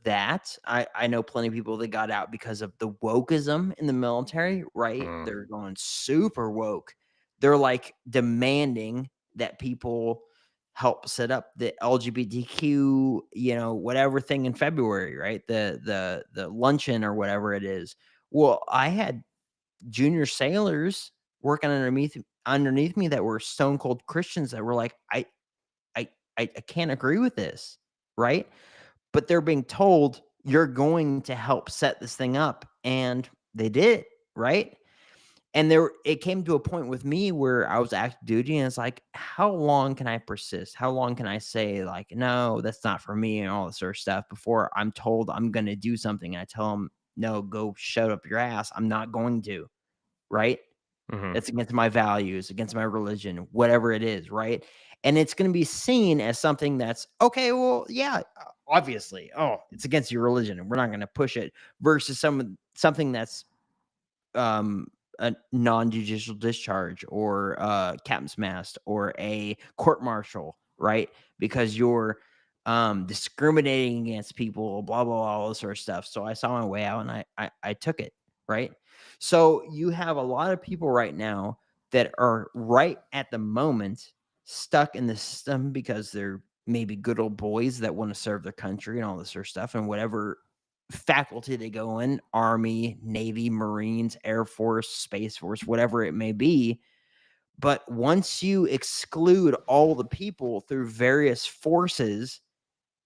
that. I know plenty of people that got out because of the wokeism in the military, right? Mm. They're going super woke. They're like demanding that people help set up the LGBTQ, whatever thing in February, right? The luncheon or whatever it is. Well, I had junior sailors working underneath me that were stone cold Christians that were like, I can't agree with this, right? But they're being told you're going to help set this thing up, and they did, right? And it came to a point with me where I was active duty, and it's like, how long can I persist? How long can I say like, no, that's not for me, and all this sort of stuff before I'm told I'm going to do something? And I tell them, no, go shut up your ass. I'm not going to, right? Mhm. That's against my values, against my religion, whatever it is, right? And it's going to be seen as something that's okay. Well, yeah, obviously. Oh, it's against your religion, and we're not going to push it. Versus something that's a non-judicial discharge or captain's mast or a court martial, right? Because you're discriminating against people, blah blah blah, all this sort of stuff. So I saw my way out, and I took it, right? So you have a lot of people right now that are right at the moment stuck in the system because they're maybe good old boys that want to serve their country and all this sort of stuff, and whatever faculty they go in, Army, Navy, Marines, Air Force, Space Force, whatever it may be. But once you exclude all the people through various forces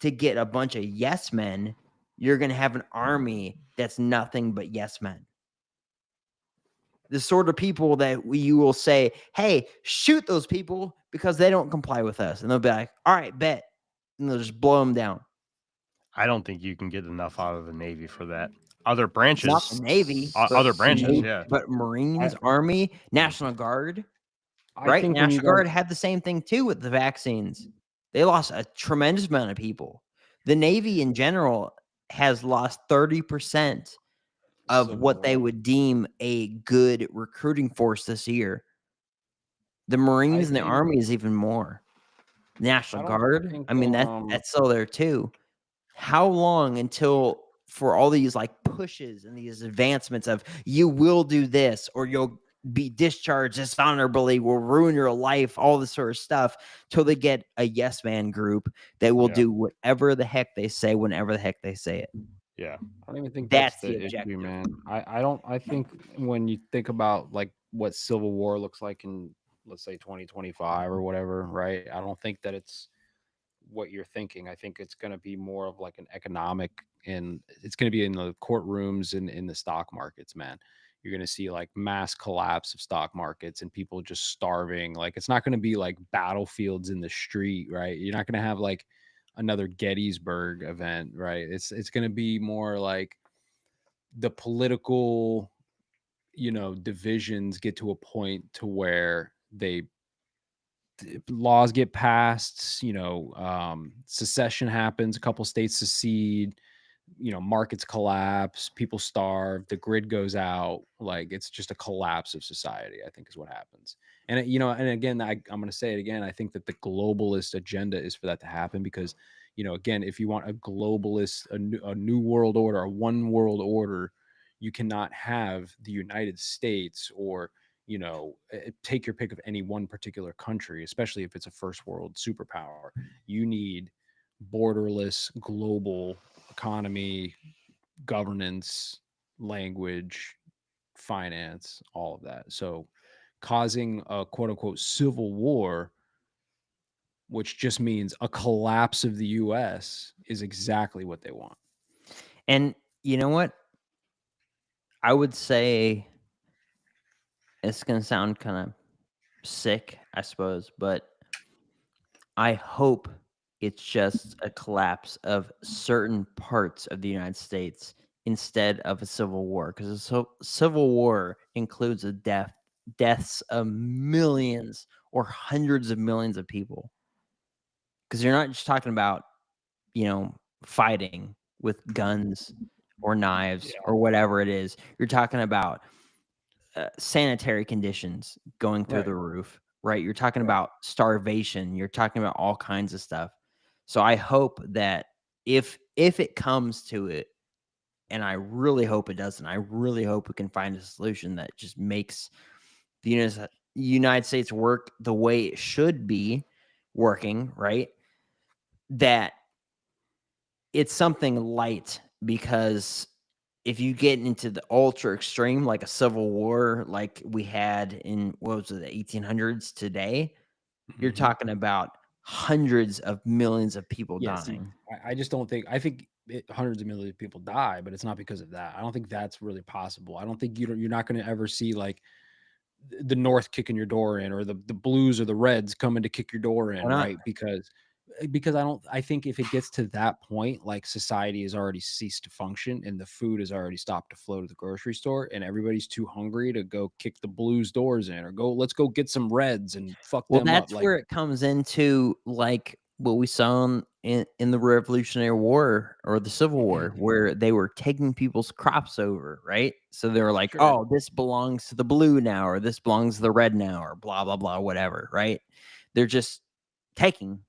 to get a bunch of yes men, you're going to have an army that's nothing but yes men. The sort of people that you will say, hey, shoot those people because they don't comply with us. And they'll be like, all right, bet. And they'll just blow them down. I don't think you can get enough out of the Navy for that. Other Not branches, the Navy, but other branches, Navy, yeah. but Marines, Army, National Guard, I right? think when you National Guard guys, had the same thing too with the vaccines. They lost a tremendous amount of people. The Navy in general has lost 30% of Civil what they War. would deem a good recruiting force this year. The Marines and the think- Army is even more. National I don't Guard, think, I mean that's still there too. How long until for all these like pushes and these advancements of you will do this or you'll be discharged dishonorably, will ruin your life, all this sort of stuff, till they get a yes man group that will Yeah. do whatever the heck they say whenever the heck they say it. Yeah. I don't even think That's that's the the issue, objective. man. I think when you think about like what Civil War looks like in, let's say, 2025 or whatever, right? I don't think that it's what you're thinking. I think it's going to be more of like an economic, and it's going to be in the courtrooms and in the stock markets, man. You're going to see like mass collapse of stock markets and people just starving. Like it's not going to be like battlefields in the street, right? You're not going to have like another Gettysburg event, right? It's going to be more like the political, divisions get to a point to where laws get passed, secession happens, a couple states secede, markets collapse, people starve, the grid goes out. Like it's just a collapse of society, I think is what happens. And and again, I'm going to say it again. I think that the globalist agenda is for that to happen because, again, if you want a globalist, a new world order, a one world order, you cannot have the United States or take your pick of any one particular country, especially if it's a first world superpower. You need borderless global economy, governance, language, finance, all of that. So causing a quote unquote civil war, which just means a collapse of the US, is exactly what they want. And you know what? I would say it's going to sound kind of sick, I suppose, but I hope it's just a collapse of certain parts of the United States instead of a civil war, because a civil war includes the deaths of millions or hundreds of millions of people. Because you're not just talking about, fighting with guns or knives or whatever it is. You're talking about sanitary conditions going through Right. the roof, right? You're talking Right. about starvation. You're talking about all kinds of stuff. So I hope that if it comes to it, and I really hope it doesn't, I really hope we can find a solution that just makes the United States work the way it should be working, right? That it's something light, because if you get into the ultra extreme, like a civil war, like we had in, what was it, the 1800s today, you're Mhm. talking about hundreds of millions of people Yeah, see, dying. I just don't think. I think hundreds of millions of people die, but it's not because of that. I don't think that's really possible. I don't think you're not going to ever see like the North kicking your door in, or the Blues or the Reds coming to kick your door in, Why not? right? Because I think if it gets to that point, like society has already ceased to function and the food has already stopped to flow to the grocery store, and everybody's too hungry to go kick the Blues doors in, or let's go get some Reds and fuck Well, them up. that's Like, where it comes into, like, what we saw in the Revolutionary War or the Civil War, where they were taking people's crops over, right? So they were like, sure. oh, this belongs to the blue now, or this belongs to the red now, or blah, blah, blah, whatever, right? They're just taking,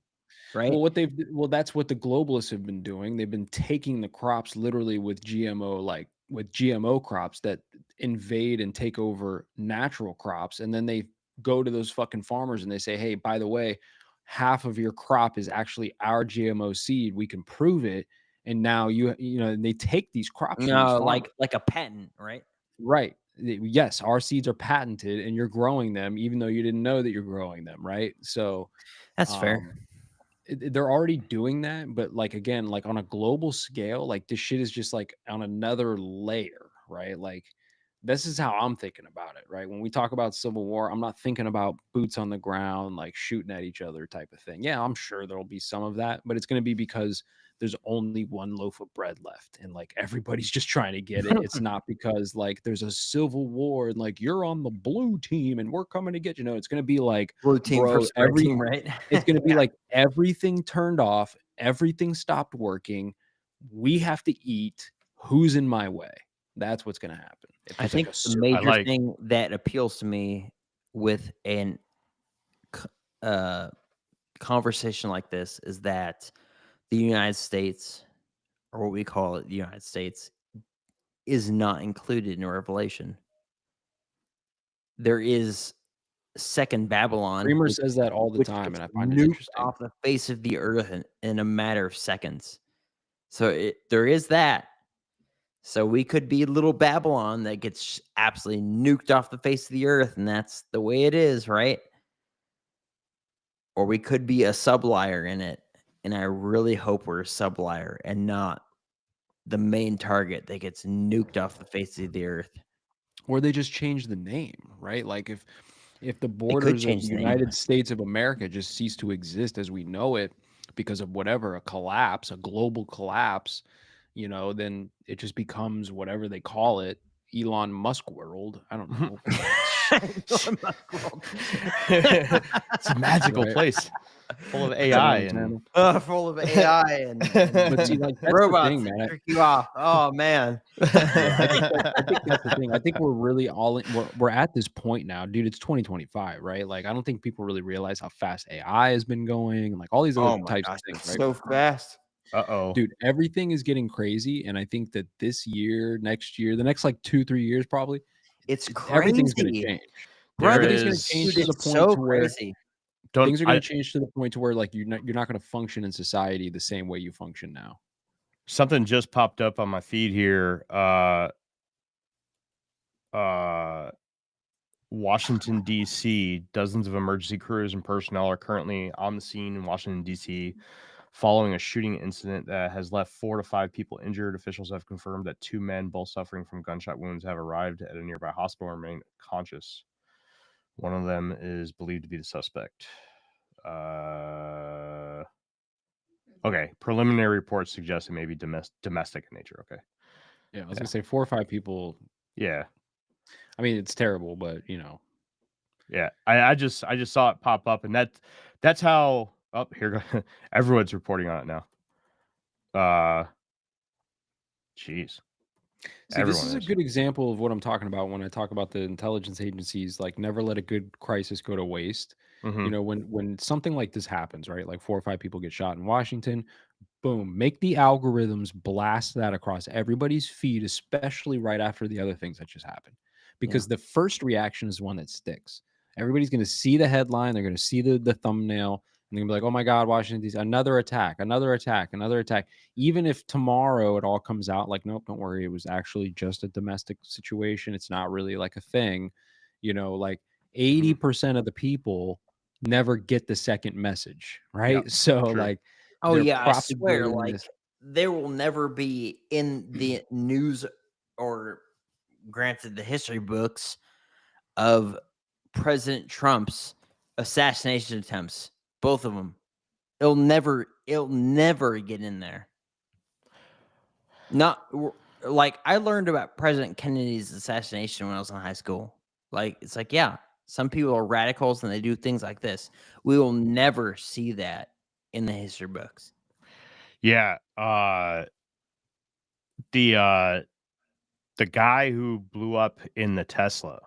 right? Well, that's what the globalists have been doing. They've been taking the crops literally with GMO crops that invade and take over natural crops, and then they go to those fucking farmers and they say, "Hey, by the way, half of your crop is actually our GMO seed. We can prove it." And now and they take these crops from these No, farmers. like a patent, right? Right. Yes, our seeds are patented and you're growing them even though you didn't know that you're growing them, right? So, That's fair. um they're already doing that, but like again, like on a global scale, like this shit is just like on another layer, right? Like this is how I'm thinking about it, right? When we talk about civil war, I'm not thinking about boots on the ground, like shooting at each other type of thing. Yeah, I'm sure there'll be some of that, but it's going to be because there's only one loaf of bread left and like everybody's just trying to get it. It's not because like there's a civil war and like you're on the blue team and we're coming to get you. No, it's going to be like, Blue team bro, versus red team, right? it's going to be Yeah. like everything turned off, everything stopped working. We have to eat. Who's in my way? That's what's going to happen. If I there's like think a the civil major like thing that appeals to me with an c- uh, conversation like this is that the United States, or what we call it, the United States, is not included in Revelation. There is Second Babylon, Creamer says that all the which time, gets and I find it nuked interesting. off the face of the earth in a matter of seconds. So there is that. So we could be little Babylon that gets absolutely nuked off the face of the earth, and that's the way it is, right? Or we could be a sublier in it, and I really hope we're a sublier and not the main target that gets nuked off the face of the earth. Or they just change the name, right? Like if the They could borders of change the the name. United States of America just cease to exist as we know it because of whatever, a collapse, a global collapse, you know, then it just becomes whatever they call it, Elon Musk world. I don't know. It's a magical Right. place full of That's what AI I'm and saying. Full of AI and But see, like that's the robots thing, that man. trick you off. Oh man. Yeah, I think that's the thing. I think we're really all in, we're at this point now, dude. It's 2025, right? Like, I don't think people really realize how fast AI has been going, and like all these other Oh my types gosh, of things, it's right? so fast. Uh-oh. Dude, everything is getting crazy, and I think that this year, next year, the next like 2-3 years, probably, It's everything's going to crazy. change. There Brother, Everything's going to is change dude, to the it's point so to where crazy. things are going to change to the point to where like you're not going to function in society the same way you function now. something just popped up on my feed here. Washington, D.C., dozens of emergency crews and personnel are currently on the scene in Washington, D.C., following a shooting incident that has left 4 to 5 people injured. Officials have confirmed that 2 men, both suffering from gunshot wounds, have arrived at a nearby hospital and remain conscious. One of them is believed to be the suspect. Okay, preliminary reports suggest it may be domestic in nature. Okay. Yeah, I was going to say 4 or 5 people. Yeah. I mean, it's terrible, but you know. Yeah, I just saw it pop up, and that's how. Oh, here everyone's reporting on it now. Jeez. See, this is a good example of what I'm talking about when I talk about the intelligence agencies. Like, never let a good crisis go to waste. Mhm. You know, when something like this happens, right? Like 4 or 5 people get shot in Washington. Boom! Make the algorithms blast that across everybody's feed, especially right after the other things that just happened, because the first reaction is one that sticks. Everybody's going to see the headline, they're going to see the thumbnail, and they're going to be like, "Oh my God, Washington D.C. Another attack, another attack, another attack." Even if tomorrow it all comes out like, "Nope, don't worry, it was actually just a domestic situation. It's not really like a thing," you know, like 80% of the people never get the second message, right? So true. like. Oh They're yeah, I swear, propagating like this. there will never be in the news or granted the history books of President Trump's assassination attempts. Both of them. It'll never get in there. Not like I learned about President Kennedy's assassination when I was in high school. Like it's like, yeah, some people are radicals and they do things like this. We will never see that in the history books. Yeah, the guy who blew up in the Tesla,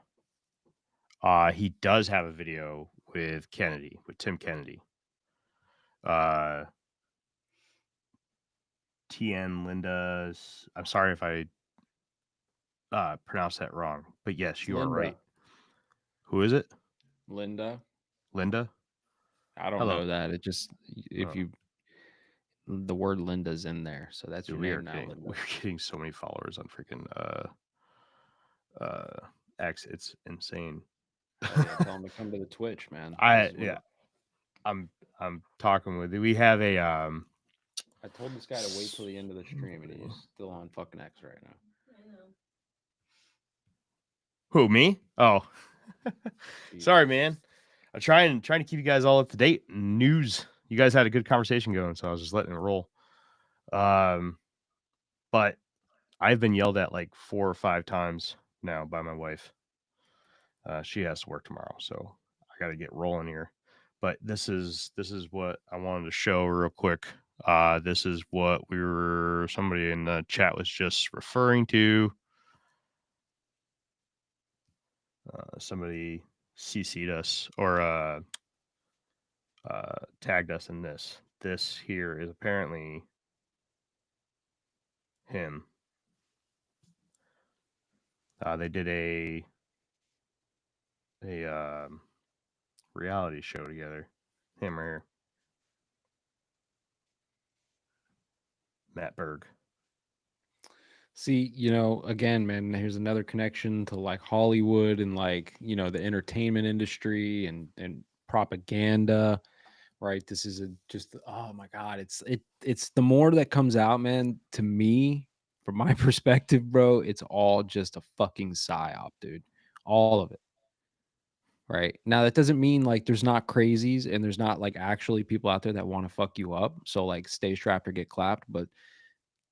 he does have a video with Kennedy, with Tim Kennedy. TN Linda's. I'm sorry if I pronounced that wrong, but yes, you are right. Who is it? Linda. Linda? I don't Hello. know that. It just the word Linda's in there, so that's your name now. We're getting so many followers on freaking X. It's insane. Oh, yeah, tell them to come to the Twitch, man. I'm talking with you. We have a I told this guy to wait till the end of the stream, and he's still on fucking X right now. I know. Who, me? Oh. Sorry, man. I'm trying to keep you guys all up to date. News. You guys had a good conversation going, so I was just letting it roll. But I've been yelled at like 4 or 5 times now by my wife. She has to work tomorrow, so I got to get rolling here. But this is what I wanted to show real quick. This is what somebody in the chat was just referring to. Somebody CC'd us or tagged us in this. This here is apparently him. They did a reality show together. Him right here. Matt Berg. See, you know, again, man, here's another connection to like Hollywood and like, you know, the entertainment industry and propaganda. right? This is oh my god, it's the more that comes out, man. To me, from my perspective, bro, it's all just a fucking psyop, dude. All of it. Right. Now that doesn't mean like there's not crazies and there's not like actually people out there that want to fuck you up. So like stay strapped or get clapped, but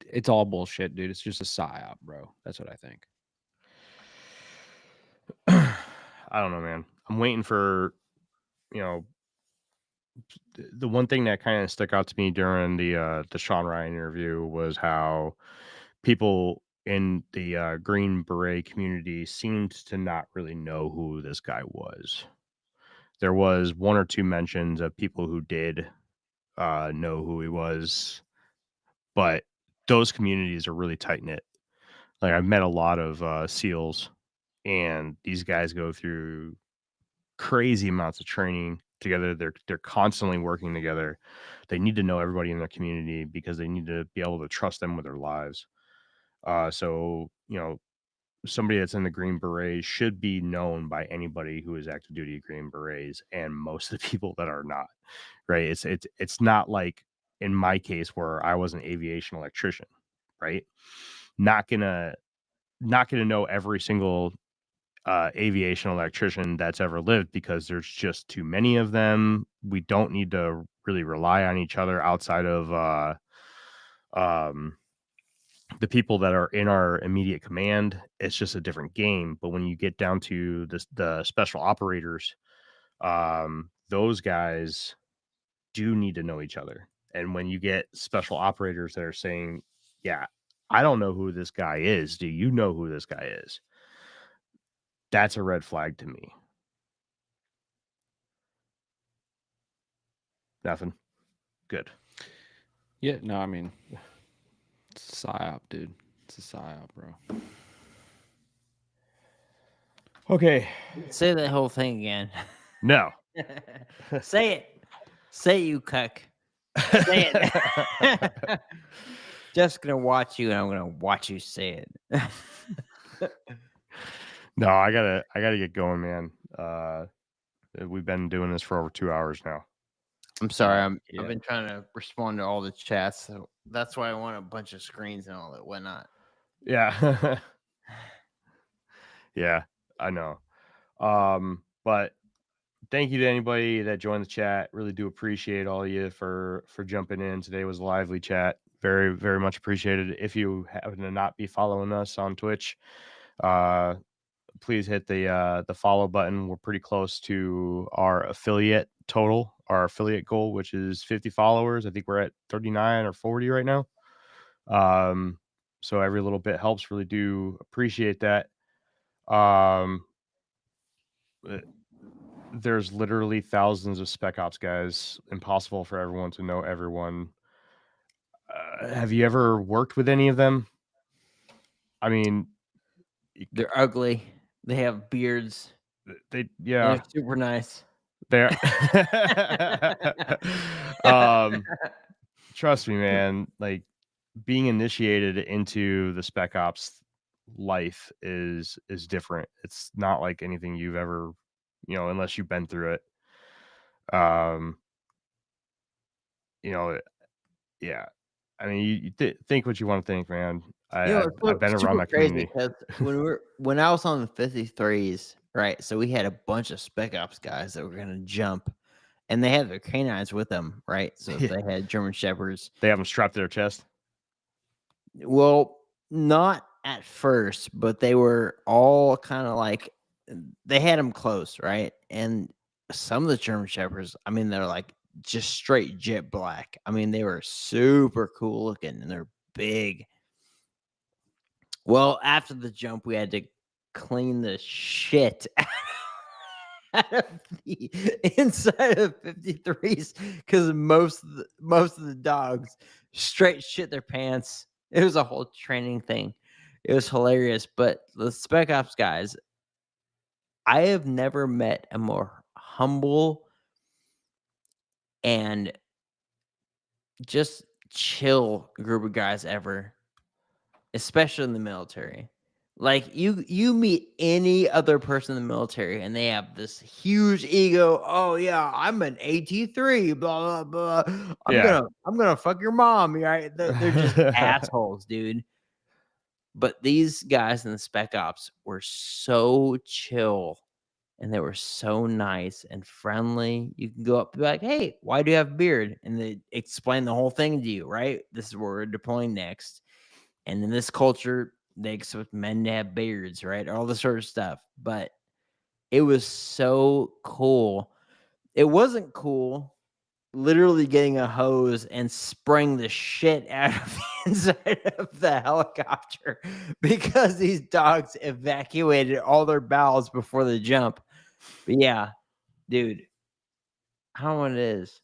it's all bullshit, dude. It's just a psyop, bro. That's what I think. I don't know, man. I'm waiting for, you know, the one thing that kind of stuck out to me during the Sean Ryan interview was how people in the Green Beret community seemed to not really know who this guy was. There was one or two mentions of people who did know who he was, but those communities are really tight knit. Like I've met a lot of SEALs, and these guys go through crazy amounts of training together. They're constantly working together. They need to know everybody in their community because they need to be able to trust them with their lives. So you know, somebody that's in the Green Berets should be known by anybody who is active duty Green Berets, and most of the people that are not. Right? It's not like in my case where I was an aviation electrician. Right? Not gonna know every single aviation electrician that's ever lived because there's just too many of them. We don't need to really rely on each other outside of um, the people that are in our immediate command. It's just a different game. But when you get down to the special operators, those guys do need to know each other. And when you get special operators that are saying, yeah, I don't know who this guy is. Do you know who this guy is? That's a red flag to me. Nothing. Good. Yeah, no, I mean, it's a psyop, dude. It's a psyop, bro. Okay. Say that whole thing again. No. Say it. Say it, you cuck. Say it. Just gonna watch you, and I'm gonna watch you say it. No, I gotta get going, man. We've been doing this for over 2 hours now. I'm sorry. Yeah. I've been trying to respond to all the chats, so that's why I want a bunch of screens and all that whatnot. Yeah. Yeah, I know. But thank you to anybody that joined the chat. Really do appreciate all of you for jumping in. Today was a lively chat. Very, very much appreciated. If you happen to not be following us on Twitch, please hit the follow button. We're pretty close to our affiliate total, our affiliate goal, which is 50 followers. I think we're at 39 or 40 right now. So every little bit helps. Really do appreciate that. There's literally thousands of Spec Ops guys. Impossible for everyone to know everyone. Have you ever worked with any of them? I mean, They're ugly. They have beards. yeah, They're super nice. they're trust me, man. Like being initiated into the Spec Ops life is different. It's not like anything you've ever, unless you've been through it. Yeah. I mean, you think what you want to think, man. I've been around that community. Because when I was on the 53s, right? So we had a bunch of Spec Ops guys that were gonna jump, and they had their canines with them, right? So Yeah. they had German Shepherds. They have them strapped to their chest. Well, not at first, but they were all kind of like they had them close, right? And some of the German Shepherds, I mean, they're like just straight jet black. I mean, they were super cool looking and they're big. Well, after the jump, we had to clean the shit out of the inside of 53s because most of the dogs straight shit their pants. It was a whole training thing. It was hilarious. But the Spec Ops guys, I have never met a more humble and just chill group of guys ever, especially in the military. Like you meet any other person in the military and they have this huge ego. Oh yeah, I'm an AT3, blah blah blah. Yeah. I'm gonna fuck your mom, right? They're just assholes, dude. But these guys in the Spec Ops were so chill and they were so nice and friendly. You can go up and be like, hey, why do you have a beard? And they explain the whole thing to you, right? This is where we're deploying next. And in this culture, they expect men to have beards, right? All this sort of stuff. But it was so cool. It wasn't cool literally getting a hose and spraying the shit out of the inside of the helicopter because these dogs evacuated all their bowels before the jump. But yeah, dude, I don't know what it is.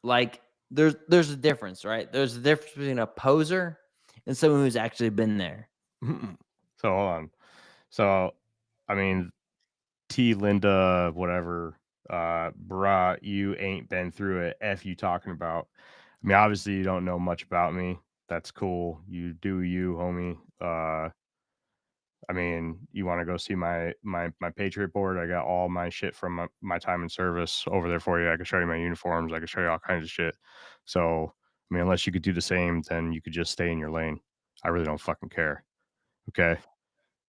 Like, there's a difference, right? There's a difference between a poser and someone who's actually been there. So hold on. So I mean, T Linda, whatever, bruh, you ain't been through it. F you talking about. I mean, obviously you don't know much about me. That's cool. You do you, homie. I mean, you want to go see my Patriot board? I got all my shit from my time in service over there for you. I can show you my uniforms. I can show you all kinds of shit. So, I mean, unless you could do the same, then you could just stay in your lane. I really don't fucking care. Okay.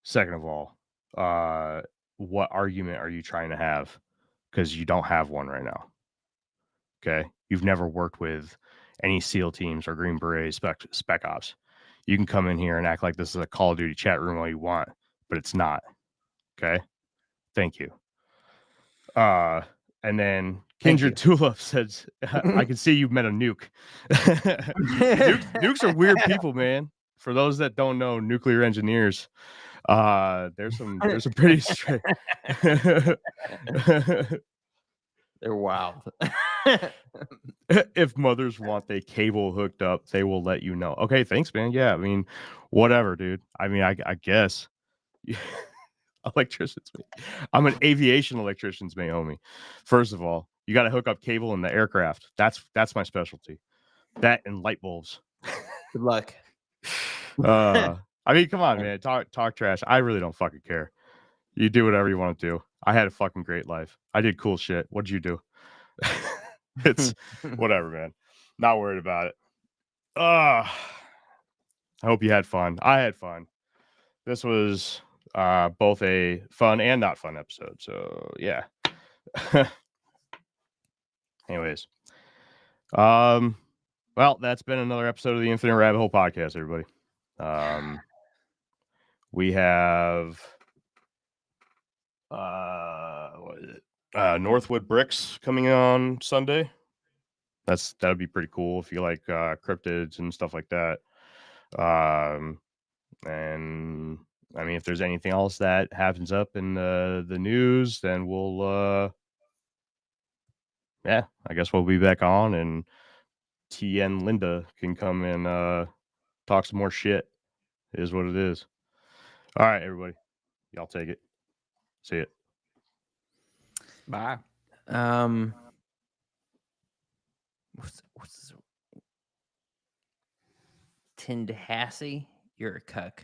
Second of all, what argument are you trying to have? Because you don't have one right now. Okay. You've never worked with any SEAL teams or Green Berets, spec ops. You can come in here and act like this is a Call of Duty chat room all you want, but it's not. Okay. Thank you. And then Kindred Tulip says, I can see you've met a nuke. Nukes are weird people, man. For those that don't know, nuclear engineers, there's some pretty straight. They're wild. If mothers want their cable hooked up, they will let you know. Okay, thanks, man. Yeah, I mean, whatever, dude. I mean, I guess. Electrician's mate. I'm an aviation electrician's mate, homie. First of all, you got to hook up cable in the aircraft. That's my specialty. That and light bulbs. Good luck. I mean, come on, man. Talk trash. I really don't fucking care. You do whatever you want to do. I had a fucking great life. I did cool shit. What'd you do? It's whatever, man. Not worried about it. I hope you had fun. I had fun. This was both a fun and not fun episode. So yeah. Anyways. Well, that's been another episode of the Infinite Rabbit Hole podcast, everybody. We have what is it? Northwood Bricks coming on Sunday. That'd be pretty cool if you like cryptids and stuff like that. And I mean, if there's anything else that happens up in the news, then we'll yeah, I guess we'll be back on, and TN Linda can come and talk some more shit. It is what it is. All right, everybody. Y'all take it. See it. Bye. What's this? Tallahassee? You're a cuck.